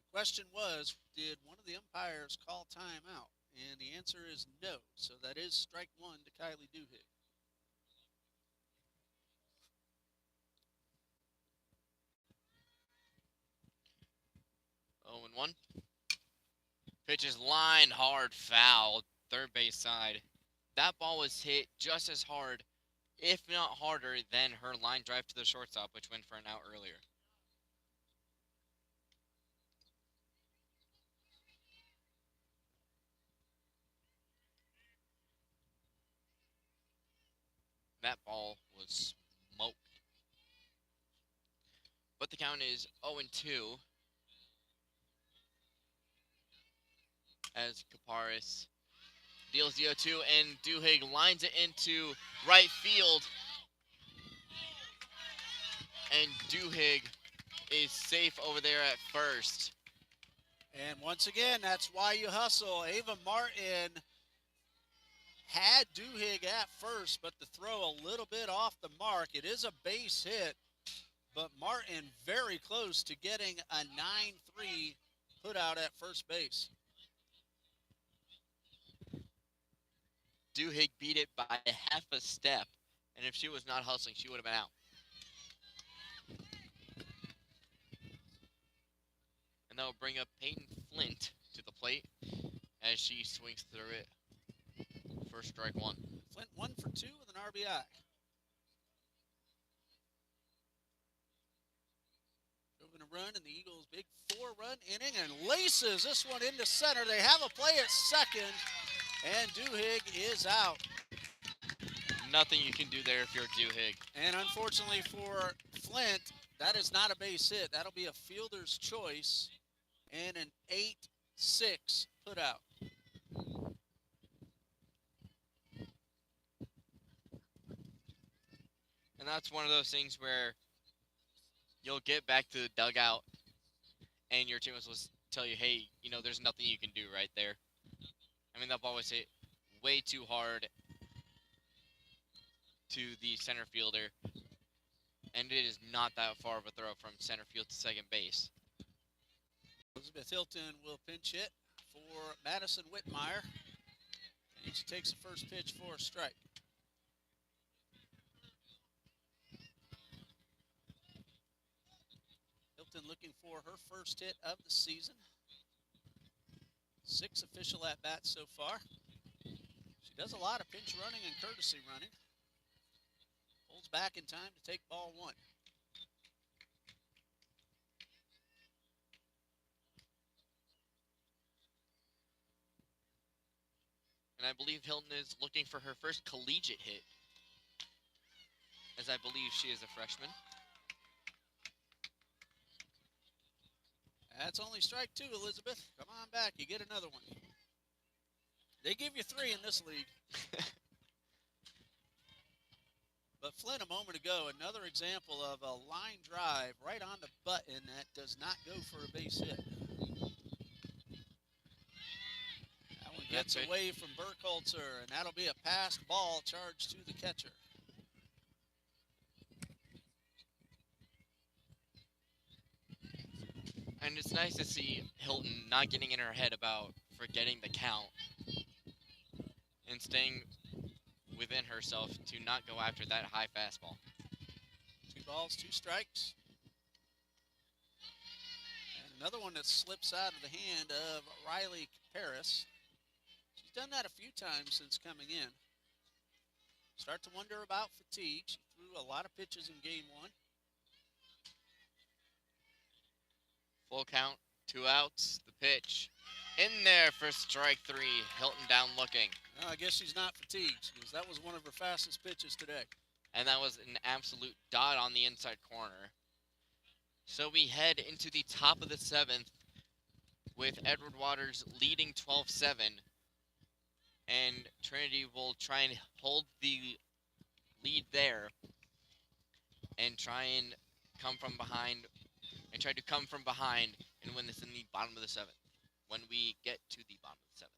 Speaker 2: The question was, did one of the umpires call timeout? And the answer is no. So that is strike 1 to Kylie Duhigg.
Speaker 1: 0-1. Pitch is lined hard, foul, third base side. That ball was hit just as hard, if not harder, than her line drive to the shortstop, which went for an out earlier. That ball was smoked. But the count is 0-2. As Caparis deals the 0-2, and Duhigg lines it into right field. And Duhigg is safe over there at first.
Speaker 2: And once again, that's why you hustle. Ava Martin had Duhigg at first, but the throw a little bit off the mark. It is a base hit, but Martin very close to getting a 9-3 put out at first base.
Speaker 1: Duhigg beat it by half a step, and if she was not hustling, she would have been out. And that will bring up Peyton Flint to the plate as she swings through it. First strike 1.
Speaker 2: Flint 1 for 2 with an RBI. Driven a run in the Eagles' big 4-run inning and laces this one into center. They have a play at second, and Duhigg is out.
Speaker 1: Nothing you can do there if you're Duhigg.
Speaker 2: And unfortunately for Flint, that is not a base hit. That'll be a fielder's choice and an 8-6 put out.
Speaker 1: And that's one of those things where you'll get back to the dugout and your team will tell you, hey, there's nothing you can do right there. I mean, that ball was hit way too hard to the center fielder, and it is not that far of a throw from center field to second base.
Speaker 2: Elizabeth Hilton will pinch hit for Madison Whitmire, and she takes the first pitch for a strike. Hilton looking for her first hit of the season. 6 official at-bats so far. She does a lot of pinch running and courtesy running. Pulls back in time to take ball 1.
Speaker 1: And I believe Hilton is looking for her first collegiate hit, as I believe she is a freshman.
Speaker 2: That's only strike 2, Elizabeth. Come on back. You get another one. They give you 3 in this league. But Flint, a moment ago, another example of a line drive right on the button that does not go for a base hit. gets away from Burkholzer, and that'll be a passed ball charged to the catcher.
Speaker 1: And it's nice to see Hilton not getting in her head about forgetting the count and staying within herself to not go after that high fastball.
Speaker 2: 2 balls, 2 strikes. And another one that slips out of the hand of Riley Paris. She's done that a few times since coming in. Start to wonder about fatigue. She threw a lot of pitches in game 1.
Speaker 1: Full count, 2 outs, the pitch. In there for strike 3, Hilton down looking.
Speaker 2: Well, I guess she's not fatigued, because that was one of her fastest pitches today.
Speaker 1: And that was an absolute dot on the inside corner. So we head into the top of the 7th with Edward Waters leading 12-7. And Trinity will try and hold the lead there and try and come from behind and try to come from behind and win this in the bottom of the 7th when we get to the bottom of the 7th.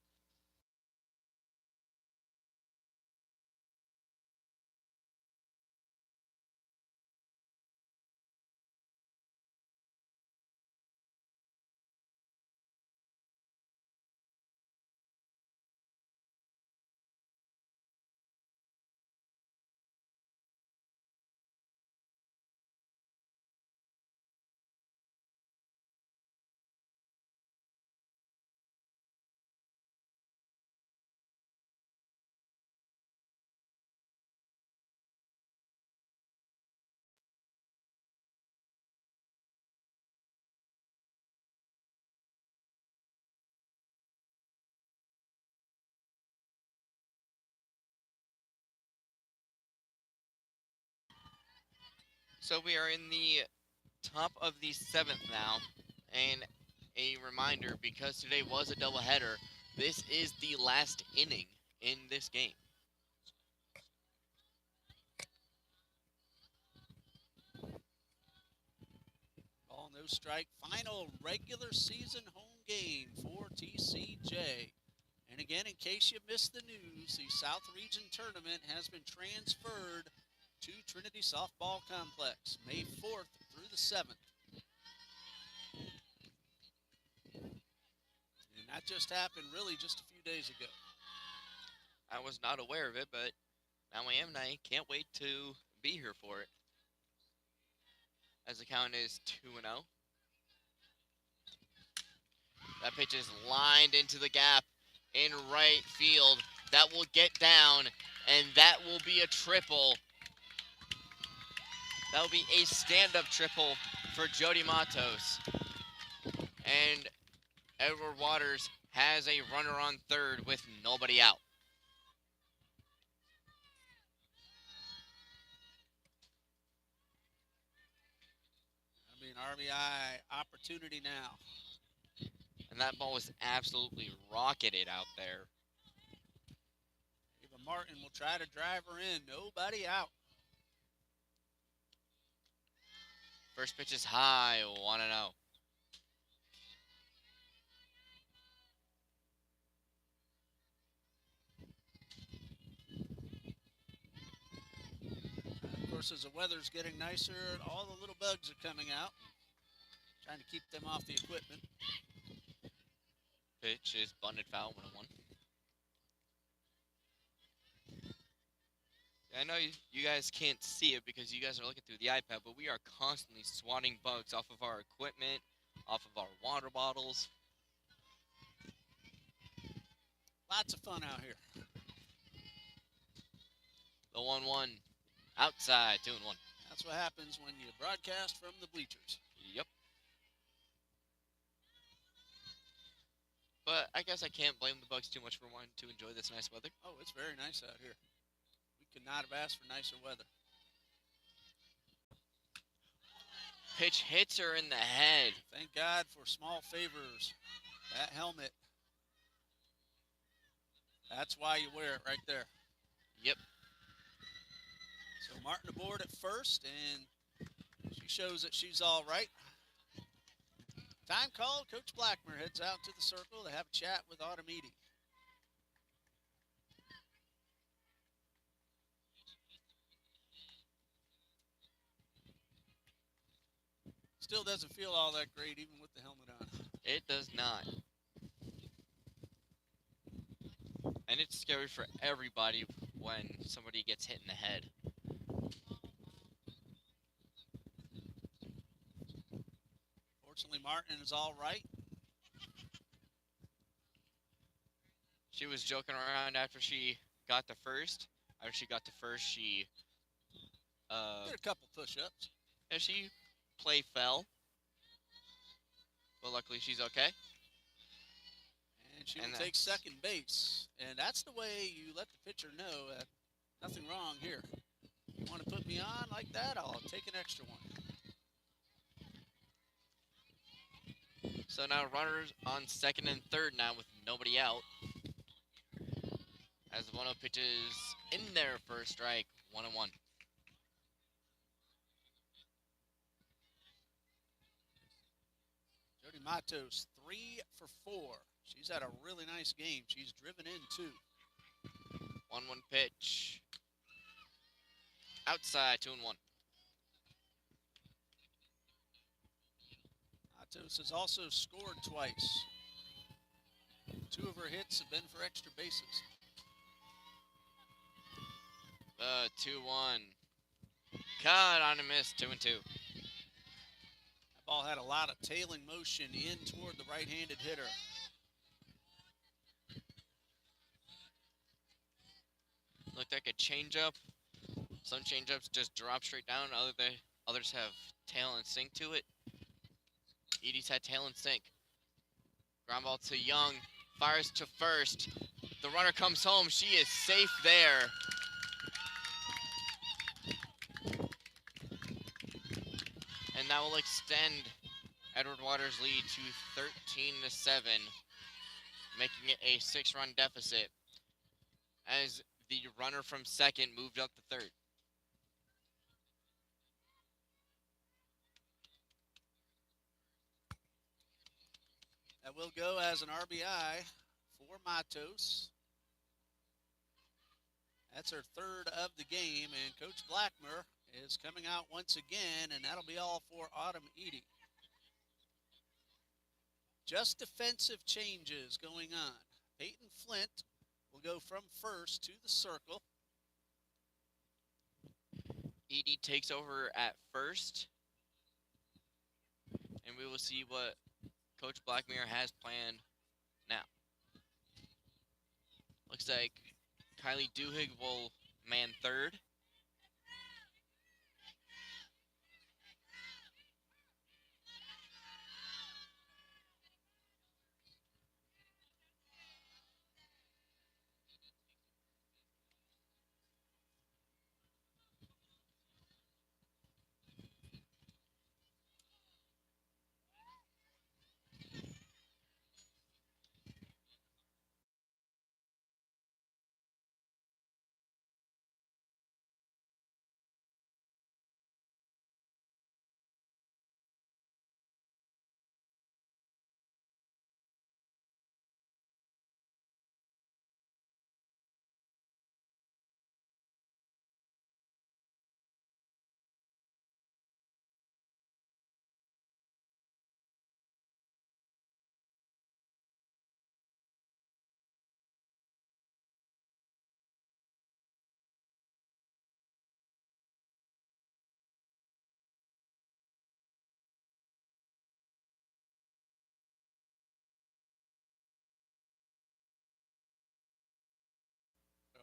Speaker 1: So we are in the top of the 7th now, and a reminder, because today was a doubleheader, this is the last inning in this game.
Speaker 2: Ball, no strike. Final regular season home game for TCJ. And again, in case you missed the news, the South Region Tournament has been transferred to Trinity Softball Complex, May 4th through the 7th. And that just happened really just a few days ago.
Speaker 1: I was not aware of it, but now I am, and I can't wait to be here for it. As the count is 2-0. That pitch is lined into the gap in right field. That will get down, and that will be a triple. That will be a stand-up triple for Jody Matos. And Edward Waters has a runner on third with nobody out.
Speaker 2: I mean, RBI opportunity now.
Speaker 1: And that ball was absolutely rocketed out there.
Speaker 2: Ava Martin will try to drive her in. Nobody out.
Speaker 1: First pitch is high, 1-0.
Speaker 2: Of course, as the weather's getting nicer, all the little bugs are coming out. Trying to keep them off the equipment.
Speaker 1: Pitch is bunted foul, 1-1. I know you guys can't see it because you guys are looking through the iPad, but we are constantly swatting bugs off of our equipment, off of our water bottles.
Speaker 2: Lots of fun out here.
Speaker 1: The 1-1 outside, 2-1.
Speaker 2: That's what happens when you broadcast from the bleachers.
Speaker 1: Yep. But I guess I can't blame the bugs too much for wanting to enjoy this nice weather.
Speaker 2: Oh, it's very nice out here. We could not have asked for nicer weather.
Speaker 1: Pitch hits her in the head.
Speaker 2: Thank God for small favors. That helmet. That's why you wear it right there.
Speaker 1: Yep.
Speaker 2: So Martin aboard at first, and she shows that she's all right. Time called. Coach Blackmer heads out to the circle to have a chat with Autumn Edie. Still doesn't feel all that great even with the helmet on.
Speaker 1: It does not. And it's scary for everybody when somebody gets hit in the head.
Speaker 2: Fortunately, Martin is all right.
Speaker 1: She was joking around after she got the first. After she got the first, she
Speaker 2: Did a couple push-ups.
Speaker 1: and she fell, but luckily she's okay.
Speaker 2: And she
Speaker 1: And
Speaker 2: will take second base. And that's the way you let the pitcher know that nothing wrong here. You want to put me on like that, I'll take an extra one.
Speaker 1: So now runners on second and third now with nobody out. As 1-0 pitches in there for a strike, 1-1.
Speaker 2: Jody Matos, 3 for 4. She's had a really nice game. She's driven in 2.
Speaker 1: 1-1 pitch. Outside, 2-1.
Speaker 2: Matos has also scored twice. 2 of her hits have been for extra bases.
Speaker 1: 2-1. Cut on a miss, 2-2.
Speaker 2: That ball had a lot of tailing motion in toward the right-handed hitter.
Speaker 1: Looked like a changeup. Some changeups just drop straight down. Others have tail and sink to it. Edie's had tail and sink. Ground ball to Young. Fires to first. The runner comes home. She is safe there. And that will extend Edward Waters' lead to 13-7, making it a 6-run deficit as the runner from second moved up to third.
Speaker 2: That will go as an RBI for Matos. That's her third of the game, and Coach Blackmer is coming out once again, and that'll be all for Autumn Edie. Just defensive changes going on. Peyton Flint will go from first to the circle.
Speaker 1: Edie takes over at first, and we will see what Coach Blackmere has planned now. Looks like Kylie Duhigg will man third.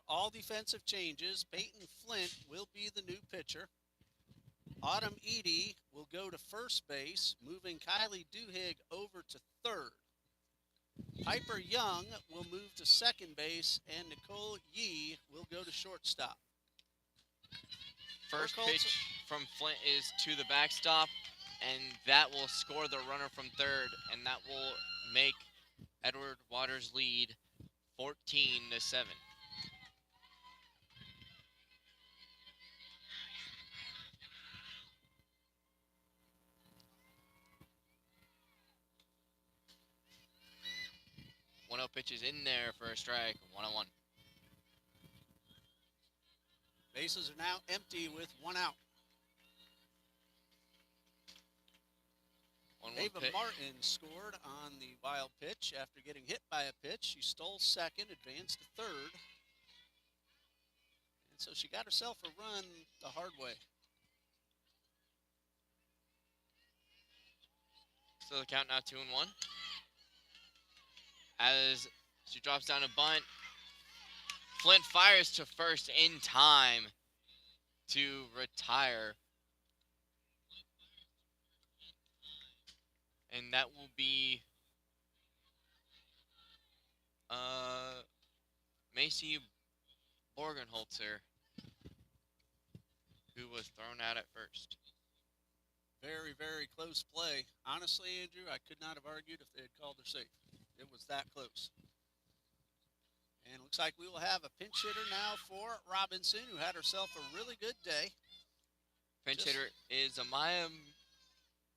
Speaker 2: All defensive changes. Peyton Flint will be the new pitcher. Autumn Edie will go to first base, moving Kylie Duhigg over to third. Piper Young will move to second base, and Nicole Yee will go to shortstop.
Speaker 1: First pitch from Flint is to the backstop, and that will score the runner from third, and that will make Edward Waters' lead 14-7. One out pitches in there for a strike, 1-1.
Speaker 2: Bases are now empty with 1 out. Ava Martin scored on the wild pitch after getting hit by a pitch. She stole second, advanced to third. And so she got herself a run the hard way.
Speaker 1: So the count now 2-1. As she drops down a bunt, Flint fires to first in time to retire. And that will be Macy Borgenholzer, who was thrown out at first.
Speaker 2: Very, very close play. Honestly, Andrew, I could not have argued if they had called her safe. It was that close. And it looks like we will have a pinch hitter now for Robinson, who had herself a really good day.
Speaker 1: Pinch hitter is Amaya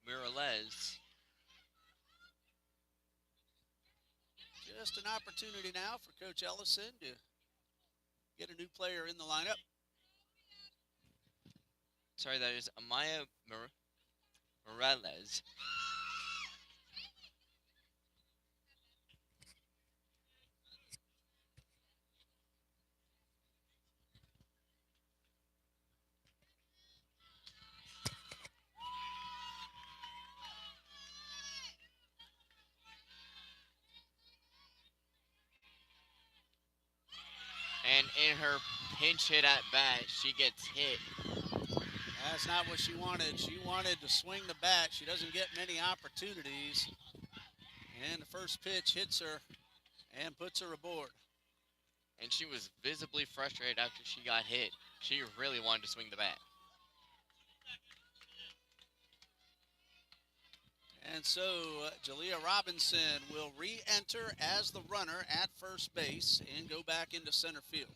Speaker 1: Mireles.
Speaker 2: Just an opportunity now for Coach Ellison to get a new player in the lineup.
Speaker 1: Sorry, that is Amaya Mireles. And in her pinch hit at bat, she gets hit.
Speaker 2: That's not what she wanted. She wanted to swing the bat. She doesn't get many opportunities. And the first pitch hits her and puts her aboard.
Speaker 1: And she was visibly frustrated after she got hit. She really wanted to swing the bat.
Speaker 2: And so Jalea Robinson will re-enter as the runner at first base and go back into center field.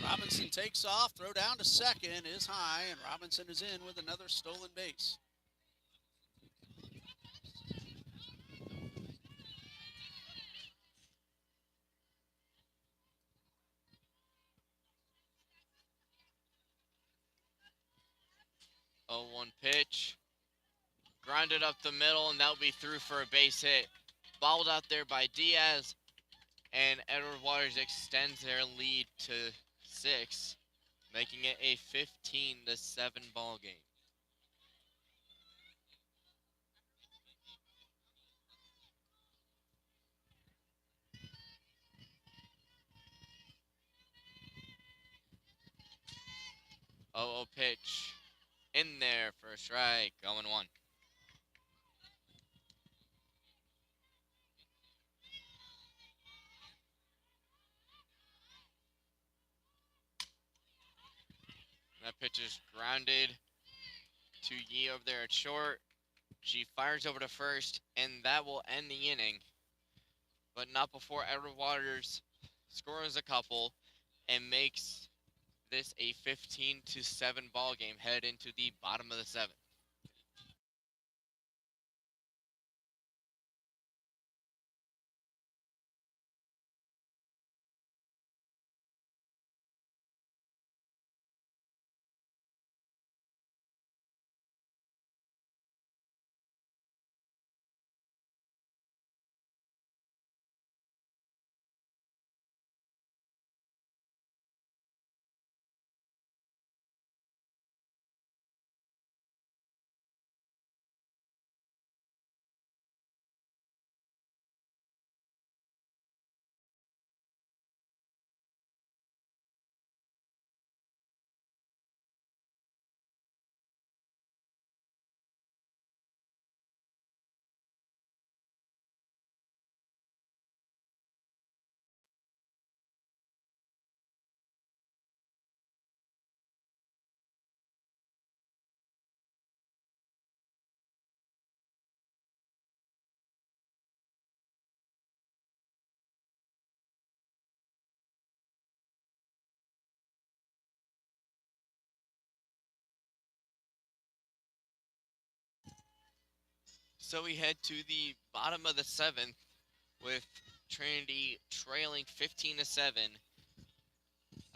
Speaker 2: Robinson takes off, throw down to second is high, and Robinson is in with another stolen base.
Speaker 1: Oh, 1 pitch. Grounded up the middle, and that'll be through for a base hit. Bobbled out there by Diaz, and Edward Waters extends their lead to 6, making it a 15-7 ball game. Oh, pitch in there for a strike, 0-1. That pitch is grounded to Yee over there at short. She fires over to first, and that will end the inning. But not before Edward Waters scores a couple and makes this a 15-7 ball game head into the bottom of the 7th. So we head to the bottom of the 7th with Trinity trailing 15-7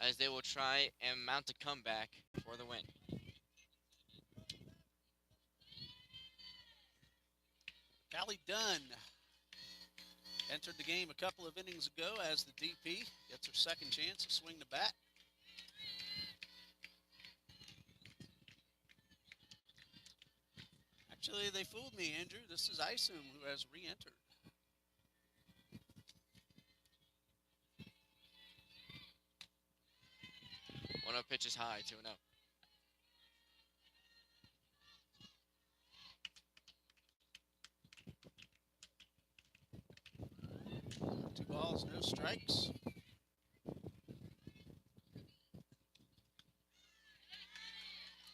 Speaker 1: as they will try and mount a comeback for the win.
Speaker 2: Callie Dunn entered the game a couple of innings ago as the DP. Gets her second chance to swing the bat. Actually, they fooled me, Andrew. This is Isum who has re-entered.
Speaker 1: 1-0 pitch is high, 2-0.
Speaker 2: Two balls, no strikes.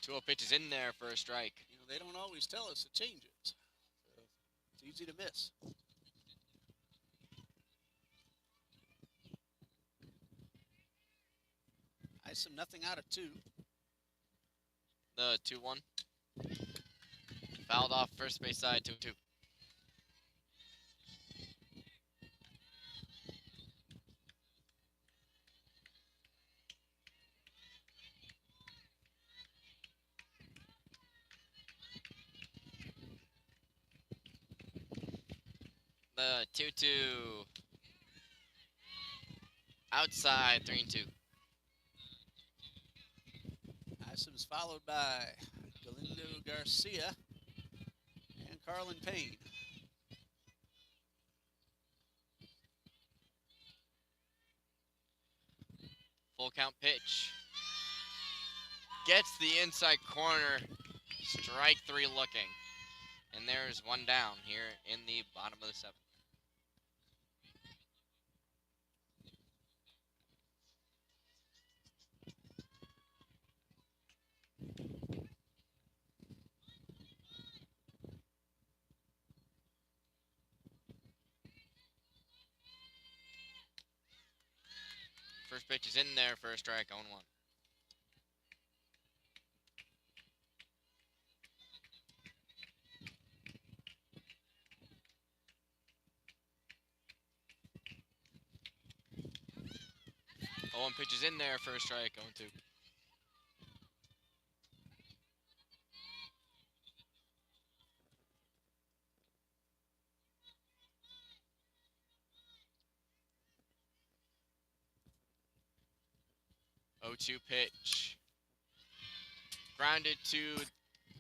Speaker 1: 2-0 pitch is in there for a strike.
Speaker 2: You know, they don't always tell us the changes, so it's easy to miss. Isum nothing out of 2.
Speaker 1: The 2-1. Fouled off first base side, 2-2. The 2-2. Outside, 3-2.
Speaker 2: Isum's followed by Galindo Garcia and Carlin Payne.
Speaker 1: Full count pitch. Gets the inside corner. Strike 3 looking. And there's one down here in the bottom of the 7th. First pitch is in there for a strike, 0-1. One pitch is in there for a strike, 0-2. Oh-2 pitch. Grounded to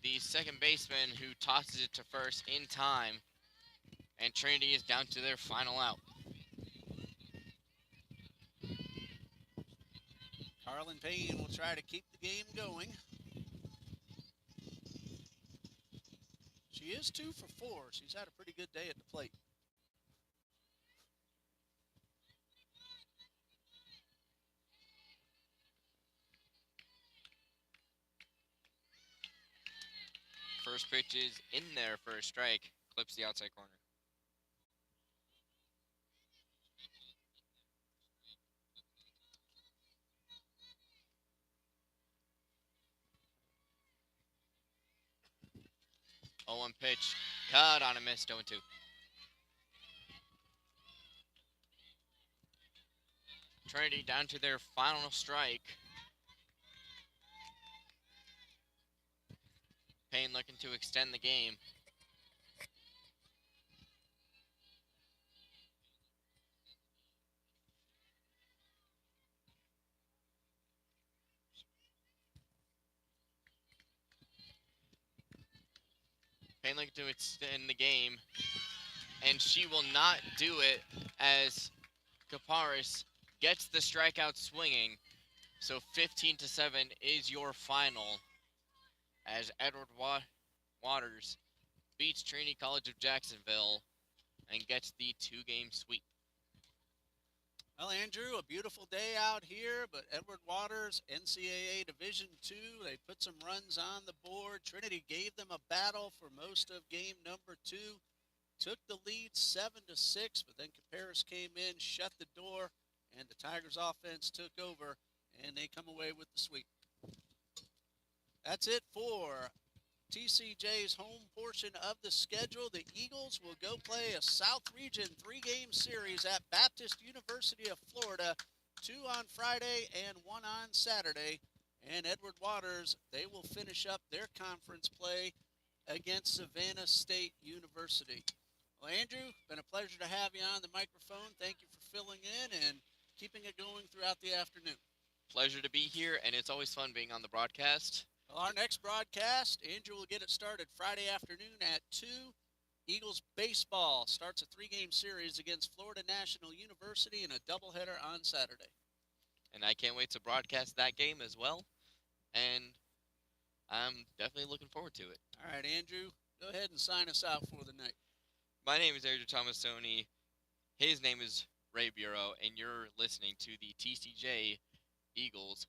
Speaker 1: the second baseman who tosses it to first in time. And Trinity is down to their final out.
Speaker 2: Carlin Payne will try to keep the game going. She is 2 for 4. She's had a pretty good day at the plate.
Speaker 1: First pitch is in there for a strike. Clips the outside corner. Oh, 1 pitch. Cut on a miss, 0-2. Trinity down to their final strike. Payne looking to extend the game. Payne looking to extend the game. And she will not do it as Kaparis gets the strikeout swinging. So 15-7 is your final as Edward Waters beats Trinity College of Jacksonville and gets the 2-game sweep.
Speaker 2: Well, Andrew, a beautiful day out here, but Edward Waters, NCAA Division II, they put some runs on the board. Trinity gave them a battle for most of game number 2, took the lead 7-6, but then Caparis came in, shut the door, and the Tigers offense took over, and they come away with the sweep. That's it for TCJ's home portion of the schedule. The Eagles will go play a South Region 3-game series at Baptist University of Florida, 2 on Friday and 1 on Saturday. And Edward Waters, they will finish up their conference play against Savannah State University. Well, Andrew, been a pleasure to have you on the microphone. Thank you for filling in and keeping it going throughout the afternoon.
Speaker 1: Pleasure to be here, and it's always fun being on the broadcast.
Speaker 2: Well, our next broadcast, Andrew will get it started Friday afternoon at 2. Eagles baseball starts a 3-game series against Florida National University in a doubleheader on Saturday.
Speaker 1: And I can't wait to broadcast that game as well. And I'm definitely looking forward to it.
Speaker 2: All right, Andrew, go ahead and sign us out for the night.
Speaker 1: My name is Andrew Tomasoni. His name is Ray Bureau, and you're listening to the TCJ Eagles